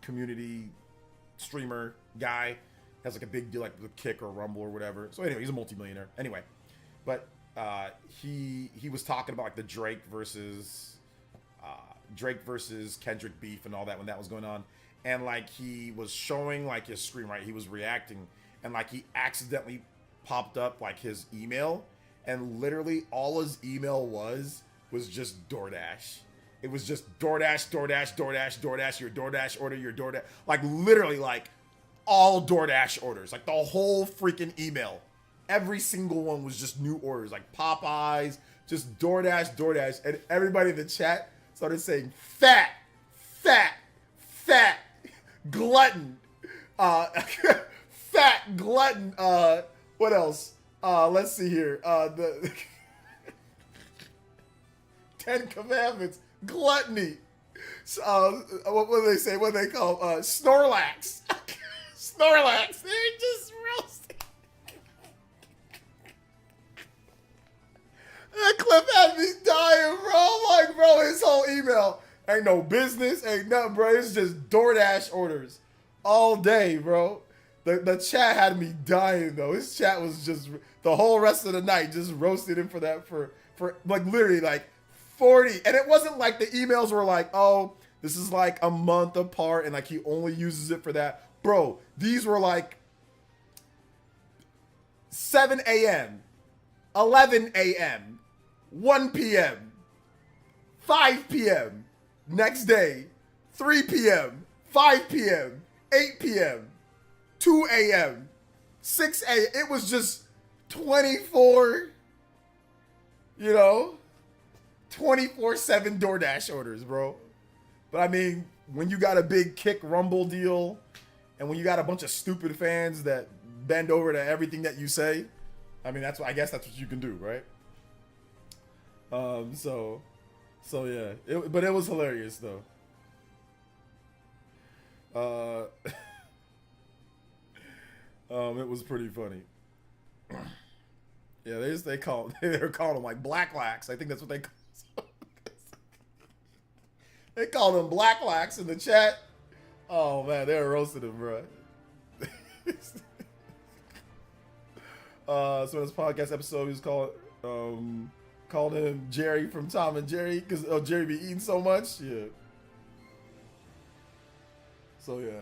community streamer guy. Has like a big deal like with Kick or Rumble or whatever. So anyway, he's a multimillionaire. Anyway, but he was talking about like the Drake versus Kendrick beef and all that when that was going on, and like he was showing like his screen, right? He was reacting, and like he accidentally popped up like his email, and literally all his email was just DoorDash. It was just DoorDash, your DoorDash order, your DoorDash, like literally like all DoorDash orders, like the whole freaking email. Every single one was just new orders, like Popeyes, just DoorDash, and everybody in the chat started saying fat, glutton. fat glutton. What else? Let's see here. The 10 Commandments. Gluttony. What do they say? What do they call Snorlax? Snorlax. They're just roasting. That clip had me dying, bro. I'm like, bro, his whole email ain't no business, ain't nothing, bro. It's just DoorDash orders all day, bro. The chat had me dying though. His chat was just the whole rest of the night just roasted him for that for like literally like 40. And it wasn't like the emails were like, oh, this is like a month apart and like he only uses it for that. Bro, these were like 7 a.m., 11 a.m., 1 p.m., 5 p.m., next day, 3 p.m., 5 p.m., 8 p.m., 2 a.m., 6 a.m. It was just 24, 24/7 DoorDash orders, bro. But I mean, when you got a big Kick Rumble deal and when you got a bunch of stupid fans that bend over to everything that you say, I mean, I guess that's what you can do, right? So yeah, but it was hilarious though. It was pretty funny. Yeah, they're calling them like Black Lax. I think that's what they call them. They call them Black Lax in the chat. Oh man, they were roasting him, bro. So this podcast episode was called him Jerry from Tom and Jerry because Jerry be eating so much. Yeah. So yeah.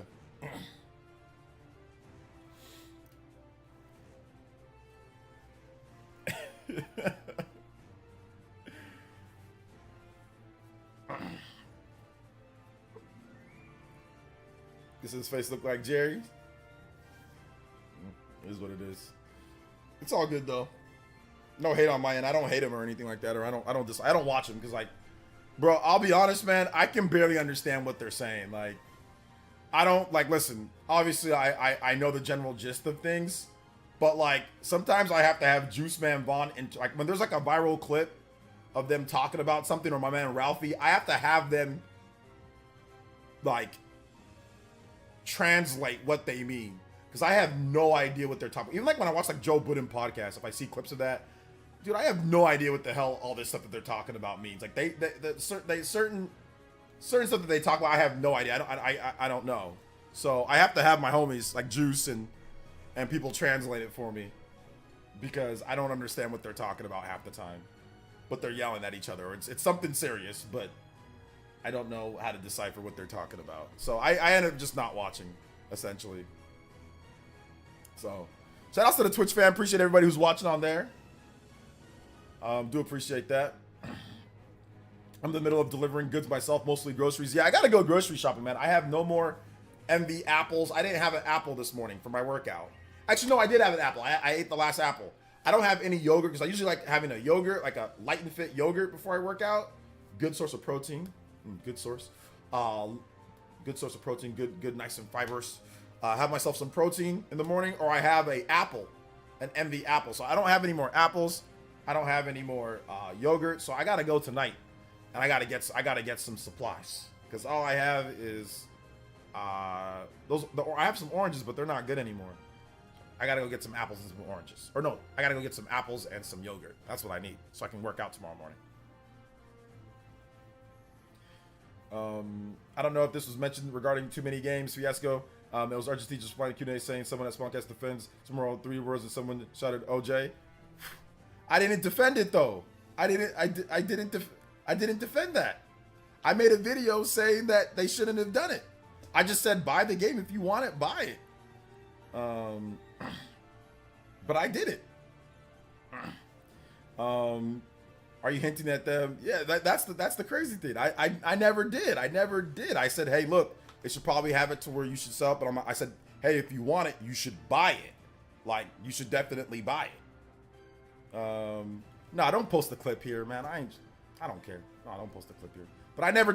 Does his face look like Jerry's? It is what it is. It's all good though. No hate on my end. I don't hate him or anything like that, or I don't watch him because like, bro, I'll be honest, man. I can barely understand what they're saying. Like, I don't like. Listen, obviously, I know the general gist of things, but like sometimes I have to have Juice Man Vaughn into like when there's like a viral clip of them talking about something or my man Ralphie, I have to have them like translate what they mean because I have no idea what they're talking. Even like when I watch like Joe Budden podcast, if I see clips of that, dude, I have no idea what the hell all this stuff that they're talking about means. Like they certain stuff that they talk about, I have no idea. I don't know. So I have to have my homies like Juice and people translate it for me because I don't understand what they're talking about half the time. But they're yelling at each other. It's something serious, but I don't know how to decipher what they're talking about. So I ended up just not watching, essentially. So shout outs to the Twitch fam. Appreciate everybody who's watching on there. Do appreciate that. I'm in the middle of delivering goods myself, mostly groceries. Yeah, I gotta go grocery shopping, man. I have no more MV apples. I didn't have an apple this morning for my workout. Actually, no, I did have an apple. I ate the last apple. I don't have any yogurt because I usually like having a yogurt, like a light and fit yogurt before I work out. Good source of protein. Good source. Good source of protein. Good, nice and fibrous. Have myself some protein in the morning, or I have an apple, an MV apple. So I don't have any more apples. I don't have any more yogurt. So I gotta go tonight, and I gotta get some supplies because all I have is I have some oranges, but they're not good anymore. I gotta go get some apples and some oranges. Or no, I gotta go get some apples and some yogurt. That's what I need so I can work out tomorrow morning. I don't know if this was mentioned regarding too many games fiasco. It was Argentina just replying to Q&A saying someone at Spawncast defends some more 3 words and someone shouted OJ. I didn't defend it though. I didn't defend that. I made a video saying that they shouldn't have done it. I just said buy the game if you want it, buy it. But I did it. Are you hinting at them? Yeah, that's the crazy thing. I never did. I said, hey, look, they should probably have it to where you should sell it. But I said, hey, if you want it, you should buy it. Like, you should definitely buy it. No, don't post the clip here, man. I don't care. No, don't post the clip here. But I never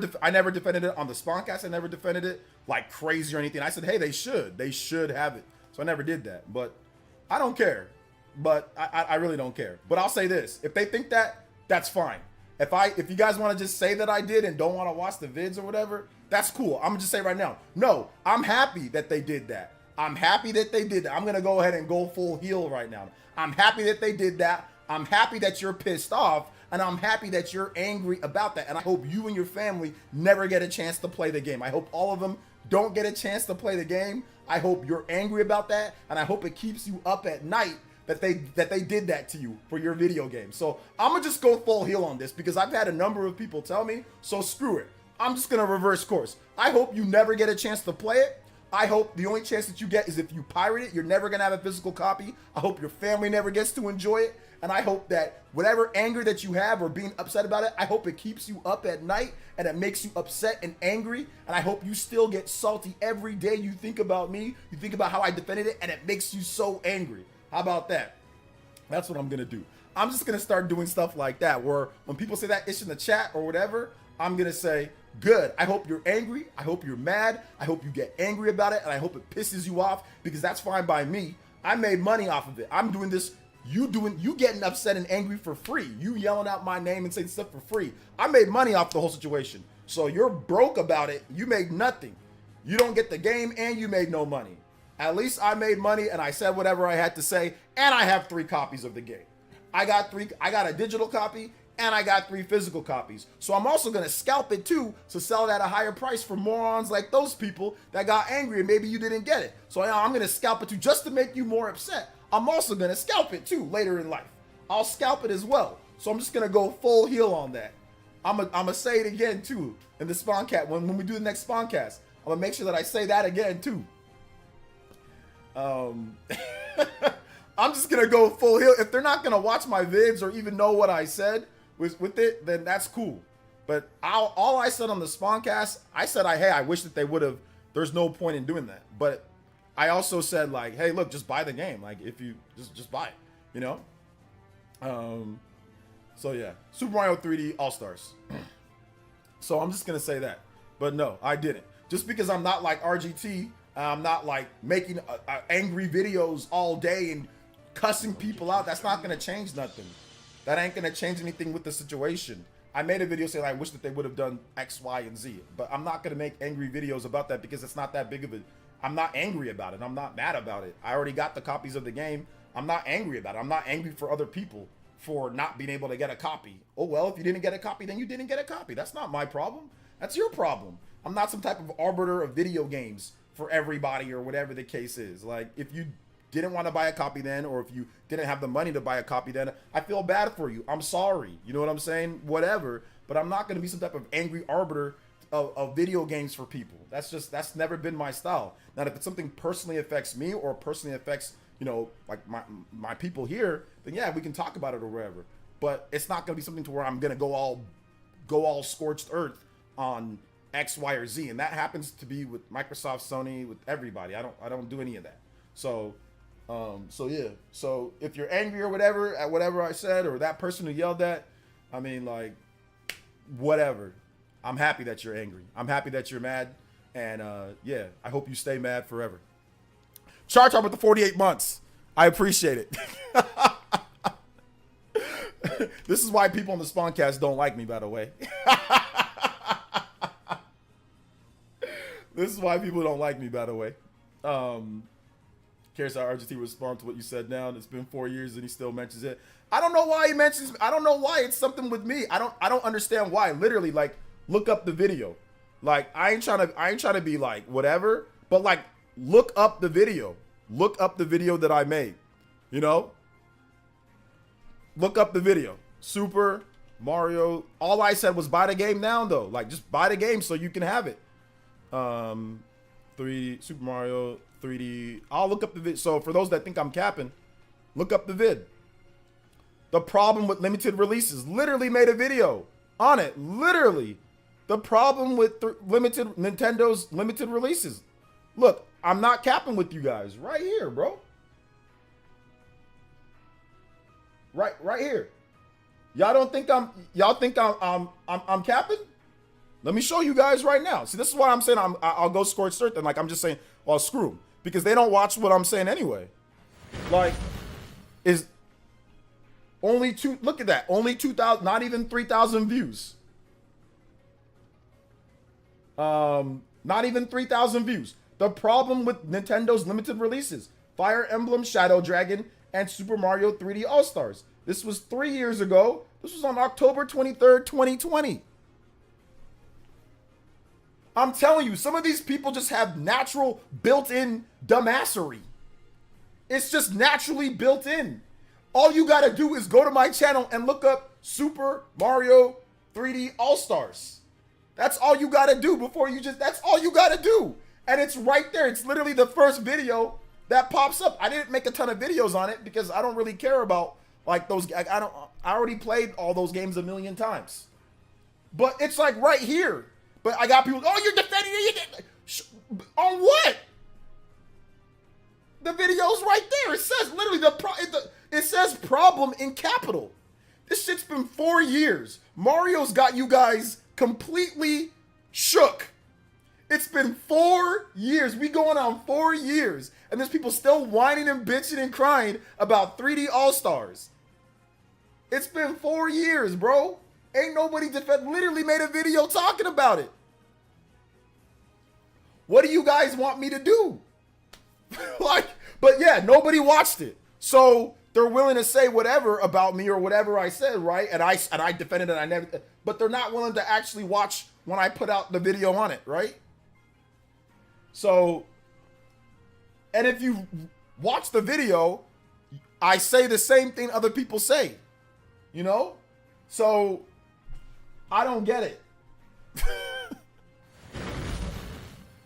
defended it on the Spawncast. I never defended it like crazy or anything. I said, hey, they should have it. So I never did that. But I don't care. But I really don't care. But I'll say this. If they think that, that's fine. If you guys want to just say that I did and don't want to watch the vids or whatever, that's cool. I'm going to just say right now, no, I'm happy that they did that. I'm happy that they did that. I'm going to go ahead and go full heel right now. I'm happy that they did that. I'm happy that you're pissed off, and I'm happy that you're angry about that. And I hope you and your family never get a chance to play the game. I hope all of them don't get a chance to play the game. I hope you're angry about that, and I hope it keeps you up at night that they did that to you for your video game. So I'm gonna just go full heel on this because I've had a number of people tell me, so screw it. I'm just gonna reverse course. I hope you never get a chance to play it. I hope the only chance that you get is if you pirate it. You're never gonna have a physical copy. I hope your family never gets to enjoy it. And I hope that whatever anger that you have or being upset about it, I hope it keeps you up at night and it makes you upset and angry. And I hope you still get salty every day you think about me. You think about how I defended it and it makes you so angry. How about that? That's what I'm gonna do. I'm just gonna start doing stuff like that where when people say that ish in the chat or whatever, I'm gonna say, good. I hope you're angry. I hope you're mad. I hope you get angry about it. And I hope it pisses you off because that's fine by me. I made money off of it. I'm doing this. You getting upset and angry for free. You yelling out my name and saying stuff for free. I made money off the whole situation. So you're broke about it. You made nothing. You don't get the game and you made no money. At least I made money and I said whatever I had to say, and I have 3 copies of the game. I got a digital copy and I got 3 physical copies. So I'm also gonna scalp it too to sell it at a higher price for morons like those people that got angry and maybe you didn't get it. So I'm gonna scalp it too just to make you more upset. I'm also gonna scalp it too later in life. I'll scalp it as well. So I'm just gonna go full heel on that. I'm gonna say it again too in the Spawncast when we do the next Spawncast. I'm gonna make sure that I say that again too. I'm just gonna go full heel. If they're not gonna watch my vids or even know what I said with it, then that's cool. But all I said on the Spawncast, I said, hey, I wish that they would have. There's no point in doing that. But I also said like, hey, look, just buy the game. Like if you just buy it, you know. So yeah, Super Mario 3D All Stars. So I'm just gonna say that. But no, I didn't. Just because I'm not like RGT. I'm not like making angry videos all day and cussing people out. That's not going to change nothing. That ain't going to change anything with the situation. I made a video saying I wish that they would have done X, Y, and Z. But I'm not going to make angry videos about that because it's not that big of a... I'm not angry about it. I'm not mad about it. I already got the copies of the game. I'm not angry about it. I'm not angry for other people for not being able to get a copy. Oh, well, if you didn't get a copy, then you didn't get a copy. That's not my problem. That's your problem. I'm not some type of arbiter of video games for everybody or whatever the case is. Like if you didn't want to buy a copy then, or if you didn't have the money to buy a copy then, I feel bad for you. I'm sorry. You know what I'm saying? Whatever. But I'm not going to be some type of angry arbiter of video games for people. That's never been my style. Now, if it's something personally affects me or personally affects, you know, like my people here, then yeah, we can talk about it or whatever. But it's not going to be something to where I'm going to go all scorched earth on X, Y, or Z, and that happens to be with Microsoft, Sony, with everybody. I don't do any of that. So yeah. So if you're angry or whatever at whatever I said or that person who yelled at, I mean, like, whatever. I'm happy that you're angry. I'm happy that you're mad, and yeah, I hope you stay mad forever. Char with the 48 months. I appreciate it. This is why people on the Spawncast don't like me, by the way. This is why people don't like me, by the way. Cares how RGT respond to what you said now. It's been 4 years and he still mentions it. I don't know why he mentions. I don't know why it's something with me. I don't understand why. Literally, like, look up the video. Like, I ain't trying to be like whatever. But like, look up the video. Look up the video that I made. You know. Look up the video. Super Mario. All I said was buy the game now, though. Like, just buy the game so you can have it. 3D Super Mario 3D. I'll look up the vid. So for those that think I'm capping, look up the vid. The problem with limited releases. Literally made a video on it. Literally. The problem with Nintendo's limited releases. Look, I'm not capping with you guys. Right here, bro. Right here. Y'all think I'm capping? Let me show you guys right now. See, this is why I'm saying I'll go scorched earth, and like I'm just saying, well, screw 'em. because they don't watch what I'm saying anyway. Like, is only look at that. Only 2,000, not even 3,000 views. Not even 3,000 views. The problem with Nintendo's limited releases, Fire Emblem, Shadow Dragon, and Super Mario 3D All-Stars. This was 3 years ago. This was on October 23rd, 2020. I'm telling you, some of these people just have natural built-in dumbassery. It's just naturally built in. All you gotta do is go to my channel and look up Super Mario 3D All-Stars. That's all you gotta do before you just, that's all you gotta do. And it's right there. It's literally the first video that pops up. I didn't make a ton of videos on it because I don't really care about like those. I already played all those games a million times. But it's like right here. But I got people, oh, you're defending it. On what? The video's right there. It says literally it says problem in capital. This shit's been 4 years. Mario's got you guys completely shook. It's been 4 years. We going on 4 years. And there's people still whining and bitching and crying about 3D All-Stars. It's been 4 years, bro. Ain't nobody literally made a video talking about it. What do you guys want me to do? Like, but yeah, nobody watched it. So they're willing to say whatever about me or whatever I said, right? And I defended it. I never, but they're not willing to actually watch when I put out the video on it, right? So, and if you watch the video, I say the same thing other people say, you know? So I don't get it.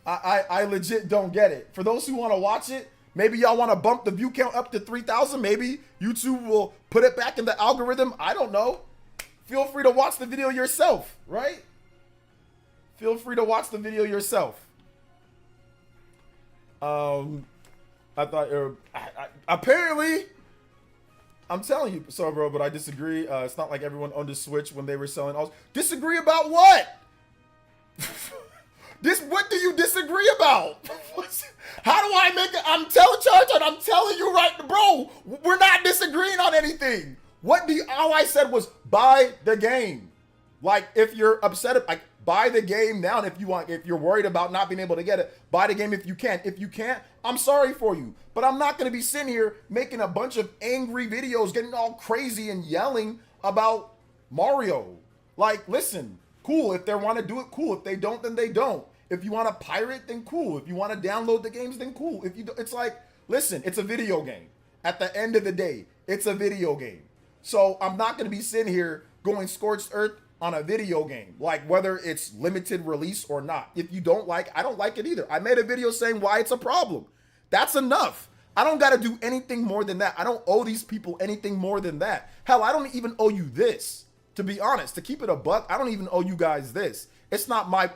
I legit don't get it. For those who want to watch it, maybe y'all want to bump the view count up to 3,000. Maybe YouTube will put it back in the algorithm. I don't know. Feel free to watch the video yourself, right? Feel free to watch the video yourself. I thought, apparently, I'm telling you, sorry, bro, but I disagree. It's not like everyone owned a Switch when they were selling. Disagree about what? What do you disagree about? How do I make it? I'm telling you right, bro, we're not disagreeing on anything. All I said was buy the game. Like, if you're upset, like, buy the game now. And if you're worried about not being able to get it, buy the game if you can. If you can't, I'm sorry for you. But I'm not going to be sitting here making a bunch of angry videos, getting all crazy and yelling about Mario. Like, listen, cool. If they want to do it, cool. If they don't, then they don't. If you want to pirate, then cool. If you want to download the games, then cool. If you don't, it's like, listen, it's a video game. At the end of the day, it's a video game. So I'm not going to be sitting here going scorched earth on a video game, like whether it's limited release or not. If you don't like, I don't like it either. I made a video saying why it's a problem. That's enough. I don't got to do anything more than that. I don't owe these people anything more than that. Hell, I don't even owe you this. To be honest, to keep it a buck, I don't even owe you guys this. It's not my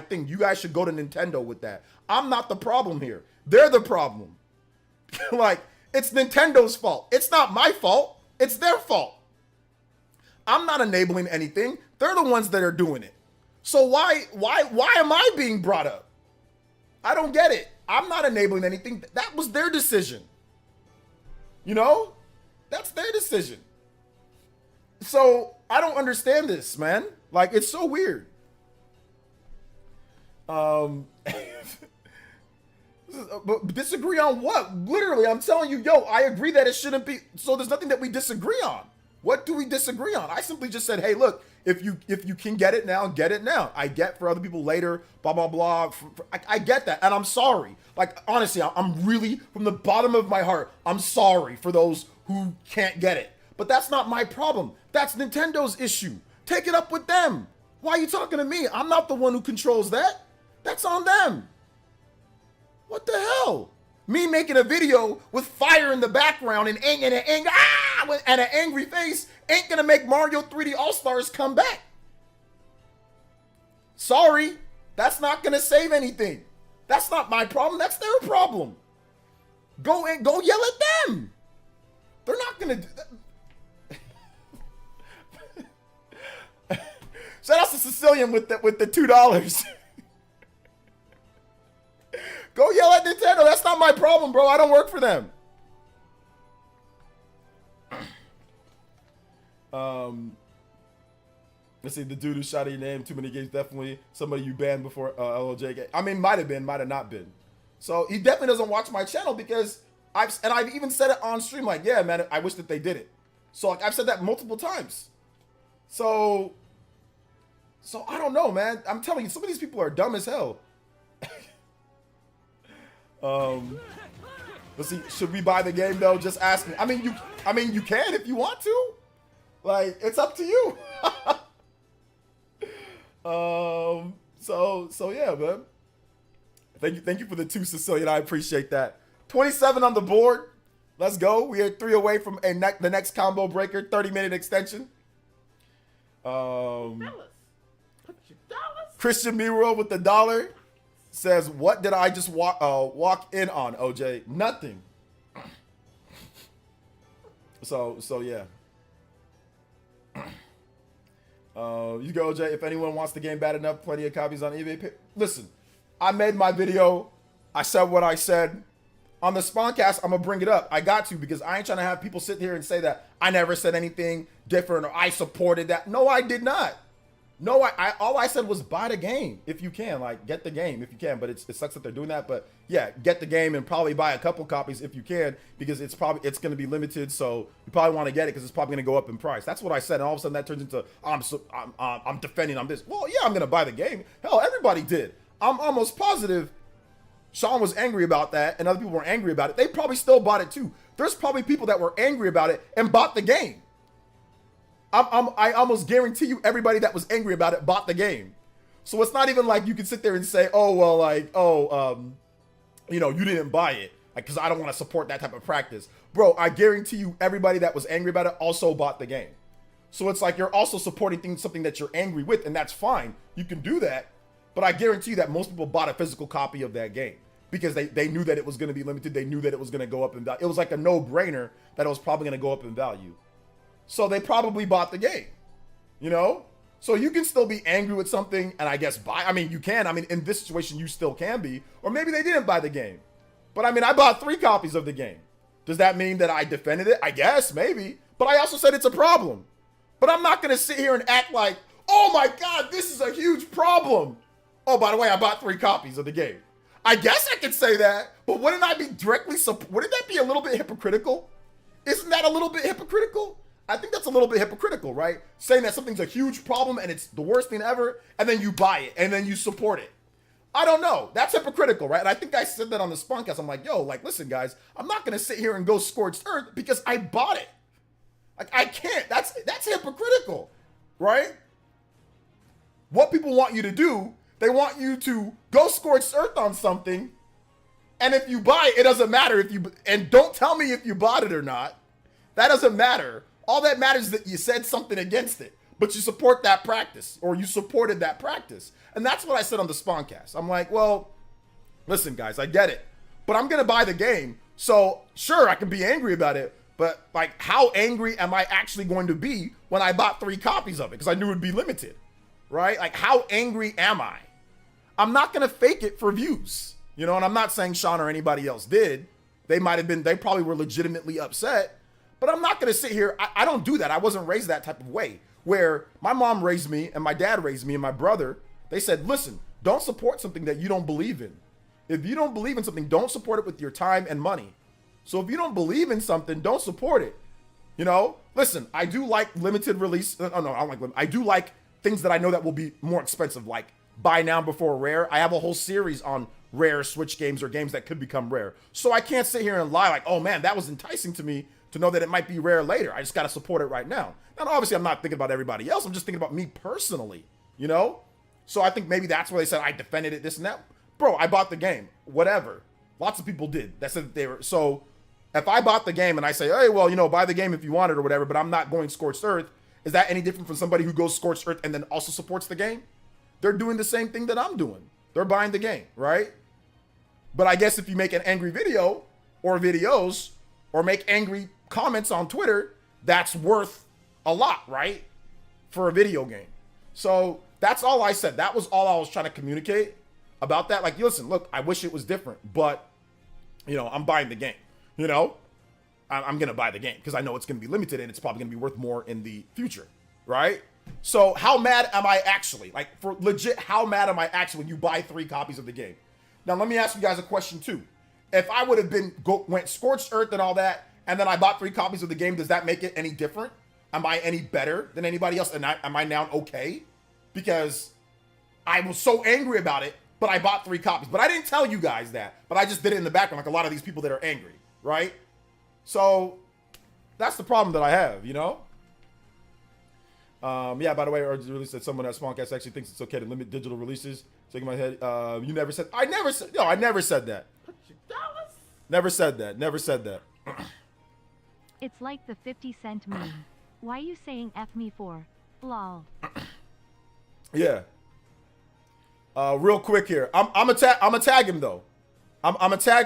thing. You guys should go to Nintendo with that. I'm not the problem here. They're the problem. Like, it's Nintendo's fault. It's not my fault. It's their fault. I'm not enabling anything. They're the ones that are doing it. So why am I being brought up? I don't get it. I'm not enabling anything. That was their decision. You know? That's their decision. So I don't understand this, man. Like, it's so weird. But disagree on what? Literally, I'm telling you, yo, I agree that it shouldn't be. So there's nothing that we disagree on. What do we disagree on? I simply just said, hey, look, if you can get it now, get it now. I get for other people later, blah, blah, blah. I get that. And I'm sorry. Like, honestly, I'm really, from the bottom of my heart, I'm sorry for those who can't get it. But that's not my problem. That's Nintendo's issue. Take it up with them. Why are you talking to me? I'm not the one who controls that. That's on them. What the hell? Me making a video with fire in the background and an angry face ain't gonna make Mario 3D All-Stars come back. Sorry, that's not gonna save anything. That's not my problem. That's their problem. Go yell at them. They're not gonna do that. Shout out to Sicilian with the $2. Go yell at Nintendo. That's not my problem, bro. I don't work for them. Let's see, the dude who shot your name, too many games, definitely somebody you banned before LOJ. I mean, might have been, might have not been. So he definitely doesn't watch my channel because I've even said it on stream, like, yeah, man, I wish that they did it. So like I've said that multiple times. So I don't know, man. I'm telling you, some of these people are dumb as hell. Let's see, should we buy the game though? Just ask me. I mean, you can if you want to. Like, it's up to you. So yeah, man. Thank you for the 2, Sicilian. I appreciate that. 27 on the board. Let's go. We are 3 away from the next combo breaker. 30-minute extension. Fellas, put your dollars. Christian Miro with the $1 says, "What did I just walk in on, OJ? Nothing." So yeah. You go, OJ. If anyone wants the game bad enough, plenty of copies on eBay. Listen, I made my video. I said what I said. On the Spawncast, I'm going to bring it up. I got to, because I ain't trying to have people sit here and say that I never said anything different or I supported that. No, I did not. No, all I said was buy the game if you can. Like, get the game if you can. But it sucks that they're doing that. But yeah, get the game and probably buy a couple copies if you can, because it's going to be limited. So you probably want to get it because it's probably going to go up in price. That's what I said. And all of a sudden that turns into I'm defending on this. Well, yeah, I'm going to buy the game. Hell, everybody did. I'm almost positive Sean was angry about that and other people were angry about it. They probably still bought it too. There's probably people that were angry about it and bought the game. I almost guarantee you everybody that was angry about it bought the game. So it's not even like you can sit there and say, oh, well, like, you know, you didn't buy it. Like, because I don't want to support that type of practice. Bro, I guarantee you everybody that was angry about it also bought the game. So it's like you're also supporting something that you're angry with, and that's fine. You can do that. But I guarantee you that most people bought a physical copy of that game because they knew that it was going to be limited. They knew that it was going to go up in value. It was like a no-brainer that it was probably going to go up in value. So they probably bought the game, you know? So you can still be angry with something and I guess buy. I mean, you can. I mean, in this situation, you still can be. Or maybe they didn't buy the game. But I mean, I bought 3 copies of the game. Does that mean that I defended it? I guess, maybe. But I also said it's a problem. But I'm not going to sit here and act like, oh my God, this is a huge problem. Oh, by the way, I bought 3 copies of the game. I guess I could say that, but wouldn't I be wouldn't that be a little bit hypocritical? Isn't that a little bit hypocritical? I think that's a little bit hypocritical, right? Saying that something's a huge problem and it's the worst thing ever, and then you buy it, and then you support it. I don't know. That's hypocritical, right? And I think I said that on the Spawncast. I'm like, yo, like, listen, guys, I'm not going to sit here and go scorched earth because I bought it. Like, I can't. That's hypocritical, right? What people want you to do, they want you to go scorched earth on something, and if you buy it, it doesn't matter if you, and don't tell me if you bought it or not. That doesn't matter. All that matters is that you said something against it, but you support that practice, or you supported that practice. And that's what I said on the Spawncast. I'm like, well, listen, guys, I get it, but I'm going to buy the game. So sure, I can be angry about it, but like, how angry am I actually going to be when I bought 3 copies of it? Because I knew it'd be limited, right? Like, how angry am I? I'm not going to fake it for views, you know, and I'm not saying Sean or anybody else did. They probably were legitimately upset. But I'm not going to sit here. I don't do that. I wasn't raised that type of way, where my mom raised me and my dad raised me and my brother. They said, listen, don't support something that you don't believe in. If you don't believe in something, don't support it with your time and money. So if you don't believe in something, don't support it. You know, listen, I do like limited release. Oh, no, I don't like limit. I do like things that I know that will be more expensive, like buy now before rare. I have a whole series on rare Switch games or games that could become rare. So I can't sit here and lie like, oh man, that was enticing to me to know that it might be rare later. I just got to support it right now. Now, obviously, I'm not thinking about everybody else. I'm just thinking about me personally, you know? So I think maybe that's where they said I defended it, this and that. Bro, I bought the game. Whatever. Lots of people did. That said that they were. So if I bought the game and I say, hey, well, you know, buy the game if you want it or whatever, but I'm not going scorched earth, is that any different from somebody who goes scorched earth and then also supports the game? They're doing the same thing that I'm doing. They're buying the game, right? But I guess if you make an angry video or videos or make angry comments on Twitter, that's worth a lot, right? For a video game. So that's all I said. That was all I was trying to communicate about that. Like, listen, look, I wish it was different, but I'm buying the game. I'm going to buy the game because I know it's going to be limited and it's probably going to be worth more in the future, right? So how mad am I actually? Like, for legit, how mad am I actually when you buy 3 copies of the game? Now, let me ask you guys a question too. If I would have went scorched earth and all that, and then I bought 3 copies of the game, does that make it any different? Am I any better than anybody else? And am I now okay? Because I was so angry about it, but I bought 3 copies. But I didn't tell you guys that. But I just did it in the background, like a lot of these people that are angry, right? So that's the problem that I have, Yeah, by the way, I released that someone at Spawncast actually thinks it's okay to limit digital releases. Shaking my head. You never said. I never said that. Put your dollars. Never said that. It's like the 50-cent meme. Why you saying F me for? Lol. Yeah. Real quick here. I'm gonna tag him though. I'm gonna tag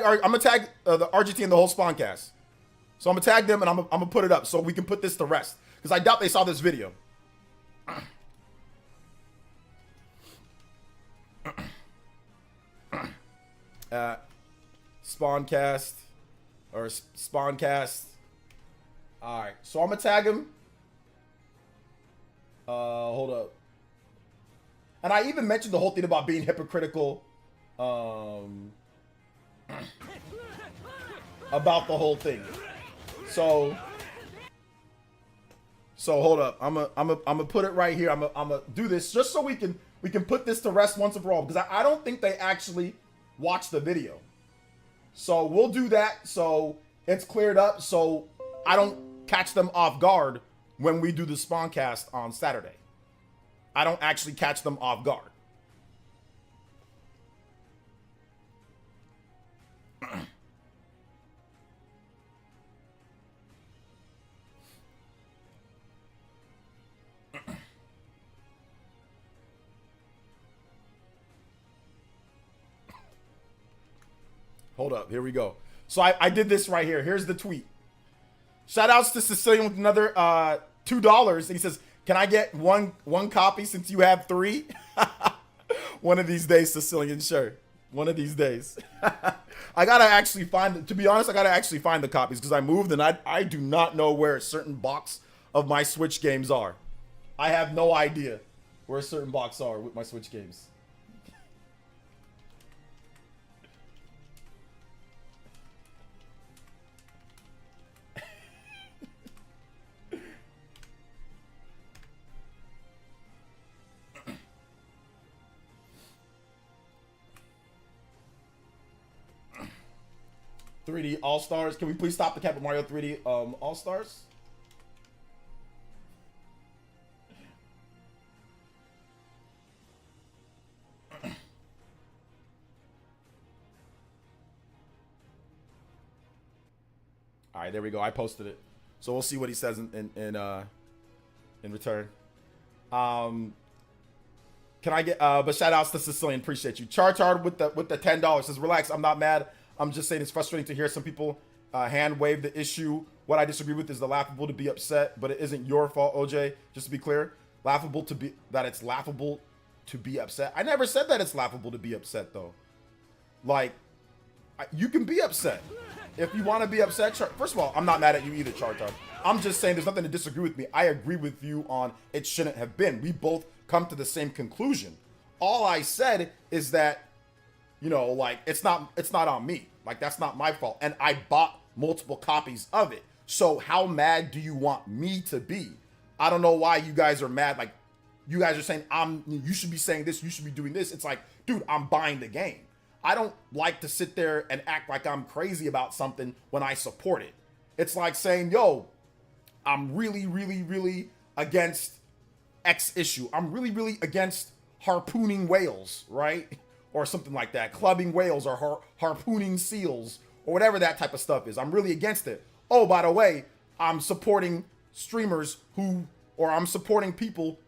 the RGT and the whole Spawncast. So I'm gonna tag them and I'm gonna put it up so we can put this to rest because I doubt they saw this video. Spawncast or Spawncast. All right, so I'm gonna tag him. Hold up. And I even mentioned the whole thing about being hypocritical, about the whole thing. So hold up. I'm gonna put it right here. I'm gonna do this just so we can put this to rest once and for all because I don't think they actually watched the video. So we'll do that so it's cleared up so I don't catch them off guard when we do the Spawncast on Saturday. I don't actually catch them off guard. Hold up, here we go. So I did this right here. Here's the tweet. Shout outs to Sicilian with another $2. And he says, can I get one copy since you have 3? One of these days, Sicilian, sure. One of these days. I gotta actually find, to be honest, I gotta actually find the copies because I moved and I do not know where a certain box of my Switch games are. I have no idea where a certain box are with my Switch games. .3D All-Stars. Can we please stop the cap of Mario 3D All-Stars? All right, there we go. I posted it. So we'll see what he says in return. Can I get but shout outs to Sicilian, appreciate you. Chartard with the $10 says, relax, I'm not mad. I'm just saying it's frustrating to hear some people hand wave the issue. What I disagree with is the laughable to be upset, but it isn't your fault, OJ. Just to be clear, it's laughable to be upset. I never said that it's laughable to be upset though. Like, you can be upset if you want to be upset. First of all, I'm not mad at you either, Chartard. I'm just saying there's nothing to disagree with me. I agree with you on it shouldn't have been. We both come to the same conclusion. All I said is that, like, it's not on me. Like, that's not my fault. And I bought multiple copies of it. So how mad do you want me to be? I don't know why you guys are mad. Like, you guys are saying you should be saying this, you should be doing this. It's like, dude, I'm buying the game. I don't like to sit there and act like I'm crazy about something when I support it. It's like saying, yo, I'm really, really, really against X issue. I'm really, really against harpooning whales, right? Or something like that. Clubbing whales or harpooning seals or whatever that type of stuff is. I'm really against it. Oh, by the way, I'm supporting streamers I'm supporting people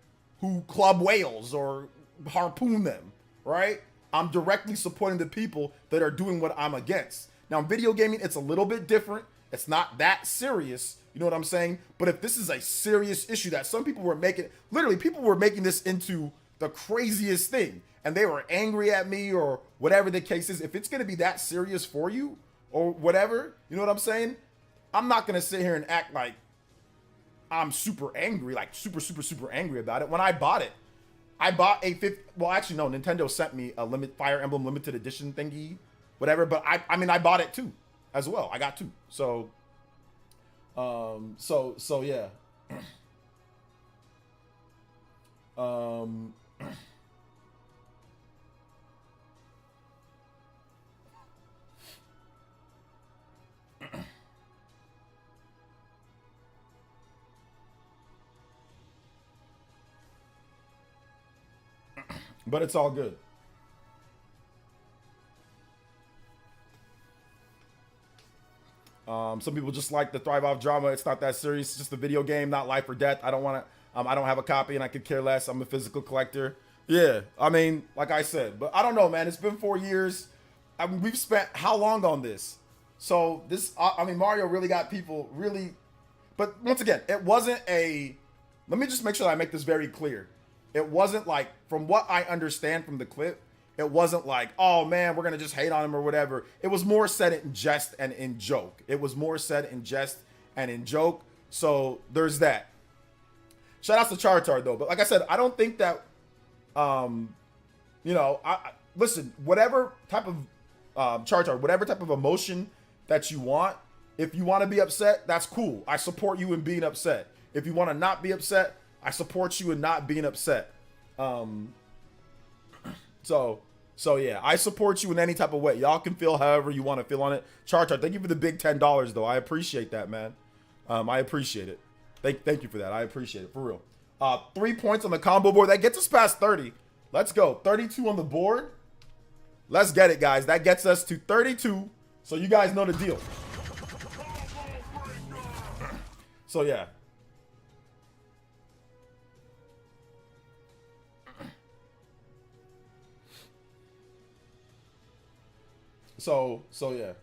who club whales or harpoon them, right? I'm directly supporting the people that are doing what I'm against. Now, in video gaming, it's a little bit different. It's not that serious. You know what I'm saying? But if this is a serious issue that some people were making, literally people were making this into the craziest thing and they were angry at me or whatever the case is, if it's going to be that serious for you, or whatever, you know what I'm saying? I'm not gonna sit here and act like I'm super angry, like super angry about it. When I bought it, I bought a well, actually no, Nintendo sent me a Fire Emblem limited edition thingy, whatever. But I mean, I bought it too, as well. I got two. So, so yeah. But it's all good. Some people just like the thrive off drama. It's not that serious. It's just a video game, not life or death. I don't want to. I don't have a copy, and I could care less. I'm a physical collector. Yeah, I mean, like I said, but I don't know, man. It's been 4 years. I mean, we've spent how long on this? So this, I mean, Mario really got people really. But once again, it wasn't a. Let me just make sure that I make this very clear. It wasn't like, from what I understand from the clip, it wasn't like, oh man, we're going to just hate on him or whatever. It was more said in jest and in joke. It was more said in jest and in joke. So there's that. Shout out to Chartar though. But like I said, I don't think that, you know, listen, whatever type of, Chartar, whatever type of emotion that you want, if you want to be upset, that's cool. I support you in being upset. If you want to not be upset, I support you in not being upset. So yeah, I support you in any type of way. Y'all can feel however you want to feel on it. Chartar, thank you for the big $10 though. I appreciate that, man. I appreciate it. Thank you for that. I appreciate it for real. 3 points on the combo board. That gets us past 30. Let's go. 32 on the board. Let's get it, guys. That gets us to 32. So you guys know the deal. So yeah. So yeah.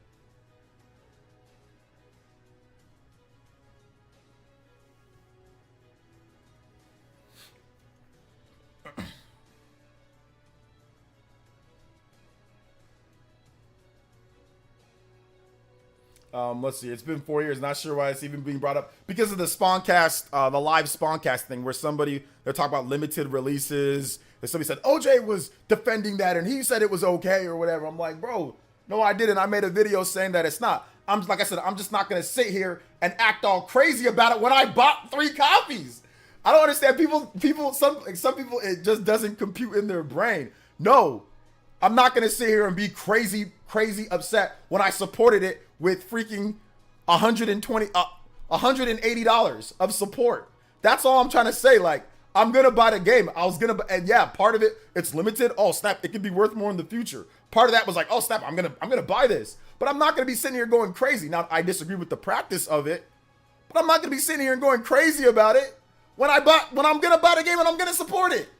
Let's see. It's been 4 years. Not sure why it's even being brought up because of the Spawncast, the live Spawncast thing, where they're talking about limited releases. And somebody said OJ was defending that and he said it was okay or whatever. I'm like, bro, no, I didn't. I made a video saying that it's not. Like I said, I'm just not gonna sit here and act all crazy about it when I bought 3 copies. I don't understand. Some people, it just doesn't compute in their brain. No, I'm not gonna sit here and be crazy upset when I supported it with freaking $180 of support. That's all I'm trying to say. Like, I'm gonna buy the game. And yeah, part of it, it's limited. Oh snap, it could be worth more in the future. Part of that was like, oh snap, I'm gonna buy this. But I'm not gonna be sitting here going crazy. Now, I disagree with the practice of it, but I'm not gonna be sitting here and going crazy about it when I'm gonna buy the game and I'm gonna support it.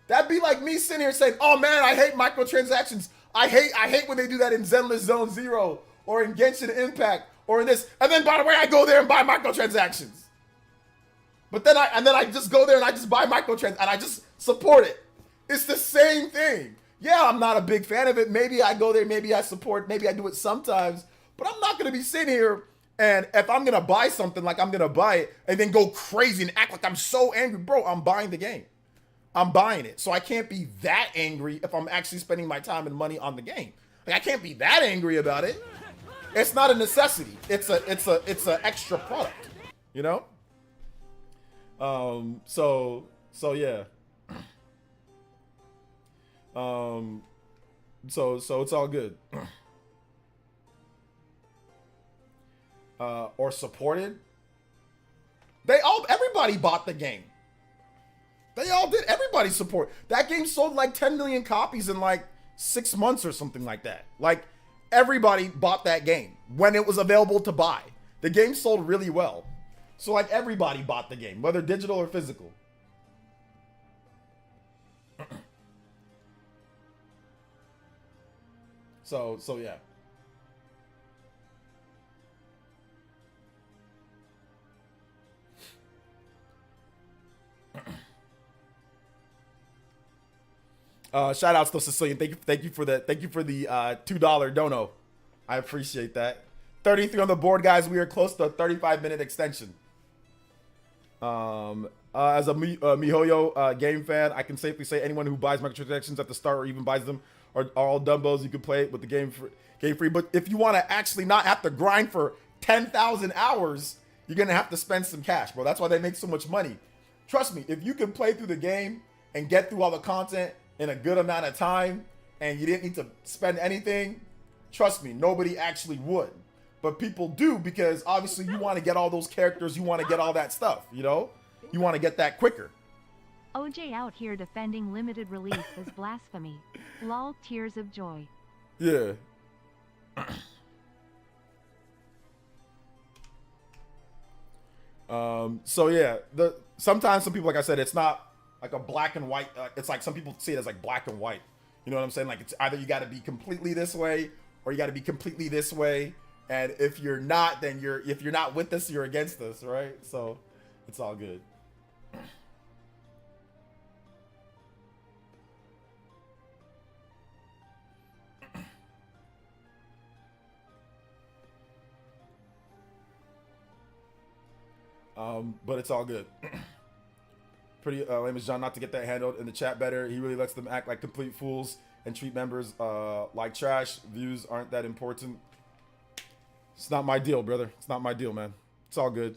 That'd be like me sitting here saying, oh man, I hate microtransactions. I hate when they do that in Zenless Zone Zero or in Genshin Impact or in this. And then, by the way, I go there and buy microtransactions. But then I just go there and I just buy microtransactions and I just support it. It's the same thing. Yeah, I'm not a big fan of it. Maybe I go there, maybe I support, maybe I do it sometimes. But I'm not going to be sitting here and if I'm going to buy something, like I'm going to buy it and then go crazy and act like I'm so angry. Bro, I'm buying the game. I'm buying it. So I can't be that angry if I'm actually spending my time and money on the game. Like, I can't be that angry about it. It's not a necessity. It's a extra product, you know? So yeah. So it's all good. Or supported. Everybody bought the game. They all did. Everybody support. That game sold like 10 million copies in like 6 months or something like that. Like, everybody bought that game when it was available to buy. The game sold really well. So like everybody bought the game, whether digital or physical. So yeah. Shout outs to Sicilian. Thank you for the $2 dono. I appreciate that. 33 on the board, guys. We are close to a 35-minute extension. As a MiHoYo game fan, I can safely say anyone who buys microtransactions at the start or even buys them are all dumbos. You can play it with the game free. But if you want to actually not have to grind for 10,000 hours, you're going to have to spend some cash, bro. That's why they make so much money. Trust me, if you can play through the game and get through all the content in a good amount of time and you didn't need to spend anything, trust me, nobody actually would. But people do because obviously you want to get all those characters, you want to get all that stuff, you know? You want to get that quicker. OJ out here defending limited release as blasphemy. Lol, tears of joy. Yeah. So yeah, sometimes some people, like I said, it's not like a black and white. It's like some people see it as like black and white. You know what I'm saying? Like it's either you got to be completely this way or you got to be completely this way. And if you're not, then if you're not with us, you're against us, right? So it's all good. But it's all good. Pretty lame as John not to get that handled in the chat better. He really lets them act like complete fools and treat members like trash. Views aren't that important. It's not my deal, brother. It's not my deal, man. It's all good.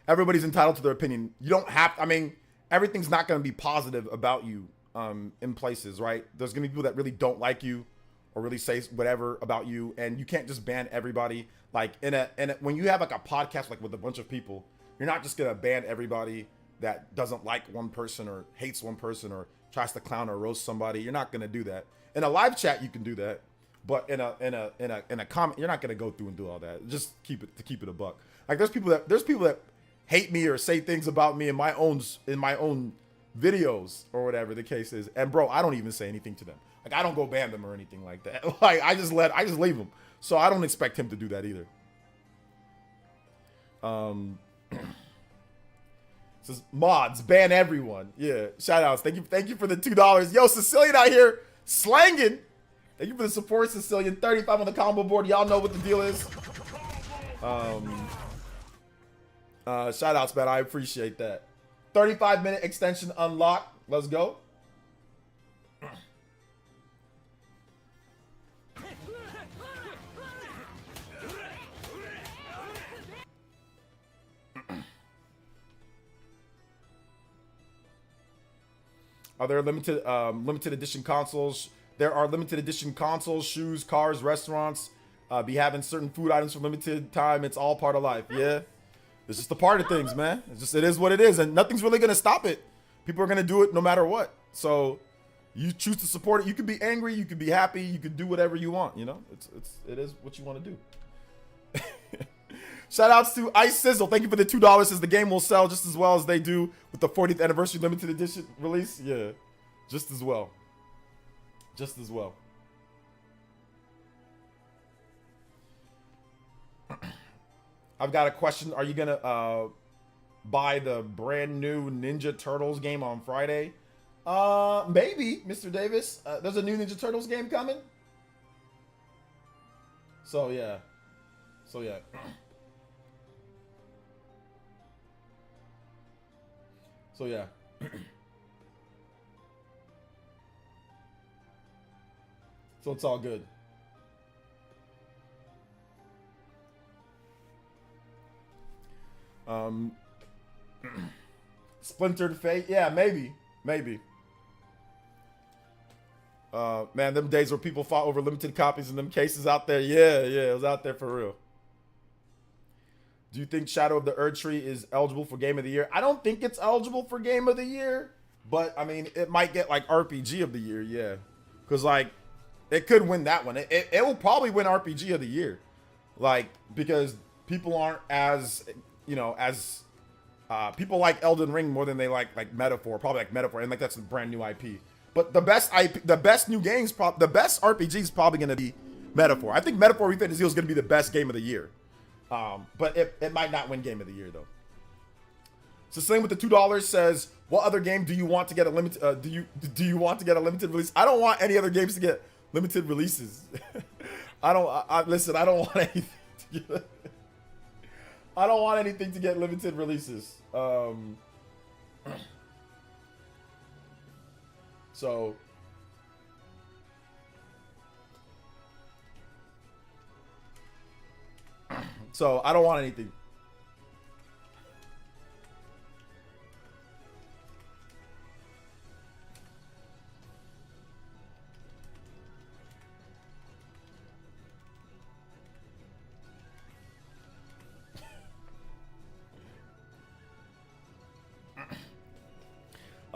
Everybody's entitled to their opinion. You don't have, I mean, everything's not going to be positive about you in places, right? There's going to be people that really don't like you or really say whatever about you, and you can't just ban everybody. Like when you have like a podcast like with a bunch of people, you're not just going to ban everybody that doesn't like one person or hates one person or tries to clown or roast somebody. You're not going to do that. In a live chat, you can do that. But in a comment, you're not gonna go through and do all that. Just keep it a buck. Like there's people that hate me or say things about me in my own videos or whatever the case is. And bro, I don't even say anything to them. Like I don't go ban them or anything like that. Like I just leave them. So I don't expect him to do that either. Says mods ban everyone. Yeah, shout outs. Thank you for the $2. Yo, Sicilian out here slanging. Thank you for the support, Sicilian. 35 on the combo board. Y'all know what the deal is. Shout outs, man. I appreciate that. 35-minute extension unlocked. Let's go. Are there limited edition consoles? There are limited edition consoles, shoes, cars, restaurants. Be having certain food items for limited time. It's all part of life. Yeah, it's just a part of things, man. It is what it is, and nothing's really gonna stop it. People are gonna do it no matter what. So you choose to support it. You could be angry, you could be happy, you could do whatever you want. You know, it is what you want to do. Shout outs to Ice Sizzle. Thank you for the $2. Says the game will sell just as well as they do with the 40th anniversary limited edition release. Yeah, just as well. Just as well. I've got a question. Are you gonna buy the brand new Ninja Turtles game on Friday? Maybe, Mr. Davis. There's a new Ninja Turtles game coming. So yeah. So yeah. So yeah. So it's all good. Splintered Fate? Yeah, maybe. Man, them days where people fought over limited copies in them cases out there. Yeah, it was out there for real. Do you think Shadow of the Erdtree is eligible for Game of the Year? I don't think it's eligible for Game of the Year, but I mean, it might get like RPG of the Year, yeah. Because like, it could win that one. It will probably win RPG of the Year. Like, because people aren't as, you know, as, people like Elden Ring more than they like Metaphor. Probably like Metaphor, and like that's a brand new IP. But the best IP, the best new games, the best RPG is probably going to be Metaphor. I think Metaphor Refit is going to be the best game of the year. But it might not win Game of the Year though. So same with the $2 says, what other game do you want to get a limited? Do you want to get a limited release? I don't want any other games to get limited releases. Listen, I don't want anything to get, I don't want anything to get limited releases. So I don't want anything.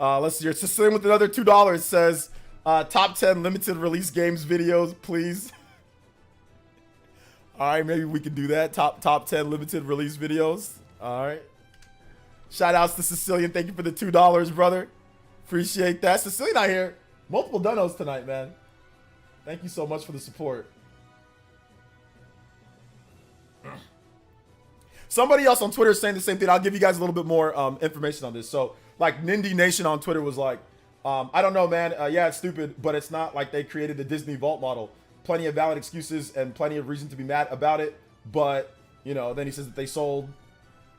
Let's see. It's just sitting with another $2. It says top 10 limited release games videos, please. All right, maybe we can do that. Top 10 limited release videos. All right. Shout outs to Sicilian. Thank you for the $2, brother. Appreciate that. Sicilian out here. Multiple donos tonight, man. Thank you so much for the support. Somebody else on Twitter is saying the same thing. I'll give you guys a little bit more information on this. So, like, Nindy Nation on Twitter was like, I don't know, man. Yeah, it's stupid, but it's not like they created the Disney Vault model. Plenty of valid excuses and plenty of reason to be mad about it. But, you know, then he says that they sold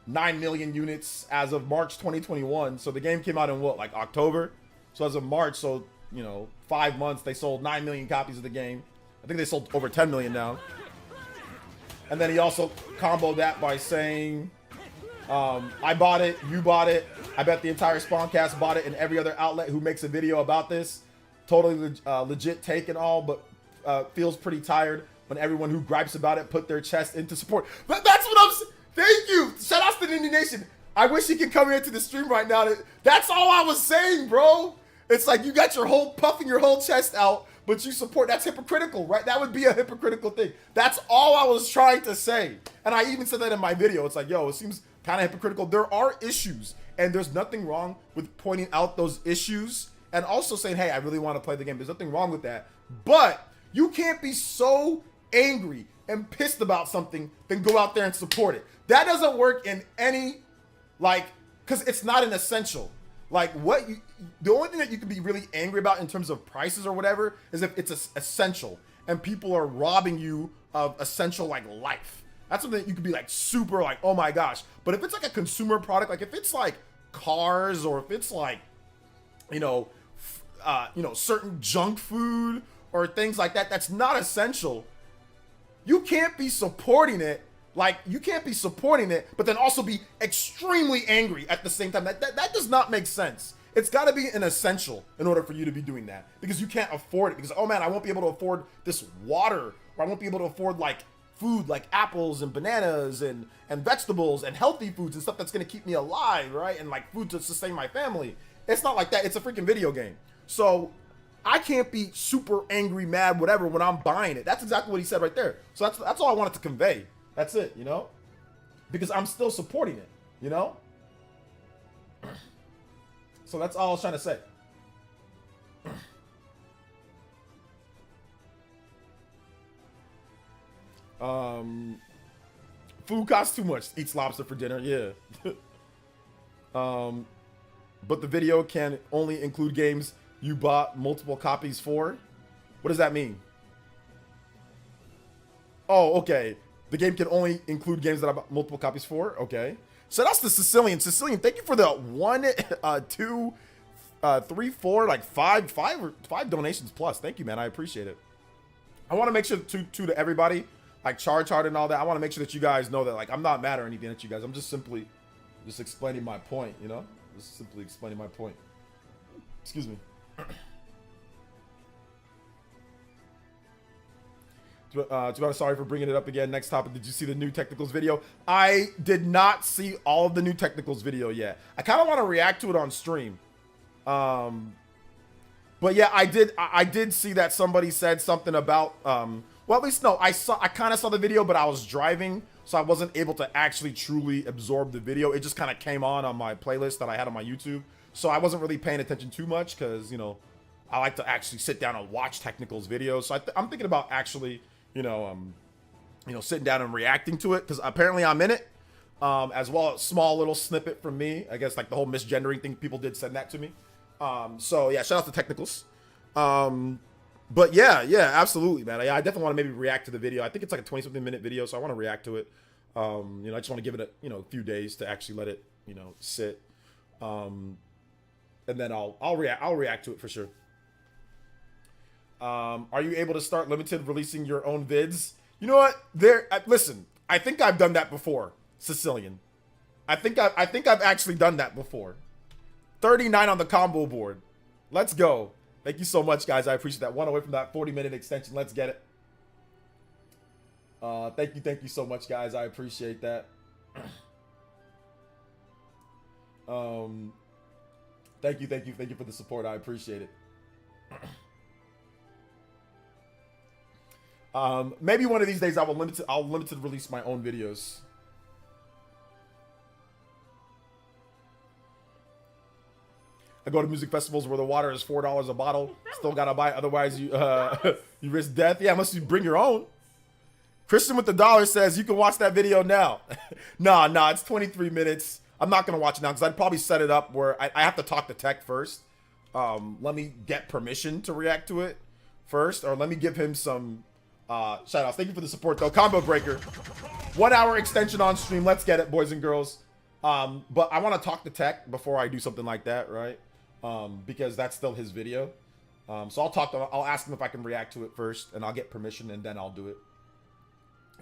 9 million units as of March 2021. So the game came out in what, like October? So as of March, so, you know, 5 months, they sold 9 million copies of the game. I think they sold over 10 million now. And then he also comboed that by saying, I bought it, you bought it, I bet the entire Spawncast bought it, and every other outlet who makes a video about this. Totally legit take and all, but feels pretty tired when everyone who gripes about it put their chest into support. But that's what I'm saying. Thank you. Shout out to the Indie Nation. I wish he could come here to the stream right now. That's all I was saying, bro. It's like you got your whole puffing your whole chest out, but you support. That's hypocritical, right? That would be a hypocritical thing. That's all I was trying to say. And I even said that in my video. It's like, yo, it seems kind of hypocritical. There are issues, and there's nothing wrong with pointing out those issues and also saying, hey, I really want to play the game. There's nothing wrong with that. But you can't be so angry and pissed about something, then go out there and support it. That doesn't work in any, like, because it's not an essential. Like, the only thing that you can be really angry about in terms of prices or whatever is if it's essential and people are robbing you of essential, like, life. That's something that you could be, like, super, like, oh my gosh. But if it's, like, a consumer product, like, if it's, like, cars or if it's, like, you know, certain junk food or things like that, that's not essential. You can't be supporting it. Like, you can't be supporting it, but then also be extremely angry at the same time. That does not make sense. It's got to be an essential in order for you to be doing that, because you can't afford it. Because, oh man, I won't be able to afford this water, or I won't be able to afford, like, food like apples and bananas and vegetables and healthy foods and stuff that's going to keep me alive, right? And, like, food to sustain my family. It's not like that. It's a freaking video game. So I can't be super angry, mad, whatever, when I'm buying it. That's exactly what he said right there. So that's all I wanted to convey. That's it, you know? Because I'm still supporting it, you know? So that's all I was trying to say. Food costs too much. Eats lobster for dinner, yeah. But the video can only include games you bought multiple copies for. What does that mean? Oh, okay. The game can only include games that I bought multiple copies for. Okay. So that's the Sicilian. Sicilian, thank you for the 1, 2, 3, 4, like five donations plus. Thank you, man. I appreciate it. I want to make sure to everybody, like Charge Hard and all that. I want to make sure that you guys know that, like, I'm not mad or anything at you guys. I'm just simply explaining my point, you know? Just simply explaining my point. Excuse me. Too bad, sorry for bringing it up again. Next topic. Did you see the new technicals video? I did not see all of the new technicals video yet. I kind of want to react to it on stream. But yeah, I did see that somebody said something about, well, at least no, I kind of saw the video, but I was driving, so I wasn't able to actually truly absorb the video. It just kind of came on my playlist that I had on my YouTube. So I wasn't really paying attention too much because, you know, I like to actually sit down and watch technicals videos. So I'm thinking about actually, you know, sitting down and reacting to it, because apparently I'm in it, as well as small little snippet from me. I guess, like, the whole misgendering thing, people did send that to me. So yeah, shout out to technicals. But yeah, absolutely, man. I definitely want to maybe react to the video. I think it's like a 20-something minute video, so I want to react to it. I just want to give it a few days to actually let it sit, and then I'll react to it for sure. Are you able to start limited releasing your own vids? You know what? Listen, I think I've done that before, Sicilian. I think I've actually done that before. 39 on the combo board. Let's go. Thank you so much, guys. I appreciate that. One away from that 40-minute extension. Let's get it. Thank you so much, guys. I appreciate that. Thank you for the support. I appreciate it. Maybe one of these days I'll limited release my own videos. I go to music festivals where the water is $4 a bottle. Still gotta buy it, otherwise you you risk death. Yeah, unless you bring your own. Christian with the dollar says you can watch that video now. Nah, it's 23 minutes. I'm not gonna watch it now because I'd probably set it up where I have to talk to Tech first. Let me get permission to react to it first, or let me give him some shout outs. Thank you for the support though. Combo breaker. 1 hour extension on stream. Let's get it, boys and girls. But I want to talk to Tech before I do something like that, right? Because that's still his video. So I'll ask him if I can react to it first, and I'll get permission, and then I'll do it.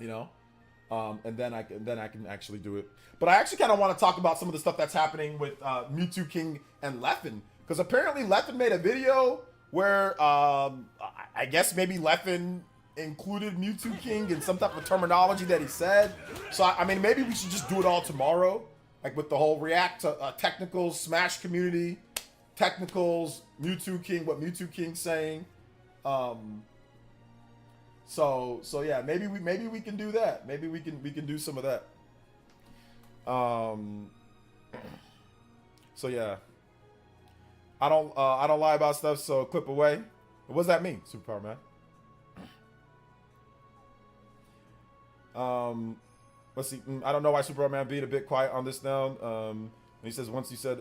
And then I can actually do it. But I actually kind of want to talk about some of the stuff that's happening with Mewtwo King and Leffen, because apparently Leffen made a video where I guess maybe Leffen included Mewtwo King in some type of terminology that he said. So I mean, maybe we should just do it all tomorrow, like with the whole react to technicals, Smash community, technicals, Mewtwo King, what Mewtwo King's saying. So yeah, maybe we can do that. Maybe we can do some of that. So yeah, I don't lie about stuff. So clip away. What does that mean, Superpower Man? Let's see. I don't know why Superpower Man being a bit quiet on this now. He says once you said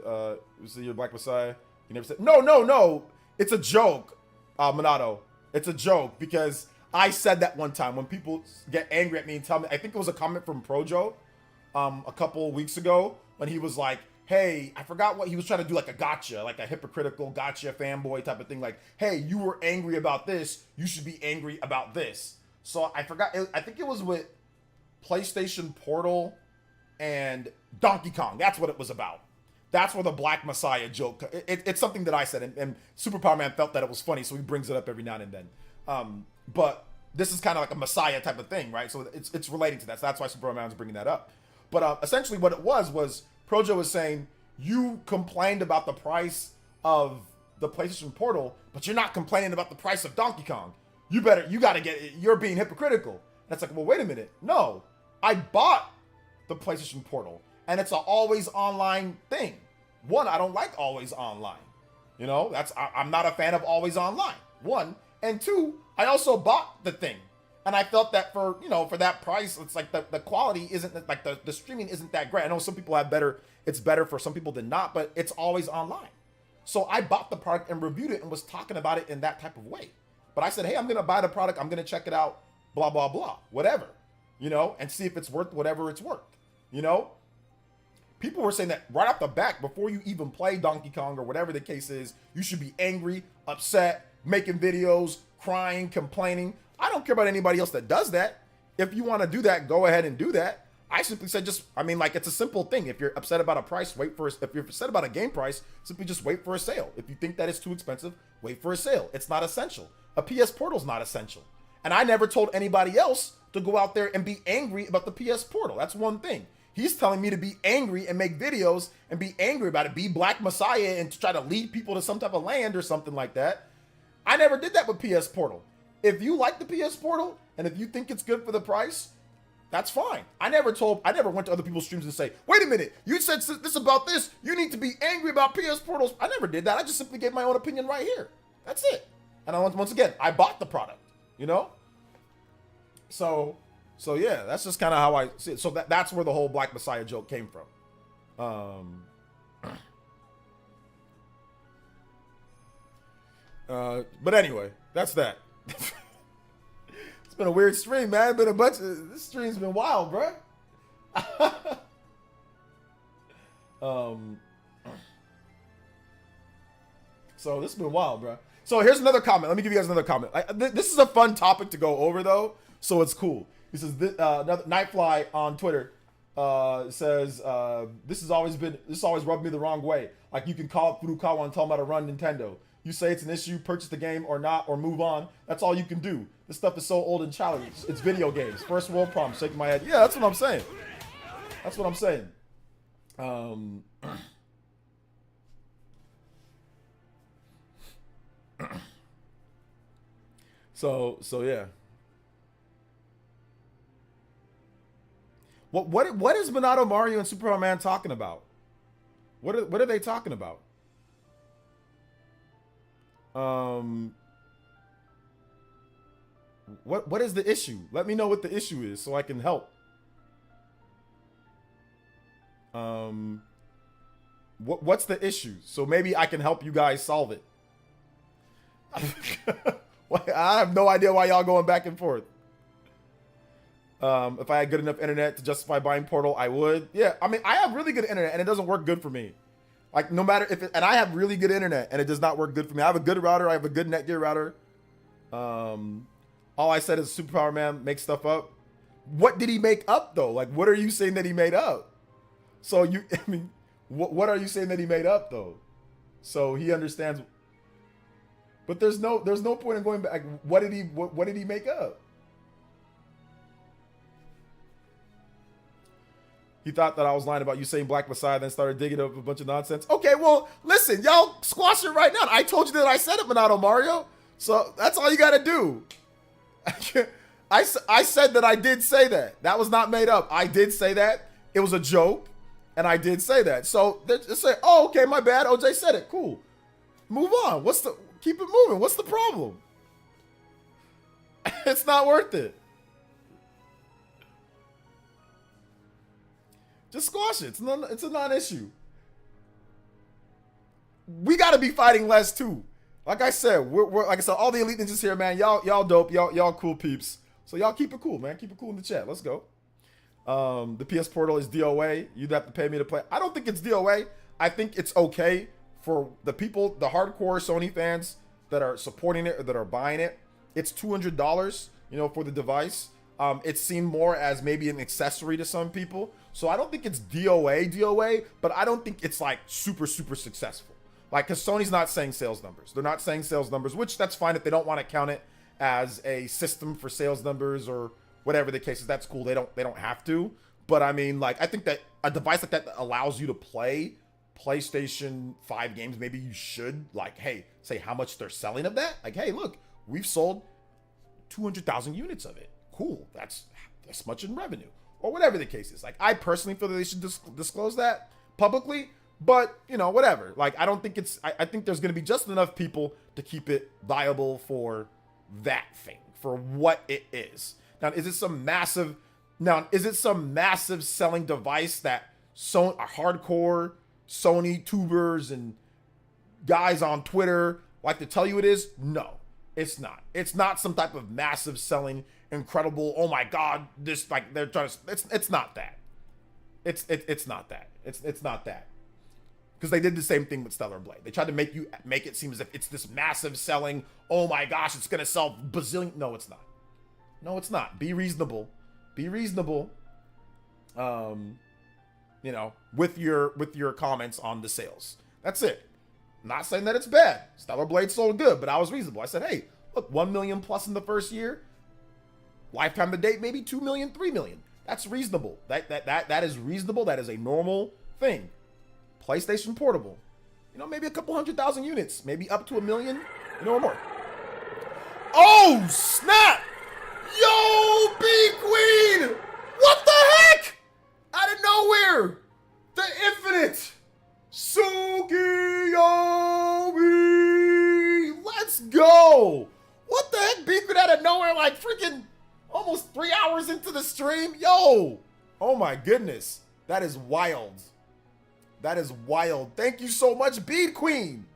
you're Black Messiah. You never said no. It's a joke, Minato. It's a joke because I said that one time when people get angry at me and tell me. I think it was a comment from Projo, a couple weeks ago when he was like, "Hey, I forgot what he was trying to do, like a gotcha, like a hypocritical gotcha fanboy type of thing. Like, hey, you were angry about this, you should be angry about this." So I forgot. I think it was with PlayStation Portal and Donkey Kong. That's what it was about. That's where the Black Messiah joke. It's something that I said, and Superpower Man felt that it was funny, so he brings it up every now and then. But this is kind of like a Messiah type of thing, right? So it's relating to that. So that's why Superpower Man is bringing that up. But essentially, what it was Projo was saying, you complained about the price of the PlayStation Portal, but you're not complaining about the price of Donkey Kong. You're being hypocritical. And it's like, well, wait a minute. No, I bought the PlayStation Portal, and it's an always online thing. One, I don't like always online. I'm not a fan of always online. One, and two, I also bought the thing, and I felt that for that price, it's like the quality isn't like the streaming isn't that great. I know some people have better. It's better for some people than not, but it's always online. So I bought the product and reviewed it and was talking about it in that type of way. But I said, hey, I'm gonna buy the product. I'm gonna check it out. Blah blah blah. Whatever. And see if it's worth whatever it's worth. People were saying that right off the bat, before you even play Donkey Kong or whatever the case is, you should be angry, upset, making videos, crying, complaining. I don't care about anybody else that does that. If you want to do that, go ahead and do that. I simply said it's a simple thing. If you're upset about a price, if you're upset about a game price, simply just wait for a sale. If you think that it's too expensive, wait for a sale. It's not essential. A PS Portal's not essential. And I never told anybody else to go out there and be angry about the PS Portal. That's one thing. He's telling me to be angry and make videos and be angry about it, be Black Messiah and to try to lead people to some type of land or something like that. I never did that with PS Portal. If you like the PS Portal and if you think it's good for the price, that's fine. I never went to other people's streams and say, wait a minute, you said this about this, you need to be angry about PS Portals. I never did that. I just simply gave my own opinion right here. That's it. And once again, I bought the product, So yeah, that's just kind of how I see it. So that's where the whole Black Messiah joke came from. But anyway, That's that. It's been a weird stream, man. Been a bunch of this stream's been wild, bro. So this has been wild, bro. So here's another comment. Let me give you guys another comment. This is a fun topic to go over, though, so it's cool. He says, Nightfly on Twitter says, this has always rubbed me the wrong way. Like, you can call up Furukawa and tell him how to run Nintendo. You say it's an issue, purchase the game or not, or move on. That's all you can do. This stuff is so old and childish. It's video games. First world problem. Shaking my head. Yeah, that's what I'm saying. That's what I'm saying. So yeah. What is Minato, Mario, and Superman talking about? What are they talking about? What is the issue? Let me know what the issue is so I can help. What's the issue? So maybe I can help you guys solve it. I have no idea why y'all going back and forth. If I had good enough internet to justify buying Portal, I would. Yeah, I mean, I have really good internet and it doesn't work good for me. Like, no matter if and I have really good internet and it does not work good for me. I have a good router. I have a good Netgear router. All I said is Superpower Man makes stuff up. What did he make up though? Like, what are you saying that he made up? So I mean, what are you saying that he made up though? So he understands. But there's no point in going back. What did he make up? He thought that I was lying about you saying Black Messiah, then started digging up a bunch of nonsense. Okay, well, listen, y'all squash it right now. I told you that I said it, Minato Mario. So that's all you got to do. I said that I did say that. That was not made up. I did say that. It was a joke, and I did say that. So just say, oh, okay, my bad. OJ said it. Cool. Move on. Keep it moving. What's the problem? It's not worth it. Just squash it. It's a non-issue. We got to be fighting less too. Like I said, we're like I said, all the elite ninjas here, man. Y'all dope. Y'all cool peeps. So y'all keep it cool, man. Keep it cool in the chat. Let's go. The PS Portal is DOA. You'd have to pay me to play. I don't think it's DOA. I think it's okay for the people, the hardcore Sony fans that are supporting it or that are buying it. It's $200, for the device. It's seen more as maybe an accessory to some people. So I don't think it's DOA, but I don't think it's like super successful. Like, because Sony's not saying sales numbers. They're not saying sales numbers, which that's fine if they don't want to count it as a system for sales numbers or whatever the case is. That's cool. They don't have to. But I mean, like, I think that a device like that allows you to play PlayStation 5 games. Maybe you should, like, hey, say how much they're selling of that. Like, hey, look, we've sold 200,000 units of it. Cool. That's this much in revenue. Or whatever the case is. Like, I personally feel that they should disclose that publicly. But, whatever. Like, I don't think I think there's going to be just enough people to keep it viable for that thing, for what it is. Now, is it some massive selling device that hardcore Sony tubers and guys on Twitter like to tell you it is? No, it's not. It's not some type of massive selling, incredible, oh my God, this, like, they're trying to, it's not that. It's not that. It's not that. Because they did the same thing with Stellar Blade. They tried to make it seem as if it's this massive selling, oh my gosh, it's going to sell bazillion. No, it's not. No, it's not. Be reasonable. Be reasonable. With your comments on the sales. That's it. I'm not saying that it's bad. Stellar Blade sold good, but I was reasonable. I said, hey, look, 1 million plus in the first year. Lifetime to date, maybe 2 million, 3 million. That's reasonable. That is reasonable. That is a normal thing. PlayStation Portable, maybe a couple 100,000 units, maybe up to 1 million, or more. Oh, snap! Yo, B-Queen! What the heck? Out of nowhere! The infinite! Sukiyomi! Let's go! What the heck? B-Queen out of nowhere, like freaking almost 3 hours into the stream? Yo! Oh my goodness. That is wild. That is wild. Thank you so much, Bead Queen,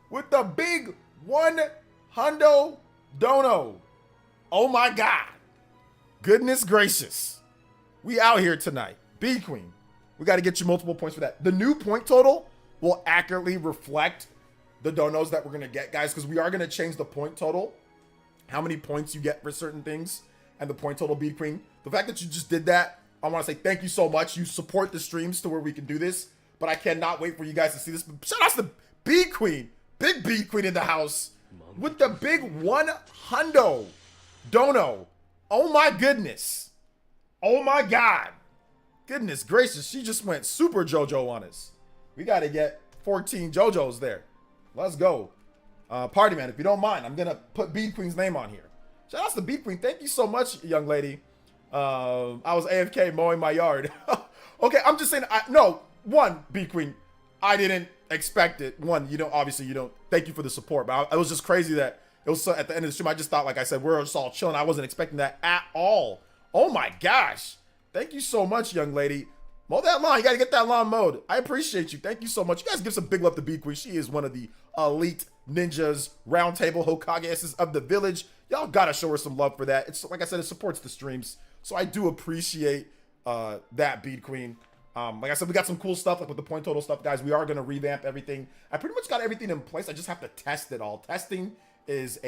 with the big $100 Dono. Oh my God. Goodness gracious. We out here tonight. B Queen. We got to get you multiple points for that. The new point total will accurately reflect the donos that we're going to get, guys, because we are going to change the point total, how many points you get for certain things, and the point total, B Queen. The fact that you just did that, I want to say thank you so much. You support the streams to where we can do this, but I cannot wait for you guys to see this. Shout out to B Queen, big B Queen in the house with the big 100 dono. Oh my goodness. Oh my God. Goodness gracious, she just went super JoJo on us. We got to get 14 JoJos there. Let's go. Party man, if you don't mind, I'm going to put B Queen's name on here. Shout out to B Queen. Thank you so much, young lady. I was AFK mowing my yard. Okay, I'm just saying, one, B Queen, I didn't expect it. One, obviously you don't, thank you for the support, but it was just crazy that it was at the end of the stream. I just thought, like I said, we're just all chilling. I wasn't expecting that at all. Oh my gosh. Thank you so much, young lady. Mow that lawn. You got to get that lawn mowed. I appreciate you. Thank you so much. You guys give some big love to B Queen. She is one of the elite ninjas, roundtable Hokages of the village. Y'all got to show her some love for that. It's like I said, it supports the streams. So I do appreciate that, B Queen. Like I said, we got some cool stuff, like with the point total stuff, guys. We are going to revamp everything. I pretty much got everything in place. I just have to test it all. Testing is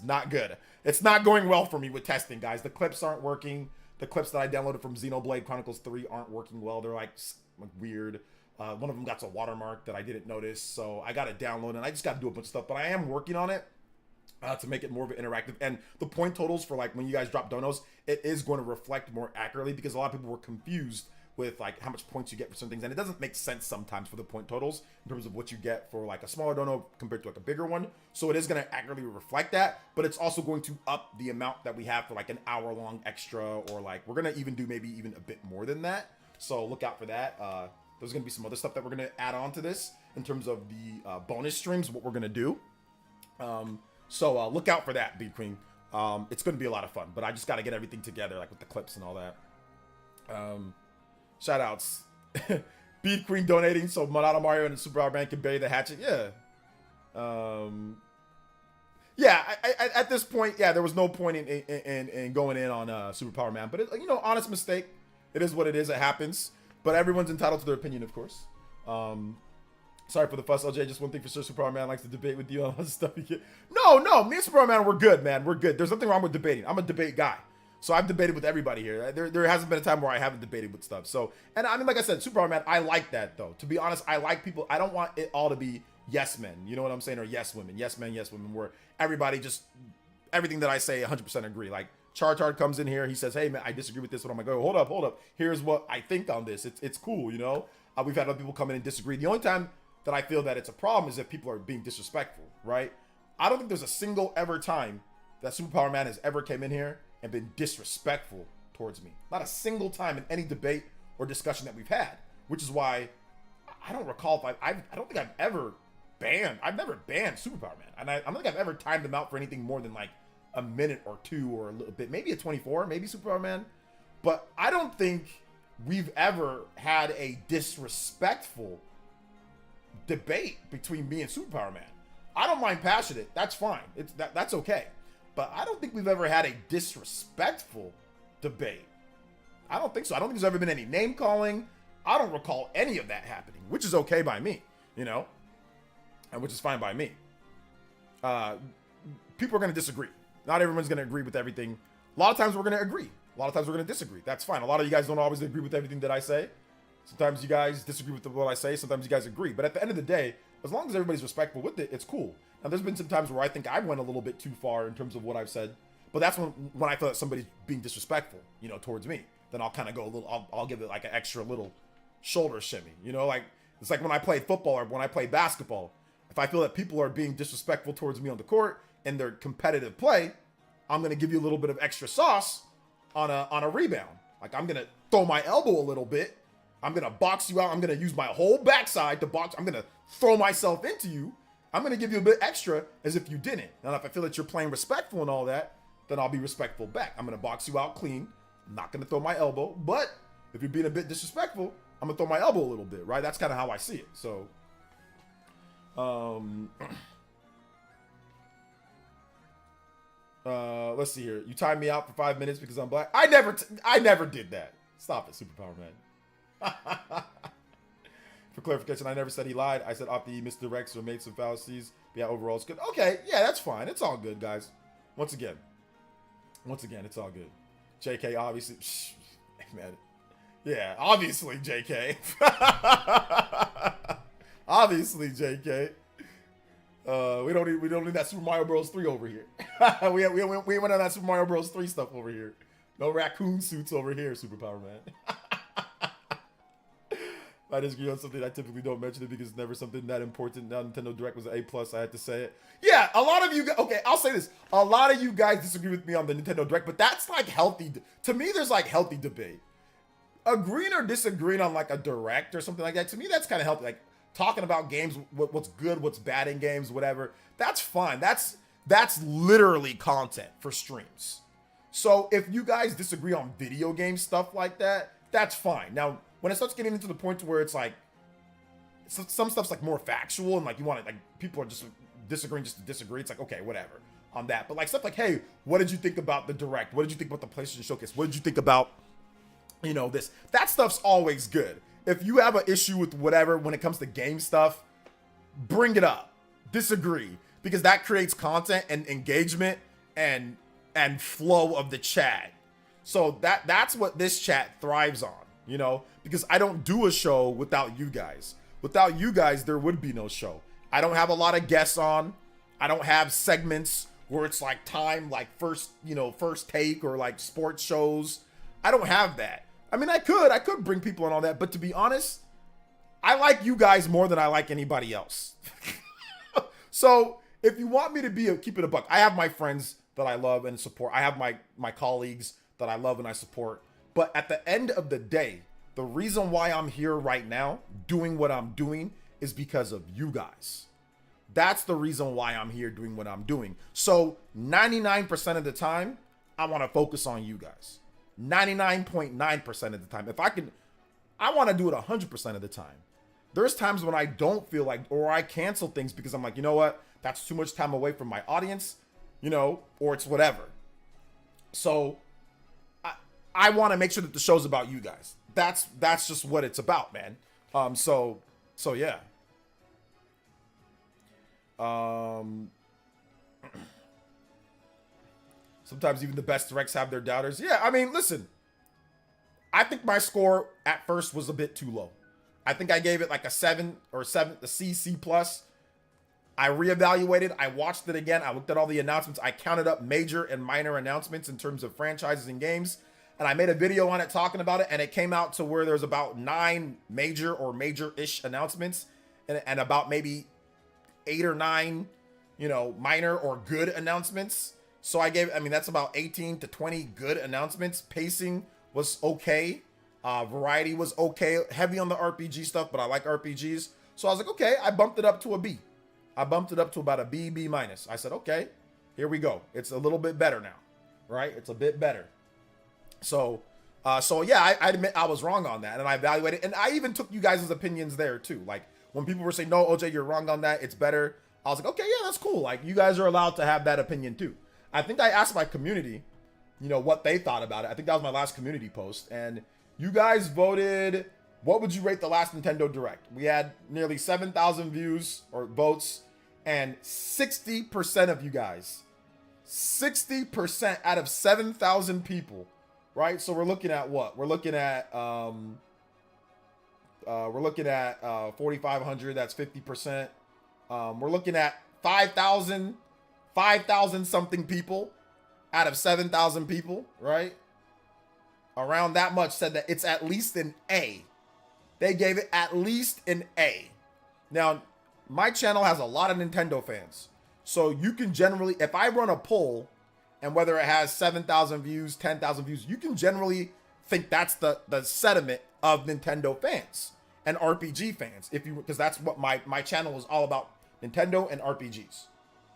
not good. It's not going well for me with testing, guys. The clips aren't working. The clips that I downloaded from Xenoblade Chronicles 3 aren't working well. They're like weird. One of them got a watermark that I didn't notice. So I got to download and I just got to do a bunch of stuff. But I am working on it to make it more of an interactive. And the point totals for like when you guys drop donos, it is going to reflect more accurately because a lot of people were confused with like how much points you get for some things, and it doesn't make sense sometimes for the point totals in terms of what you get for like a smaller dono compared to like a bigger one. So it is going to accurately reflect that, but it's also going to up the amount that we have for like an hour-long extra, or like we're going to even do maybe even a bit more than that. So look out for that. There's going to be some other stuff that we're going to add on to this in terms of the bonus streams, what we're going to do. So look out for that, B Queen. It's going to be a lot of fun, but I just got to get everything together, like with the clips and all that. Shout outs. B Queen donating so Monado Mario and the Super Power Man can bury the hatchet. Yeah. Yeah, I at this point, yeah, there was no point in going in on Super Power Man. But, honest mistake. It is what it is. It happens. But everyone's entitled to their opinion, of course. Sorry for the fuss, LJ. Just one thing for sure, Super Power Man likes to debate with you on all the stuff you get. No, me and Super Power Man, we're good, man. We're good. There's nothing wrong with debating. I'm a debate guy. So I've debated with everybody here. There hasn't been a time where I haven't debated with stuff. So, and I mean, like I said, Super Power Man, I like that though. To be honest, I like people. I don't want it all to be yes men. You know what I'm saying? Or yes women. Yes men, yes women. Where everybody just, everything that I say 100% agree. Like Chartard comes in here. He says, hey man, I disagree with this. But I'm like, oh, hold up. Here's what I think on this. It's cool, you know? We've had other people come in and disagree. The only time that I feel that it's a problem is if people are being disrespectful, right? I don't think there's a single ever time that Super Power Man has ever came in here and been disrespectful towards me. Not a single time in any debate or discussion that we've had, which is why I don't recall if I don't think I've never banned Super Power Man. And I don't think I've ever timed him out for anything more than like a minute or two or a little bit, maybe a 24, maybe Super Power Man. But I don't think we've ever had a disrespectful debate between me and Super Power Man. I don't mind passionate. That's fine. That's okay. But I don't think we've ever had a disrespectful debate. I don't think so. I don't think there's ever been any name calling. I don't recall any of that happening, which is okay by me, and which is fine by me. People are going to disagree. Not everyone's going to agree with everything. A lot of times we're going to agree. A lot of times we're going to disagree. That's fine. A lot of you guys don't always agree with everything that I say. Sometimes you guys disagree with what I say. Sometimes you guys agree. But at the end of the day, as long as everybody's respectful with it, it's cool. Now, there's been some times where I think I went a little bit too far in terms of what I've said. But that's when I feel that somebody's being disrespectful, towards me. Then I'll kind of go a little, I'll give it like an extra little shoulder shimmy. Like, it's like when I played football or when I play basketball. If I feel that people are being disrespectful towards me on the court in their competitive play, I'm going to give you a little bit of extra sauce on a rebound. Like, I'm going to throw my elbow a little bit. I'm going to box you out. I'm going to use my whole backside to box. I'm going to throw myself into you. I'm going to give you a bit extra as if you didn't. Now, if I feel that you're playing respectful and all that, then I'll be respectful back. I'm going to box you out clean. I'm not going to throw my elbow. But if you're being a bit disrespectful, I'm going to throw my elbow a little bit, right? That's kind of how I see it. So, Let's see here. You timed me out for 5 minutes because I'm black. I never did that. Stop it, Superpower Man. For clarification, I never said he lied. I said off the misdirects or made some fallacies. But yeah, overall it's good. Okay, yeah, that's fine. It's all good, guys. Once again, it's all good. JK, obviously, man. Yeah, obviously, JK. Obviously, JK. We don't need that Super Mario Bros. 3 over here. we went on that Super Mario Bros. 3 stuff over here. No raccoon suits over here, Superpower Man. I disagree on something I typically don't mention it because it's never something that important. Now Nintendo Direct was an A+, I had to say it. Yeah, a lot of you guys, okay, I'll say this. A lot of you guys disagree with me on the Nintendo Direct, but that's like healthy. To me, there's like healthy debate. Agreeing or disagreeing on like a Direct or something like that, to me, that's kind of healthy. Like talking about games, what's good, what's bad in games, whatever. That's fine. That's literally content for streams. So if you guys disagree on video game stuff like that, that's fine. Now, when it starts getting into the point where it's like, some stuff's like more factual and like you want it, like people are just disagreeing just to disagree. It's like, okay, whatever on that. But like stuff like, hey, what did you think about the Direct? What did you think about the PlayStation Showcase? What did you think about, you know, this? That stuff's always good. If you have an issue with whatever when it comes to game stuff, bring it up. Disagree. Because that creates content and engagement and flow of the chat. So that's what this chat thrives on, you know, because I don't do a show without you guys. Without you guys, there would be no show. I don't have a lot of guests on. I don't have segments where it's like time, like first take or like sports shows. I don't have that. I mean, I could bring people on all that, but to be honest, I like you guys more than I like anybody else. So if you want me to keep it a buck, I have my friends that I love and support. I have my colleagues that I love and I support. But at the end of the day, the reason why I'm here right now doing what I'm doing is because of you guys. That's the reason why I'm here doing what I'm doing. So 99% of the time, I want to focus on you guys. 99.9% of the time. If I can, I want to do it 100% of the time. There's times when I don't feel like, or I cancel things because I'm like, you know what? That's too much time away from my audience, you know, or it's whatever. So I want to make sure that the show's about you guys. That's just what it's about, man. So yeah. Sometimes even the best directs have their doubters. Yeah, I mean, listen. I think my score at first was a bit too low. I think I gave it like a 7, a C+. I reevaluated. I watched it again. I looked at all the announcements. I counted up major and minor announcements in terms of franchises and games. And I made a video on it talking about it. And it came out to where there's about 9 major or major-ish announcements. And about maybe 8 or 9, you know, minor or good announcements. So that's about 18 to 20 good announcements. Pacing was okay. Variety was okay. Heavy on the RPG stuff, but I like RPGs. So I was like, okay, I bumped it up to a B. I bumped it up to about a B, B-. I said, okay, here we go. It's a little bit better now, right? It's a bit better. So yeah, I admit I was wrong on that, and I evaluated, and I even took you guys' opinions there too. Like when people were saying, no, OJ, you're wrong on that, it's better. I was like, okay, yeah, that's cool. Like you guys are allowed to have that opinion too. I think I asked my community, you know, what they thought about it. I think that was my last community post, and you guys voted, what would you rate the last Nintendo Direct? We had nearly 7,000 views or votes, and 60% of you guys, 60% out of 7,000 people, right? So we're looking at what? We're looking at 4,500. That's 50%. We're looking at 5,000 something people out of 7,000 people, right? Around that much said that it's at least an A. They gave it at least an A. Now, my channel has a lot of Nintendo fans. So you can generally, if I run a poll, and whether it has 7,000 views, 10,000 views, you can generally think that's the sentiment of Nintendo fans and RPG fans. Because that's what my channel is all about, Nintendo and RPGs,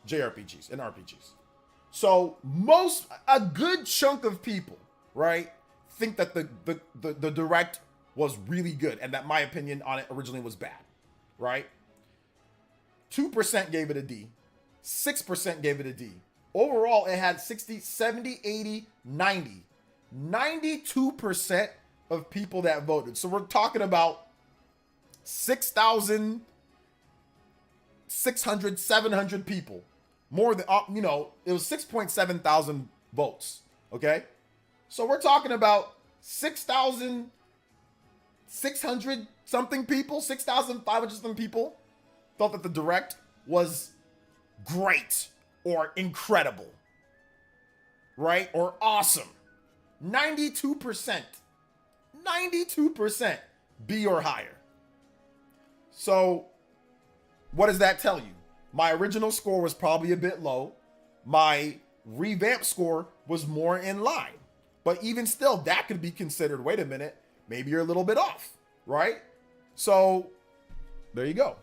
JRPGs and RPGs. So a good chunk of people, right, think that the Direct was really good and that my opinion on it originally was bad, right? 2% gave it a D, 6% gave it a D, Overall, it had 60, 70, 80, 90. 92% of people that voted. So we're talking about 6,600, 700 people. More than, it was 6.7 thousand votes. Okay? So we're talking about 6,600 something people, 6,500 something people thought that the direct was great or incredible, right? Or awesome. 92%. 92% B or higher. So what does that tell you? My original score was probably a bit low. My revamped score was more in line. But even still, that could be considered, wait a minute, maybe you're a little bit off, right? So there you go.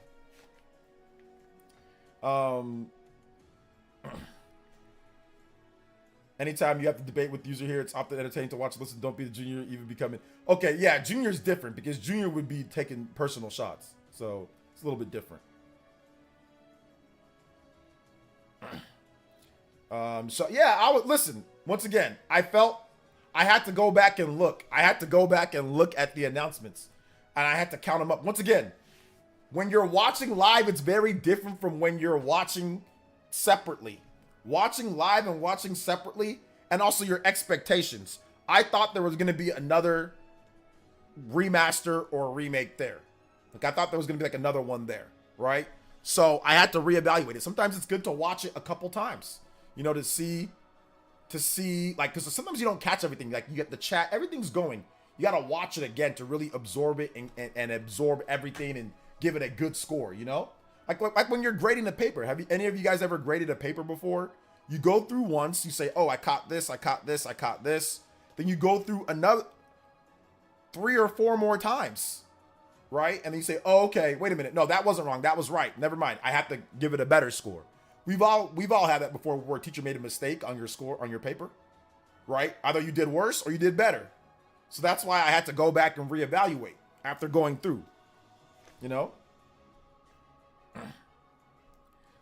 Anytime you have to debate with the user here, it's often entertaining to watch, listen, don't be the junior, even becoming. Okay, yeah, junior's different because junior would be taking personal shots. So it's a little bit different. So yeah, I would listen. Once again, I felt I had to go back and look. I had to go back and look at the announcements and I had to count them up. Once again, when you're watching live, it's very different from when you're watching separately. Watching live and watching separately, and also your expectations. I thought there was going to be another remaster or remake there. Like I thought there was going to be like another one there, right? So I had to reevaluate it. Sometimes it's good to watch it a couple times, to see like, because sometimes you don't catch everything. Like you get the chat, everything's going. You got to watch it again to really absorb it and absorb everything and give it a good score, Like when you're grading a paper. Have any of you guys ever graded a paper before? You go through once, you say, oh, I caught this, I caught this, I caught this. Then you go through another 3 or 4 more times, right? And then you say, oh, okay, wait a minute. No, that wasn't wrong. That was right. Never mind. I have to give it a better score. We've all had that before where a teacher made a mistake on your score, on your paper, right? Either you did worse or you did better. So that's why I had to go back and reevaluate after going through,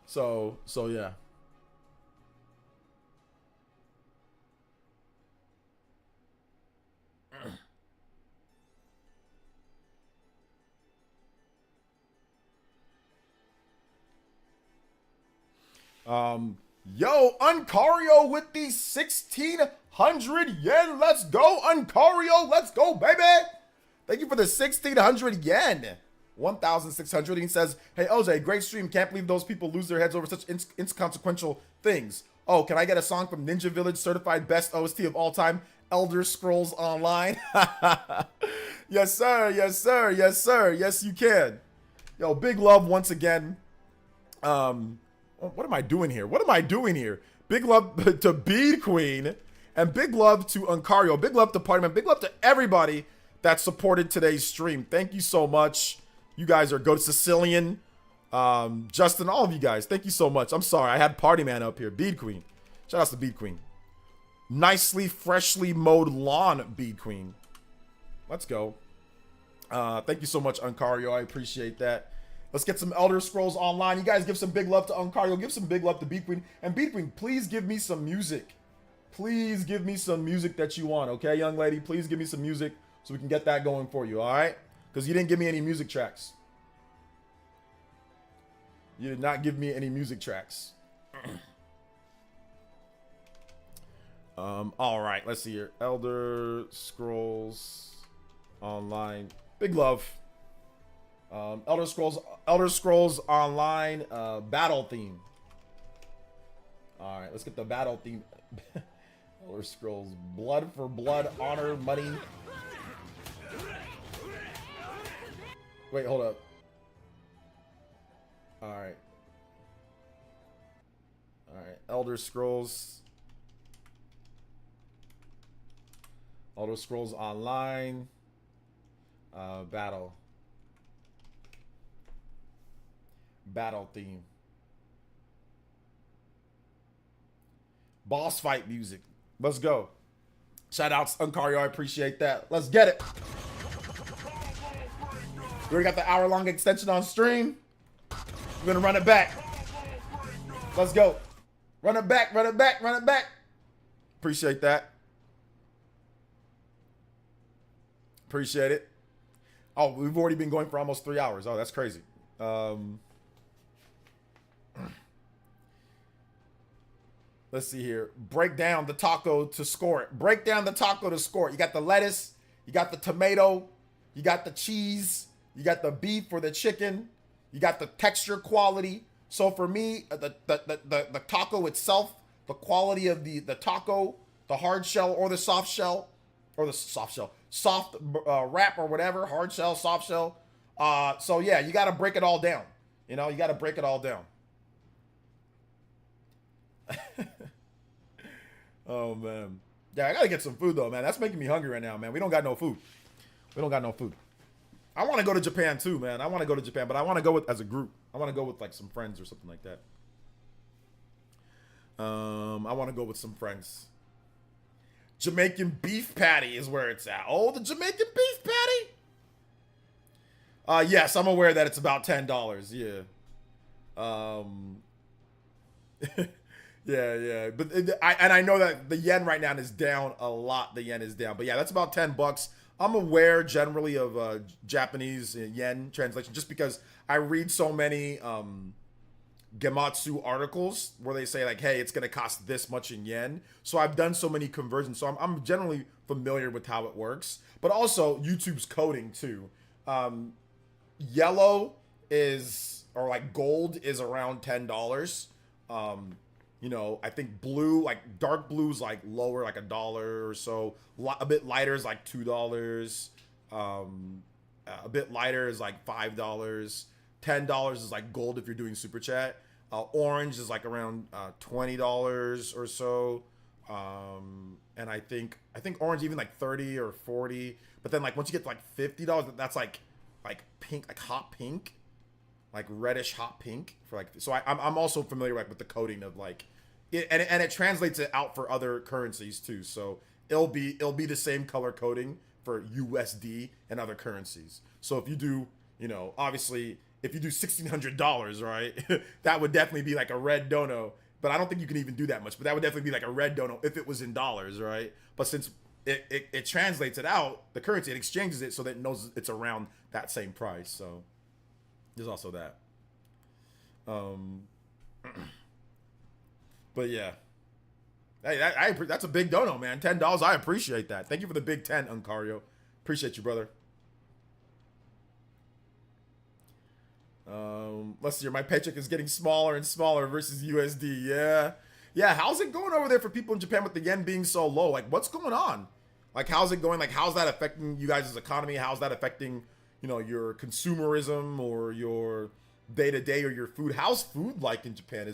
So yeah. Yo, Uncario with the 1,600 yen. Let's go, Uncario. Let's go, baby. Thank you for the 1,600 yen. 1,600. He says, hey, OJ, great stream. Can't believe those people lose their heads over such inconsequential things. Oh, can I get a song from Ninja Village, certified best OST of all time, Elder Scrolls Online? Yes, sir. Yes, sir. Yes, sir. Yes, you can. Yo, big love once again. What am I doing here? What am I doing here? Big love to Bead Queen and big love to Uncario. Big love to Partyman. Big love to everybody that supported today's stream. Thank you so much. You guys are good. Sicilian, Justin, all of you guys. Thank you so much. I'm sorry. I had Partyman up here. Bead Queen. Shout out to Bead Queen. Nicely, freshly mowed lawn, Bead Queen. Let's go. Thank you so much, Uncario. I appreciate that. Let's get some Elder Scrolls Online. You guys give some big love to Uncario. Give some big love to Bead Queen. And Bead Queen, please give me some music. Please give me some music that you want, okay, young lady? Please give me some music so we can get that going for you, all right? Because you didn't give me any music tracks. You did not give me any music tracks. All right, let's see here. Elder Scrolls Online. Big love. Elder Scrolls Online battle theme. All right, let's get the battle theme. Elder Scrolls, blood for blood, honor, money. Wait, hold up. All right. Elder Scrolls Online battle theme. Boss fight music. Let's go. Shout outs Uncario, I appreciate that. Let's get it. We already got the hour-long extension on stream. We're gonna run it back. Let's go. Run it back, run it back, run it back. Appreciate that. Appreciate it. Oh, we've already been going for almost 3 hours. Oh, that's crazy. Let's see here. Break down the taco to score it. Break down the taco to score it. You got the lettuce. You got the tomato. You got the cheese. You got the beef or the chicken. You got the texture quality. So for me, the taco itself, the quality of the taco, the hard shell or the soft shell, soft wrap or whatever, hard shell, soft shell. So yeah, you got to break it all down. You know, you got to break it all down. Oh man, yeah, I gotta get some food though, man. That's making me hungry right now, man. We don't got no food. We don't got no food. I want to go to Japan too, man. I want to go to Japan, but I want to go with as a group. I want to go with like some friends or something like that. I want to go with some friends. Jamaican beef patty is where it's at. Oh, the Jamaican beef patty. Yes, I'm aware that it's about $10. Yeah. Yeah. But I know that the yen right now is down a lot. The yen is down, but yeah, that's about $10. I'm aware generally of Japanese yen translation just because I read so many Gematsu articles where they say like, hey, it's going to cost this much in yen. So I've done so many conversions. So I'm generally familiar with how it works, but also YouTube's coding too. Yellow is, or like gold is around $10. You know, I think blue, like dark blue is like lower, like $1 or so. A bit lighter is like $2. A bit lighter is like $5. $10 is like gold if you're doing super chat. Orange is like around $20 or so. And I think orange even like 30 or 40. But then like once you get to like $50, that's like pink, like hot pink. Like reddish hot pink for like, so I'm also familiar with the coding of like it, and it translates it out for other currencies too. So it'll be the same color coding for USD and other currencies. So if you do, you know, obviously if you do $1,600, right, that would definitely be like a red dono. But I don't think you can even do that much. But that would definitely be like a red dono if it was in dollars, right? But since it translates it out, the currency, it exchanges it so that it knows it's around that same price. So there's also that. But yeah. Hey, that's a big dono, man. $10. I appreciate that. Thank you for the big 10, Uncario. Appreciate you, brother. Let's see here. My paycheck is getting smaller and smaller versus USD. Yeah. Yeah, how's it going over there for people in Japan with the yen being so low? Like, what's going on? Like, how's it going? Like, how's that affecting you guys' economy? How's that affecting, you know, your consumerism or your day-to-day or your food? How's food like in Japan?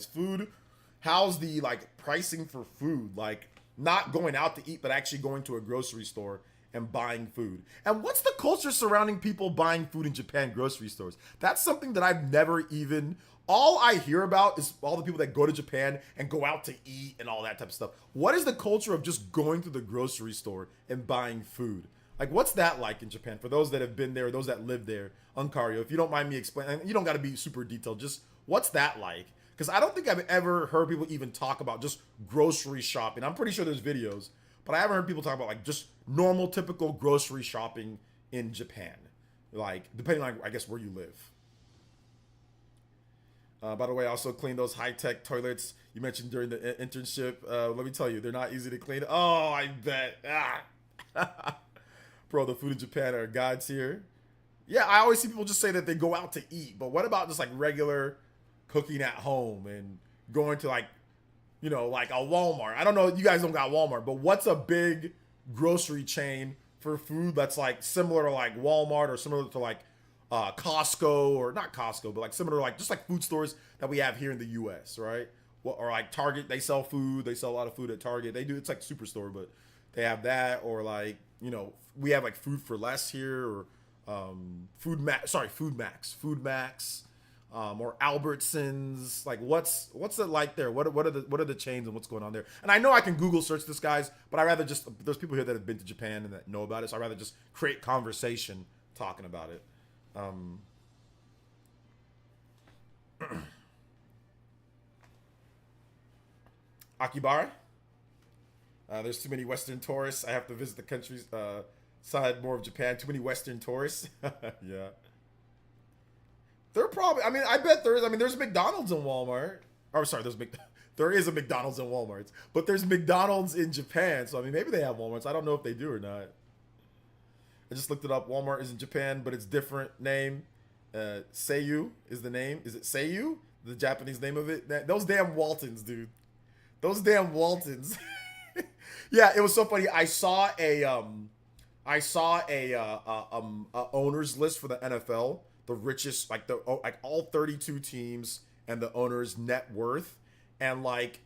How's the like pricing for food? Like not going out to eat, but actually going to a grocery store and buying food. And what's the culture surrounding people buying food in Japan grocery stores? That's something that I've never even, all I hear about is all the people that go to Japan and go out to eat and all that type of stuff. What is the culture of just going to the grocery store and buying food? Like, what's that like in Japan? For those that have been there, those that live there, Uncario, if you don't mind me explaining, you don't got to be super detailed, just what's that like? Because I don't think I've ever heard people even talk about just grocery shopping. I'm pretty sure there's videos, but I haven't heard people talk about like just normal, typical grocery shopping in Japan. Like, depending on, I guess, where you live. By the way, I also clean those high-tech toilets you mentioned during the internship. Let me tell you, they're not easy to clean. Oh, I bet. Bro, the food in Japan are gods here. Yeah, I always see people just say that they go out to eat, but what about just like regular cooking at home and going to like, you know, like a Walmart? I don't know, you guys don't got Walmart, but what's a big grocery chain for food that's like similar to like Walmart or similar to like Costco, or not Costco, but like similar to like just like food stores that we have here in the US, right? Or like Target, they sell food, they sell a lot of food at Target. They do, it's like Superstore, but they have that. Or like, you know, we have like Food for Less here, or Food Max, or Albertsons. Like what's it like there? What are the chains and what's going on there? And I know I can Google search this, guys, but I rather just, there's people here that have been to Japan and that know about it, so I rather just create conversation talking about it. Akibara. There's too many Western tourists. I have to visit the country's side more of Japan. Too many Western tourists. Yeah. They're probably, I mean, I bet there is. I mean, there's McDonald's in Walmart. Oh, sorry, there is a McDonald's in Walmart. But there's McDonald's in Japan. So, I mean, maybe they have Walmarts. I don't know if they do or not. I just looked it up. Walmart is in Japan, but it's different name. Seiyu is the name. Is it Seiyu? The Japanese name of it? Those damn Waltons, dude. Those damn Waltons. Yeah, it was so funny. I saw a owners list for the NFL, the richest, like all 32 teams and the owners' net worth, and like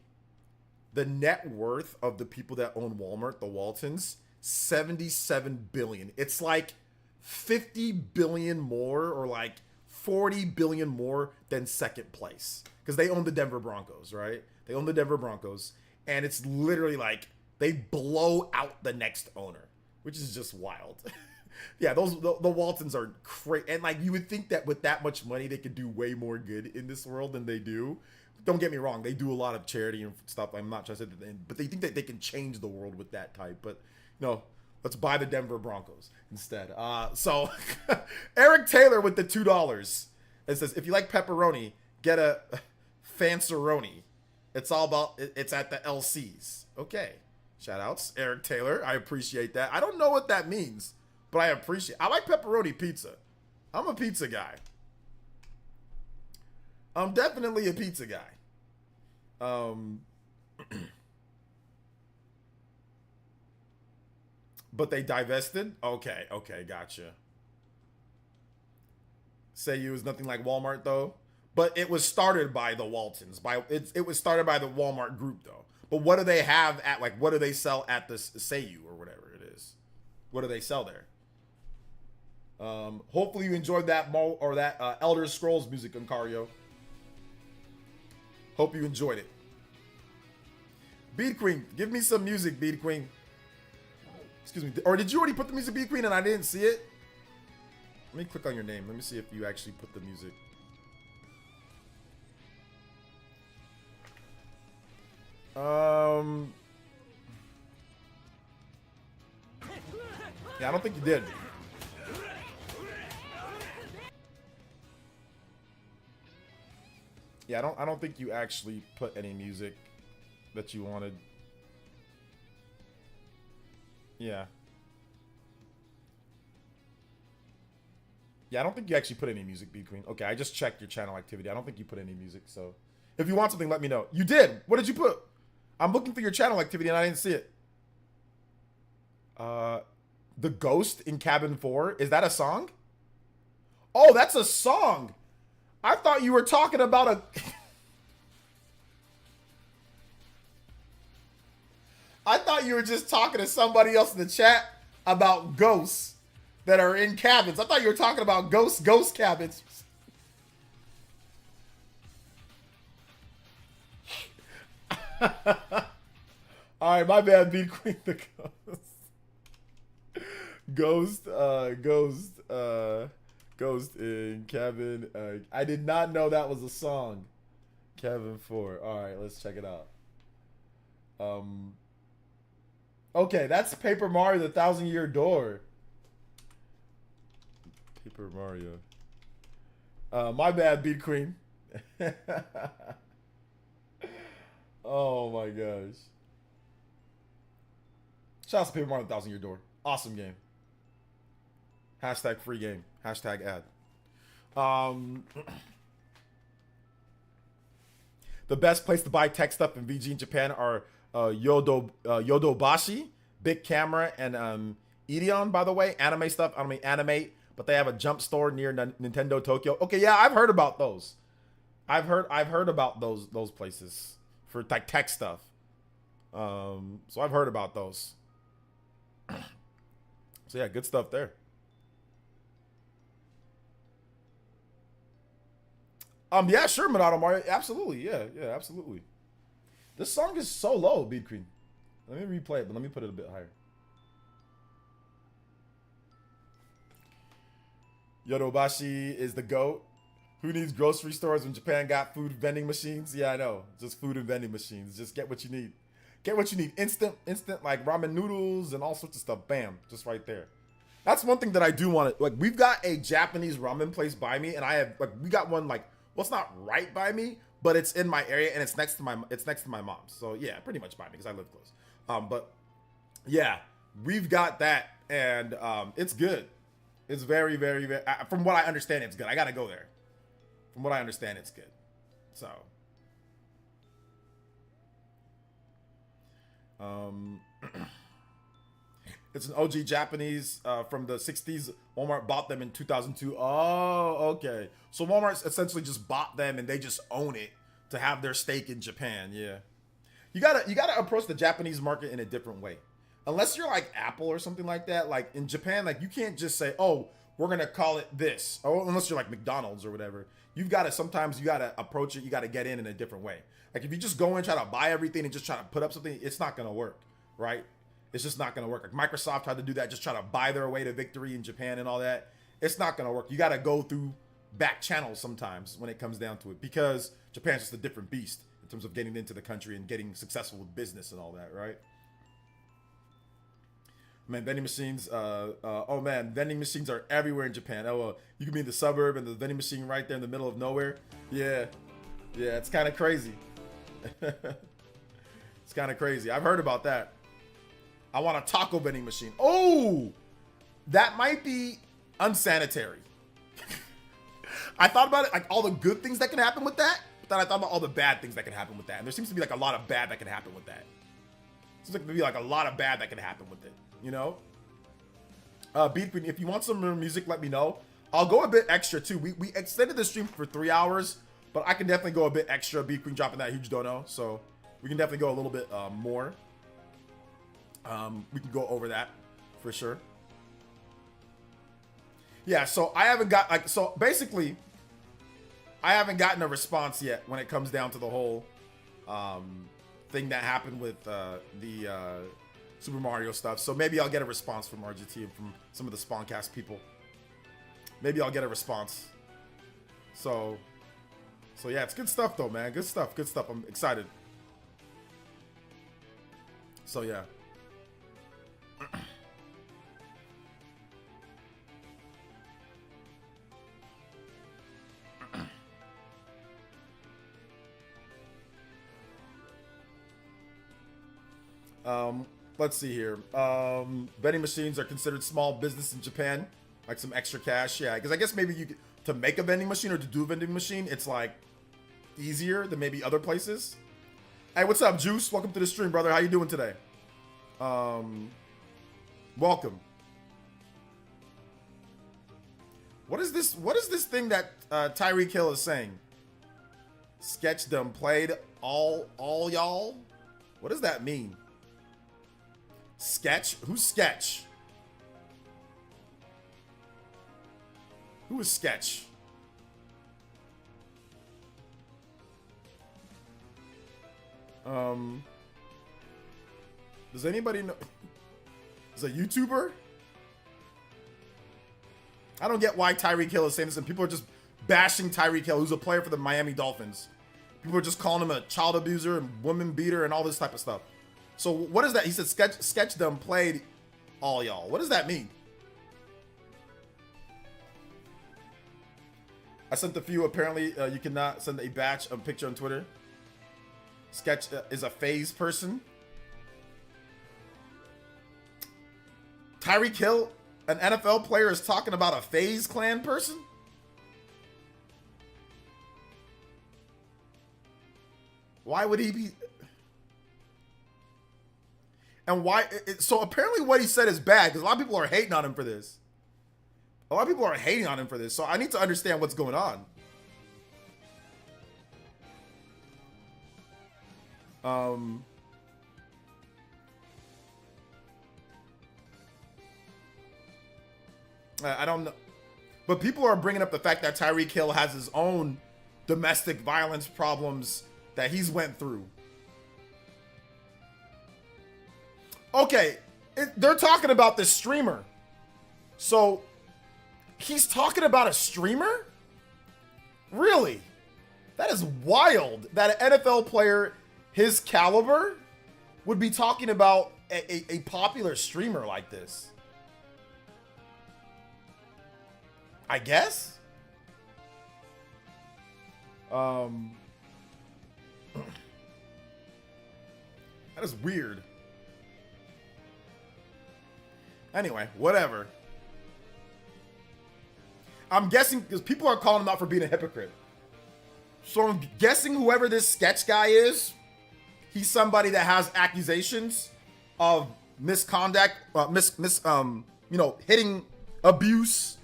the net worth of the people that own Walmart, the Waltons, 77 billion. It's like 50 billion more, or like 40 billion more than second place, because they own the Denver Broncos, right? They own the Denver Broncos, and it's literally like they blow out the next owner, which is just wild. Yeah, the Waltons are crazy, and like you would think that with that much money they could do way more good in this world than they do. Don't get me wrong, they do a lot of charity and stuff. I'm not trying to say that, but they think that they can change the world with that type. But no, let's buy the Denver Broncos instead. So Eric Taylor with the $2. It says, if you like pepperoni, get a Fanceroni. It's all about, it's at the LCs. Okay. Shout outs, Eric Taylor. I appreciate that. I don't know what that means, but I like pepperoni pizza. I'm a pizza guy. I'm definitely a pizza guy. But they divested? Okay, gotcha. Seiyu is nothing like Walmart though. But it was started by the Waltons. It was started by the Walmart group though. But what do they have at, like, what do they sell at the Seiyu or whatever it is? What do they sell there? Hopefully you enjoyed that Elder Scrolls music, Uncario. Hope you enjoyed it. Bead Queen, give me some music, Bead Queen. Excuse me. Or did you already put the music, Bead Queen, and I didn't see it? Let me click on your name. Let me see if you actually put the music. Yeah, I don't think you did. Yeah, I don't think you actually put any music that you wanted. Yeah. Yeah, I don't think you actually put any music, B Queen. Okay, I just checked your channel activity. I don't think you put any music, so if you want something, let me know. You did. What did you put? I'm looking for your channel activity and I didn't see it. The Ghost in Cabin 4. Is that a song? Oh, that's a song. I thought you were talking about a... I thought you were just talking to somebody else in the chat about ghosts that are in cabins. I thought you were talking about ghost cabins. All right, my bad, Beat Queen the Ghost. Ghost in Cabin. I did not know that was a song. Cabin 4. All right, let's check it out. Okay, that's Paper Mario: The Thousand-Year Door. Paper Mario. My bad, Beat Queen. Oh my gosh. Shout out to Paper Mario: The Thousand-Year Door. Awesome game. Hashtag free game. Hashtag ad. The best place to buy tech stuff in VG in Japan are Yodobashi, Big Camera, and Ideon, by the way. Anime stuff. I don't mean animate, but they have a jump store near Nintendo Tokyo. Okay, yeah, I've heard about those. I've heard about those places for like tech stuff. So I've heard about those. So yeah, good stuff there. Yeah, sure, Minato Mario. Absolutely, yeah, absolutely. This song is so low, Beat Queen. Let me replay it, but let me put it a bit higher. Yodobashi is the GOAT. Who needs grocery stores when Japan got food vending machines? Yeah, I know. Just food and vending machines. Just get what you need. Get what you need. Instant like ramen noodles and all sorts of stuff. Bam, just right there. That's one thing that I do want to, like, we've got a Japanese ramen place by me, and I have, like, we got one, like, well, it's not right by me, but it's in my area, and it's next to my mom's. So yeah, pretty much by me because I live close. But yeah, we've got that, and it's good. It's very, very, very, from what I understand, it's good. I gotta go there. From what I understand, it's good. So it's an OG Japanese from the 60s. Walmart bought them in 2002. Oh, okay. So Walmart essentially just bought them and they just own it to have their stake in Japan. Yeah. You gotta approach the Japanese market in a different way. Unless you're like Apple or something like that. Like in Japan, like you can't just say, oh, we're gonna call it this. Or unless you're like McDonald's or whatever. Sometimes you gotta approach it, you gotta get in a different way. Like if you just go and try to buy everything and just try to put up something, it's not gonna work, right? It's just not gonna work. Like Microsoft tried to do that, just try to buy their way to victory in Japan and all that. It's not gonna work. You gotta go through back channels sometimes when it comes down to it, because Japan's just a different beast in terms of getting into the country and getting successful with business and all that, right? Man, vending machines. Oh man, vending machines are everywhere in Japan. Oh, you can be in the suburb and the vending machine right there in the middle of nowhere. Yeah, it's kind of crazy. It's kind of crazy. I've heard about that. I want a taco vending machine. Oh, that might be unsanitary. I thought about it, like all the good things that can happen with that, but then I thought about all the bad things that can happen with that. And there seems to be like a lot of bad that can happen with that. Seems like maybe like a lot of bad that can happen with it. You know, Beat Queen, if you want some more music, let me know. I'll go a bit extra too. We extended the stream for 3 hours, but I can definitely go a bit extra. Beat Queen dropping that huge dono, so we can definitely go a little bit more. We can go over that for sure. Yeah, so I haven't got like, so basically, I haven't gotten a response yet when it comes down to the whole thing that happened with the Super Mario stuff. So maybe I'll get a response from RGT and from some of the Spawncast people. Maybe I'll get a response. So yeah, it's good stuff though, man. Good stuff. I'm excited. So yeah. Let's see here. Vending machines are considered small business in Japan, like some extra cash. Yeah, because I guess maybe to make a vending machine or to do a vending machine, it's like easier than maybe other places. Hey, what's up, Juice? Welcome to the stream, brother. How you doing today? Welcome. What is this? What is this thing that Tyreek Hill is saying? Sketch them played all y'all. What does that mean? Sketch? Who's Sketch? Who is Sketch? Does anybody know? Is a YouTuber? I don't get why Tyreek Hill is saying this, and people are just bashing Tyreek Hill, who's a player for the Miami Dolphins. People are just calling him a child abuser and woman beater and all this type of stuff. So what is that? He said sketch them played all y'all. What does that mean? I sent a few. Apparently, you cannot send a batch of picture on Twitter. Sketch is a phase person. Tyreek Hill, an NFL player, is talking about a FaZe Clan person? Why would he be? And why? So apparently what he said is bad, because a lot of people are hating on him for this. A lot of people are hating on him for this. So I need to understand what's going on. I don't know. But people are bringing up the fact that Tyreek Hill has his own domestic violence problems that he's went through. Okay, they're talking about this streamer. So he's talking about a streamer? Really? That is wild that an NFL player his caliber would be talking about a popular streamer like this. I guess? That is weird. Anyway, whatever. I'm guessing because people are calling him out for being a hypocrite. So I'm guessing whoever this sketch guy is, he's somebody that has accusations of misconduct, hitting, abuse,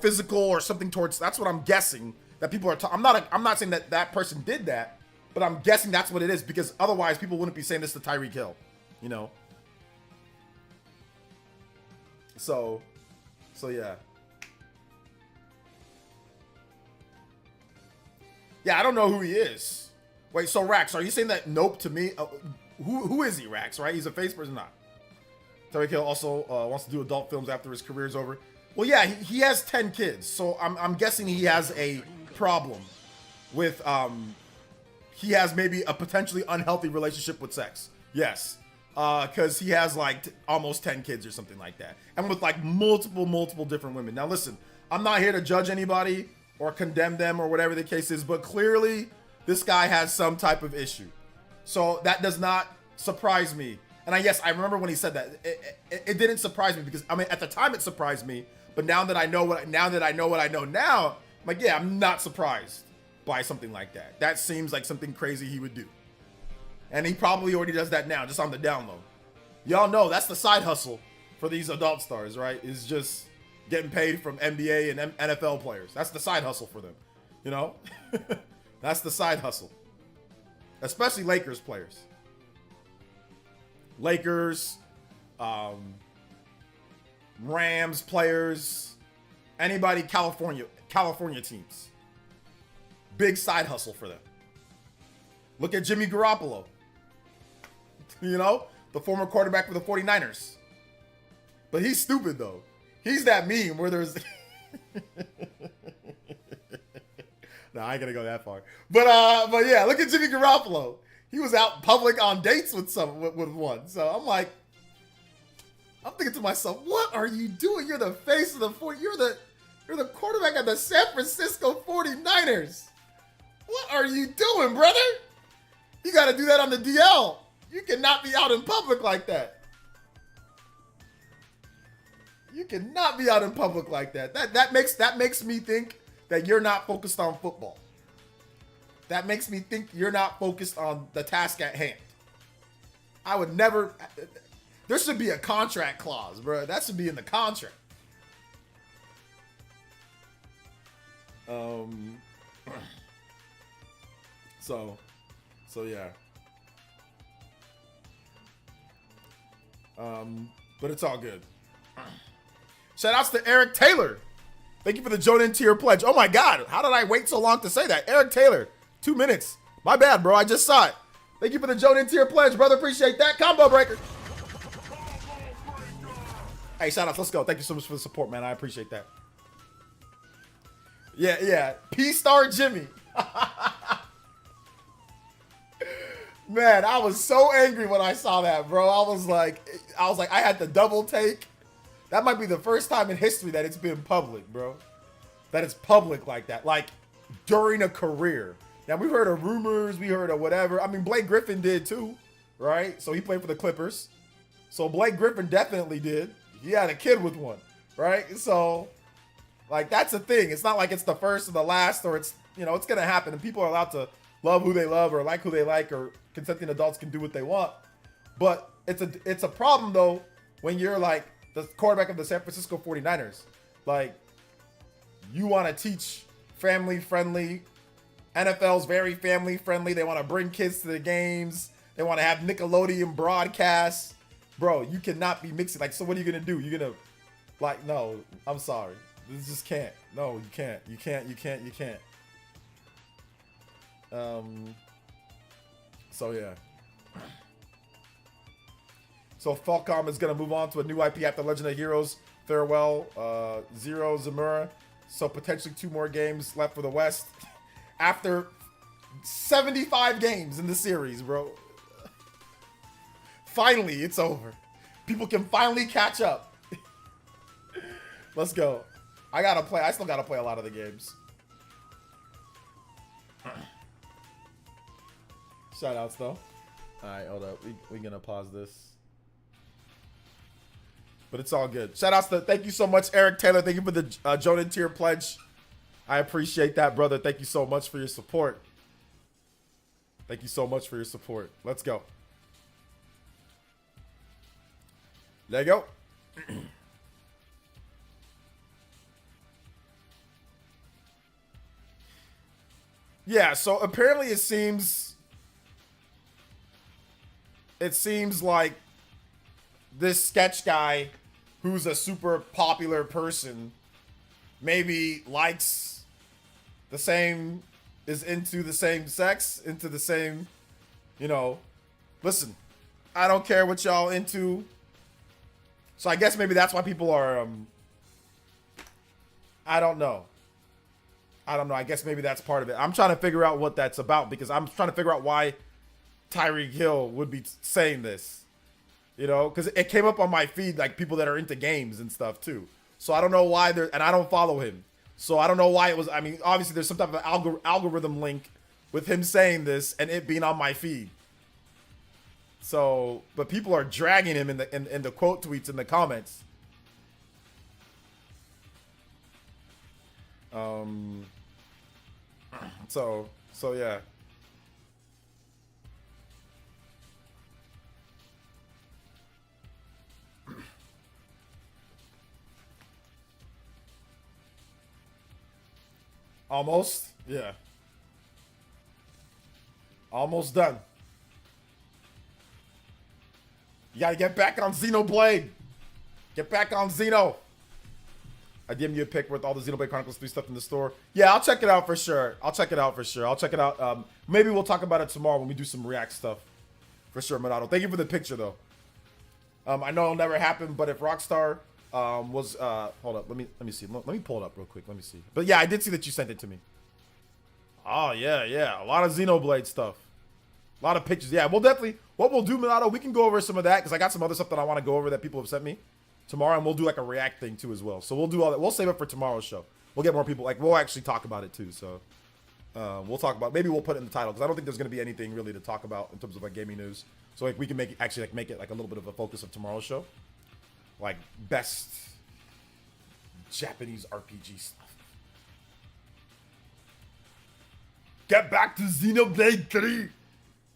physical or something towards. That's what I'm guessing that people are. I'm not saying that that person did that, but I'm guessing that's what it is because otherwise people wouldn't be saying this to Tyreek Hill, So yeah. Yeah, I don't know who he is. Wait, so Rax, are you saying that nope to me? Who is he, Rax, right? He's a face person, not. Tyreek Hill also wants to do adult films after his career is over. Well, yeah, he has 10 kids, so I'm guessing he has a problem with, he has maybe a potentially unhealthy relationship with sex. Yes, because he has like almost 10 kids or something like that. And with like multiple different women. Now listen, I'm not here to judge anybody or condemn them or whatever the case is, but clearly this guy has some type of issue. So that does not surprise me. And I remember when he said that, it didn't surprise me because, I mean, at the time it surprised me, but now that I know what I know now, I'm like, yeah, I'm not surprised by something like that. That seems like something crazy he would do. And he probably already does that now, just on the down low. Y'all know that's the side hustle for these adult stars, right? Is just getting paid from NBA and NFL players. That's the side hustle for them, That's the side hustle. Especially Lakers players. Lakers, Rams players, anybody California teams. Big side hustle for them. Look at Jimmy Garoppolo. The former quarterback for the 49ers. But he's stupid though. He's that meme where there's no, I ain't gonna go that far. But yeah, look at Jimmy Garoppolo. He was out in public on dates with one. So I'm thinking to myself, what are you doing? You're the face of you're the quarterback of the San Francisco 49ers. What are you doing, brother? You gotta do that on the DL. You cannot be out in public like that. You cannot be out in public like that. That makes me think that you're not focused on football. That makes me think you're not focused on the task at hand. I would never. There should be a contract clause, bro. That should be in the contract. So yeah. But it's all good. Shout outs to Eric Taylor. Thank you for the Joan in tier pledge. Oh my God. How did I wait so long to say that? Eric Taylor, 2 minutes. My bad, bro. I just saw it. Thank you for the Joan in tier pledge, brother. Appreciate that. Combo breaker. Hey, shout outs. Let's go. Thank you so much for the support, man. I appreciate that. Yeah. P-Star Jimmy. Man, I was so angry when I saw that, bro. I was like, I had to double take. That might be the first time in history that it's been public, bro. That it's public like that, like during a career. Now, we've heard of rumors, we heard of whatever. I mean, Blake Griffin did too, right? So he played for the Clippers. So Blake Griffin definitely did. He had a kid with one, right? So, like, that's the thing. It's not like it's the first or the last, or it's, it's going to happen. And people are allowed to love who they love or like who they like, or consenting adults can do what they want. But it's a problem, though, when you're like the quarterback of the San Francisco 49ers. Like, you want to teach family-friendly. NFL's very family-friendly. They want to bring kids to the games. They want to have Nickelodeon broadcasts. Bro, you cannot be mixing. Like, so what are you going to do? You're going to, like, no, I'm sorry. This just can't. No, you can't. You can't. So, yeah. So Falcom is going to move on to a new IP after Legend of Heroes Farewell. Zero Zamura So potentially 2 more games left for the West after 75 games in the series, bro. Finally, it's over. People can finally catch up. Let's go. I still gotta play a lot of the games. Shout outs though. Alright, hold up. We're gonna pause this. But it's all good. Shout outs to, thank you so much, Eric Taylor. Thank you for the Jonan tier pledge. I appreciate that, brother. Thank you so much for your support. Thank you so much for your support. Let's go. There you go. Yeah, so apparently it seems like this sketch guy who's a super popular person maybe likes the same, is into the same sex, into the same, you know, listen, I don't care what y'all into. So I guess maybe that's why people are, I don't know. I guess maybe that's part of it. I'm trying to figure out what that's about because I'm trying to figure out why Tyreek Hill would be saying this. You know, because it came up on my feed, like people that are into games and stuff too. So I don't know why and I don't follow him. So I don't know why it was, I mean, obviously there's some type of algorithm link with him saying this and it being on my feed. So, but people are dragging him in the quote tweets in the comments. So yeah. Almost, yeah. Almost done. You gotta get back on Xenoblade. Get back on Xeno. I DM you a pic with all the Xenoblade Chronicles 3 stuff in the store. Yeah, I'll check it out for sure. I'll check it out. Maybe we'll talk about it tomorrow when we do some React stuff. For sure, Monado. Thank you for the picture, though. I know it'll never happen, but if Rockstar was... hold up, let me see. Let me pull it up real quick. Let me see. But yeah, I did see that you sent it to me. Oh, yeah. A lot of Xenoblade stuff. A lot of pictures. Yeah, we'll definitely... What we'll do, Monado, we can go over some of that, because I got some other stuff that I want to go over that people have sent me tomorrow, and we'll do like a React thing too as well. So we'll do all that. We'll save it for tomorrow's show. We'll get more people. Like, we'll actually talk about it too. So we'll talk about... Maybe we'll put it in the title, because I don't think there's going to be anything really to talk about in terms of like gaming news. So like we can make it like a little bit of a focus of tomorrow's show. Like best Japanese RPG stuff. Get back to Xenoblade 3.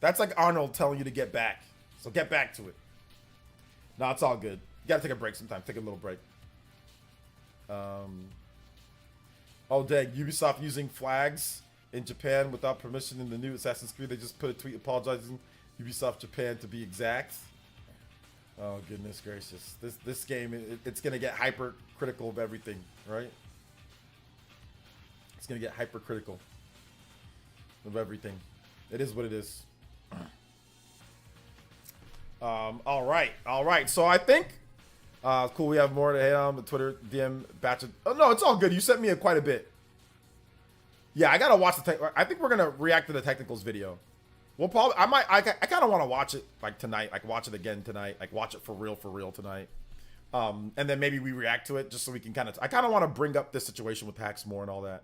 That's like Arnold telling you to get back. So get back to it. No, it's all good. You gotta take a break sometime. Take a little break. Oh, dang. Ubisoft using flags in Japan without permission in the new Assassin's Creed. They just put a tweet apologizing. Ubisoft Japan to be exact. Oh, goodness gracious. This game, it's gonna get hypercritical of everything, right? It's gonna get hypercritical of everything. It is what it is. All right. So I think, cool. We have more to hit on the Twitter DM batch. Oh no, it's all good. You sent me quite a bit. Yeah, I gotta watch I think we're gonna react to the technicals video. We'll probably, I kind of want to watch it like tonight, like watch it again tonight, like watch it for real tonight. And then maybe we react to it just so we can I kind of want to bring up this situation with Pax more and all that.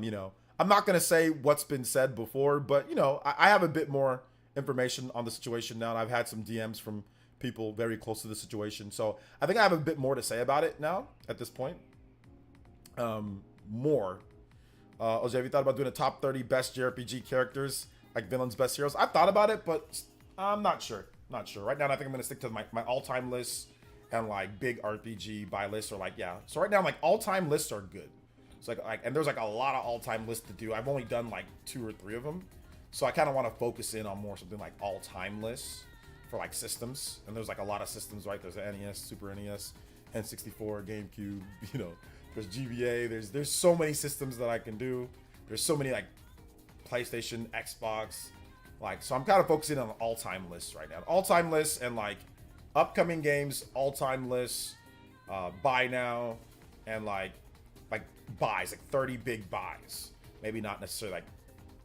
You know, I'm not going to say what's been said before, but you know, I have a bit more information on the situation now. And I've had some DMs from people very close to the situation. So I think I have a bit more to say about it now at this point. More. Jose, have you thought about doing a top 30 best JRPG characters? Like villains, best heroes. I've thought about it, but I'm not sure. Right now, I think I'm gonna stick to my all-time list and like big RPG buy lists, or like, yeah. So right now, like all-time lists are good. It's like, and there's like a lot of all-time lists to do. I've only done like 2 or 3 of them, so I kind of want to focus in on more something like all-time lists for like systems. And there's like a lot of systems, right? There's the NES, Super NES, N64, GameCube. You know, there's GBA. There's so many systems that I can do. There's so many like PlayStation, Xbox, like, so I'm kind of focusing on all-time lists right now. All-time lists and like upcoming games, all-time lists, buy now, and like like buys, like 30 big buys. Maybe not necessarily like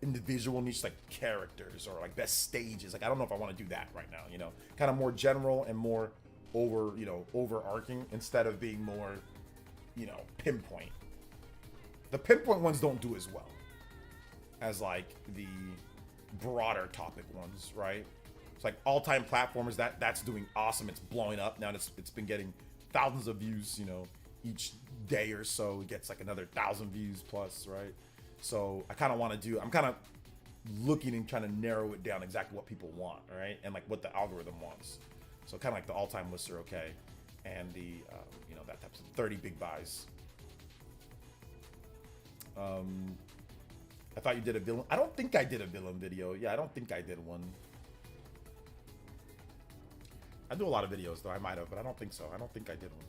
individual niche like characters or like best stages. Like I don't know if I want to do that right now, you know. Kind of more general and more overarching instead of being more, you know, pinpoint. The pinpoint ones don't do as well as like the broader topic ones, right? It's like all-time platformers, that's doing awesome. It's blowing up now. It's been getting thousands of views, you know, each day or so. It gets like another 1,000 views plus, right? So I kind of want to do. I'm kind of looking and trying to narrow it down exactly what people want, right? And like what the algorithm wants. So kind of like the all-time lists are okay, and the you know, that type of 30 big buys. I thought you did a villain. I don't think I did a villain video. Yeah, I don't think I did one. I do a lot of videos though. I might have, but I don't think so. I don't think I did one.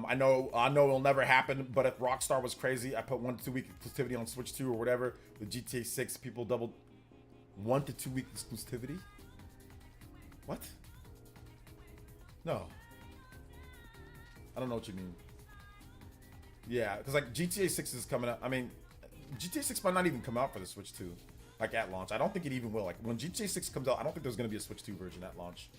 I know it'll never happen, but if Rockstar was crazy, I put 1 to 2 week exclusivity on Switch 2 or whatever. With GTA 6, people doubled 1 to 2 week exclusivity. What? No. I don't know what you mean. Yeah, because like GTA 6 is coming out. I mean, GTA 6 might not even come out for the Switch 2, like at launch. I don't think it even will. Like when GTA 6 comes out, I don't think there's gonna be a Switch 2 version at launch.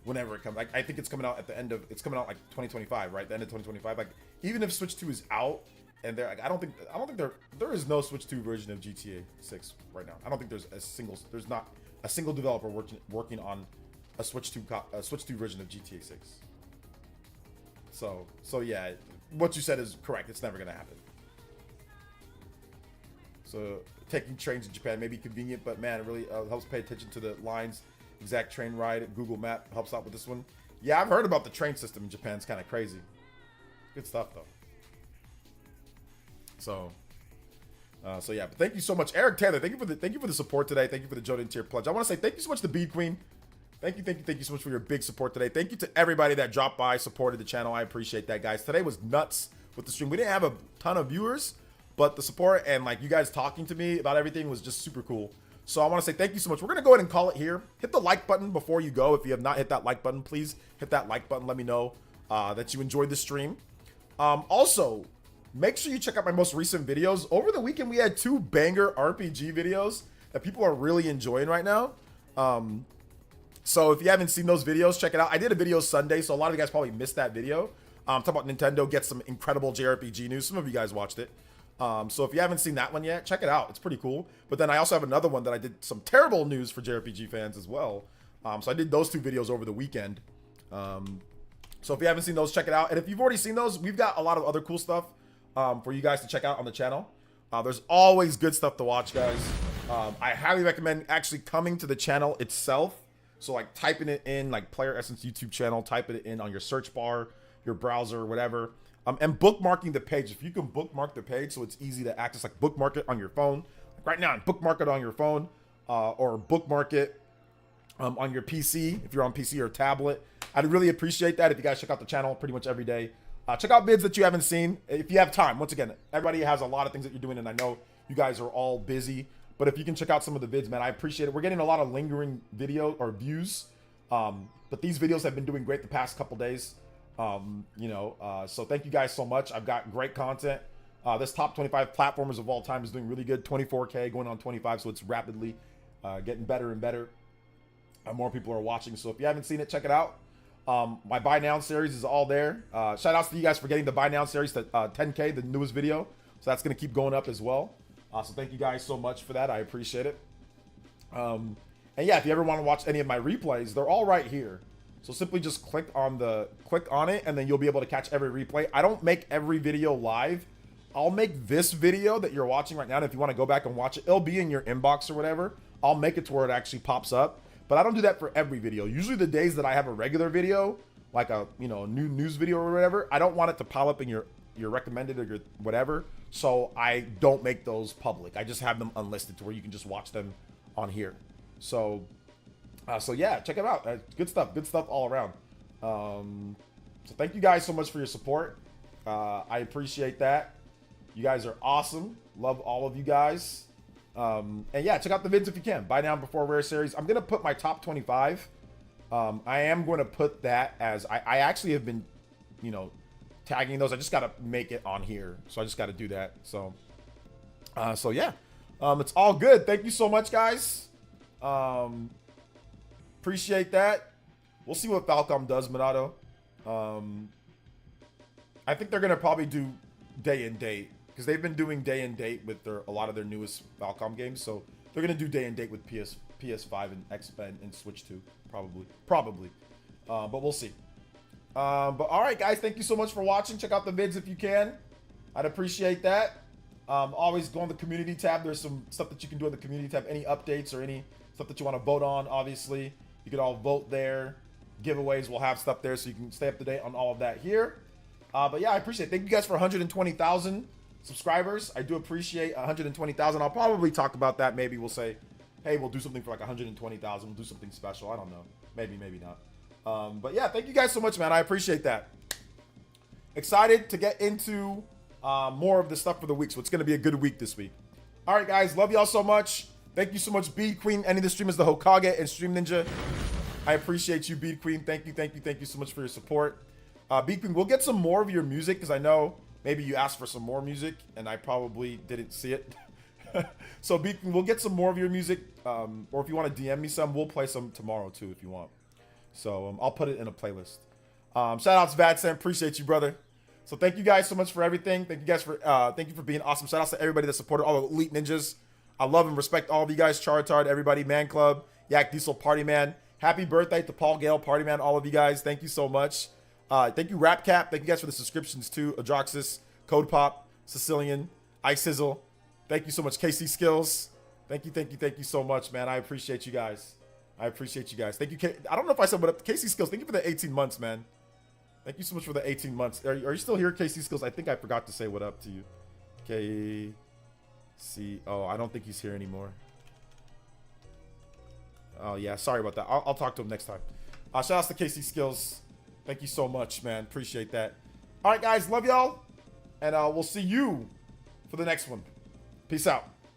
Whenever it comes, like I think it's coming out at the end of, it's coming out like 2025, right? The end of 2025. Like even if Switch 2 is out and they're like, I don't think there is no Switch 2 version of GTA 6 right now. I don't think there's not a single developer working on a Switch 2 version of GTA 6. So yeah, what you said is correct. It's never gonna happen. So taking trains in Japan may be convenient, but man, it really helps pay attention to the lines. Exact train ride. Google Map helps out with this one. Yeah, I've heard about the train system in Japan. It's kind of crazy. Good stuff though. So yeah. But thank you so much, Eric Taylor. Thank you for the support today. Thank you for the Jordan tier pledge. I want to say thank you so much to Bee Queen. Thank you so much for your big support today. Thank you to everybody that dropped by, supported the channel. I appreciate that, guys. Today was nuts with the stream. We didn't have a ton of viewers, but the support and like you guys talking to me about everything was just super cool. So I want to say thank you so much. We're going to go ahead and call it here. Hit the like button before you go. If you have not hit that like button, please hit that like button. Let me know that you enjoyed the stream. Also, make sure you check out my most recent videos. Over the weekend, we had 2 banger RPG videos that people are really enjoying right now. So if you haven't seen those videos, check it out. I did a video Sunday, so a lot of you guys probably missed that video. Talk about Nintendo gets some incredible JRPG news. Some of you guys watched it. So if you haven't seen that one yet, check it out. It's pretty cool. But then I also have another one that I did some terrible news for JRPG fans as well. So I did those 2 videos over the weekend. So if you haven't seen those, check it out. And if you've already seen those, we've got a lot of other cool stuff for you guys to check out on the channel. There's always good stuff to watch, guys. I highly recommend actually coming to the channel itself. So like typing it in, like PlayerEssence YouTube channel, typing it in on your search bar, your browser, or whatever. And bookmarking the page. If you can bookmark the page so it's easy to access, like bookmark it on your phone. Like right now, bookmark it on your phone or bookmark it on your PC if you're on PC or tablet. I'd really appreciate that if you guys check out the channel pretty much every day. Check out vids that you haven't seen if you have time. Once again, everybody has a lot of things that you're doing, and I know you guys are all busy. But if you can check out some of the vids, man, I appreciate it. We're getting a lot of lingering video or views. But these videos have been doing great the past couple days. So thank you guys so much. I've got great content. This top 25 platformers of all time is doing really good. 24K going on 25, so it's rapidly getting better and better. More people are watching, so if you haven't seen it, check it out. My Buy Now series is all there. Shout outs to you guys for getting the Buy Now series to 10K, the newest video. So that's going to keep going up as well. So thank you guys so much for that. I appreciate it. And yeah, if you ever want to watch any of my replays, they're all right here. So simply just click on it, and then you'll be able to catch every replay. I don't make every video live. I'll make this video that you're watching right now, and if you want to go back and watch it, it'll be in your inbox or whatever. I'll make it to where it actually pops up. But I don't do that for every video. Usually the days that I have a regular video, like a new news video or whatever, I don't want it to pop up in your recommended or your whatever. So I don't make those public. I just have them unlisted to where you can just watch them on here. So yeah, check it out. Good stuff all around. So thank you guys so much for your support. I appreciate that. You guys are awesome. Love all of you guys. And yeah, check out the vids if you can. Buy down before rare series. I'm gonna put my top 25. I am going to put that as I actually have been, you know, tagging those. I just gotta make it on here, so I just gotta do that. So yeah, it's all good. Thank you so much, guys. Appreciate that. We'll see what Falcom does, Minato. I think they're gonna probably do day and date because they've been doing day and date with a lot of their newest Falcom games. So they're gonna do day and date with PS5 and X-Men and Switch 2, probably. But we'll see. But all right, guys, thank you so much for watching. Check out the vids if you can. I'd appreciate that. Always go on the community tab. There's some stuff that you can do on the community tab. Any updates or any stuff that you want to vote on, obviously, you can all vote there. Giveaways, we'll have stuff there so you can stay up to date on all of that here. But yeah, I appreciate it. Thank you guys for 120,000 subscribers. I do appreciate 120,000. I'll probably talk about that. Maybe we'll say, hey, we'll do something for like 120,000. We'll do something special. I don't know. Maybe not. But yeah, thank you guys so much, man. I appreciate that. Excited to get into more of the stuff for the week. So it's going to be a good week this week. All right, guys. Love y'all so much. Thank you so much, Bead Queen. Ending the stream as the Hokage and Stream Ninja. I appreciate you, Bead Queen. Thank you so much for your support. Bead Queen, we'll get some more of your music because I know maybe you asked for some more music and I probably didn't see it. So Bead Queen, we'll get some more of your music. Or if you want to DM me some, we'll play some tomorrow too if you want. So I'll put it in a playlist. Shout out to Vadsen. Appreciate you, brother. So thank you guys so much for everything. Thank you guys for thank you for being awesome. Shout out to everybody that supported all the Elite Ninjas. I love and respect all of you guys. Charizard, everybody, Man Club, Yak Diesel, Party Man. Happy birthday to Paul Gale, Party Man, all of you guys. Thank you so much. Thank you, Rapcap. Thank you guys for the subscriptions too. Adroxis, Code Pop, Sicilian, Ice Sizzle. Thank you so much, KC Skills. Thank you so much, man. I appreciate you guys. Thank you. I don't know if I said what up. KC Skills, thank you for the 18 months, man. Thank you so much for the 18 months. Are you still here, KC Skills? I think I forgot to say what up to you. KC. Oh, I don't think he's here anymore. Oh, yeah. Sorry about that. I'll talk to him next time. Shout outs to KC Skills. Thank you so much, man. Appreciate that. All right, guys. Love y'all. And we'll see you for the next one. Peace out.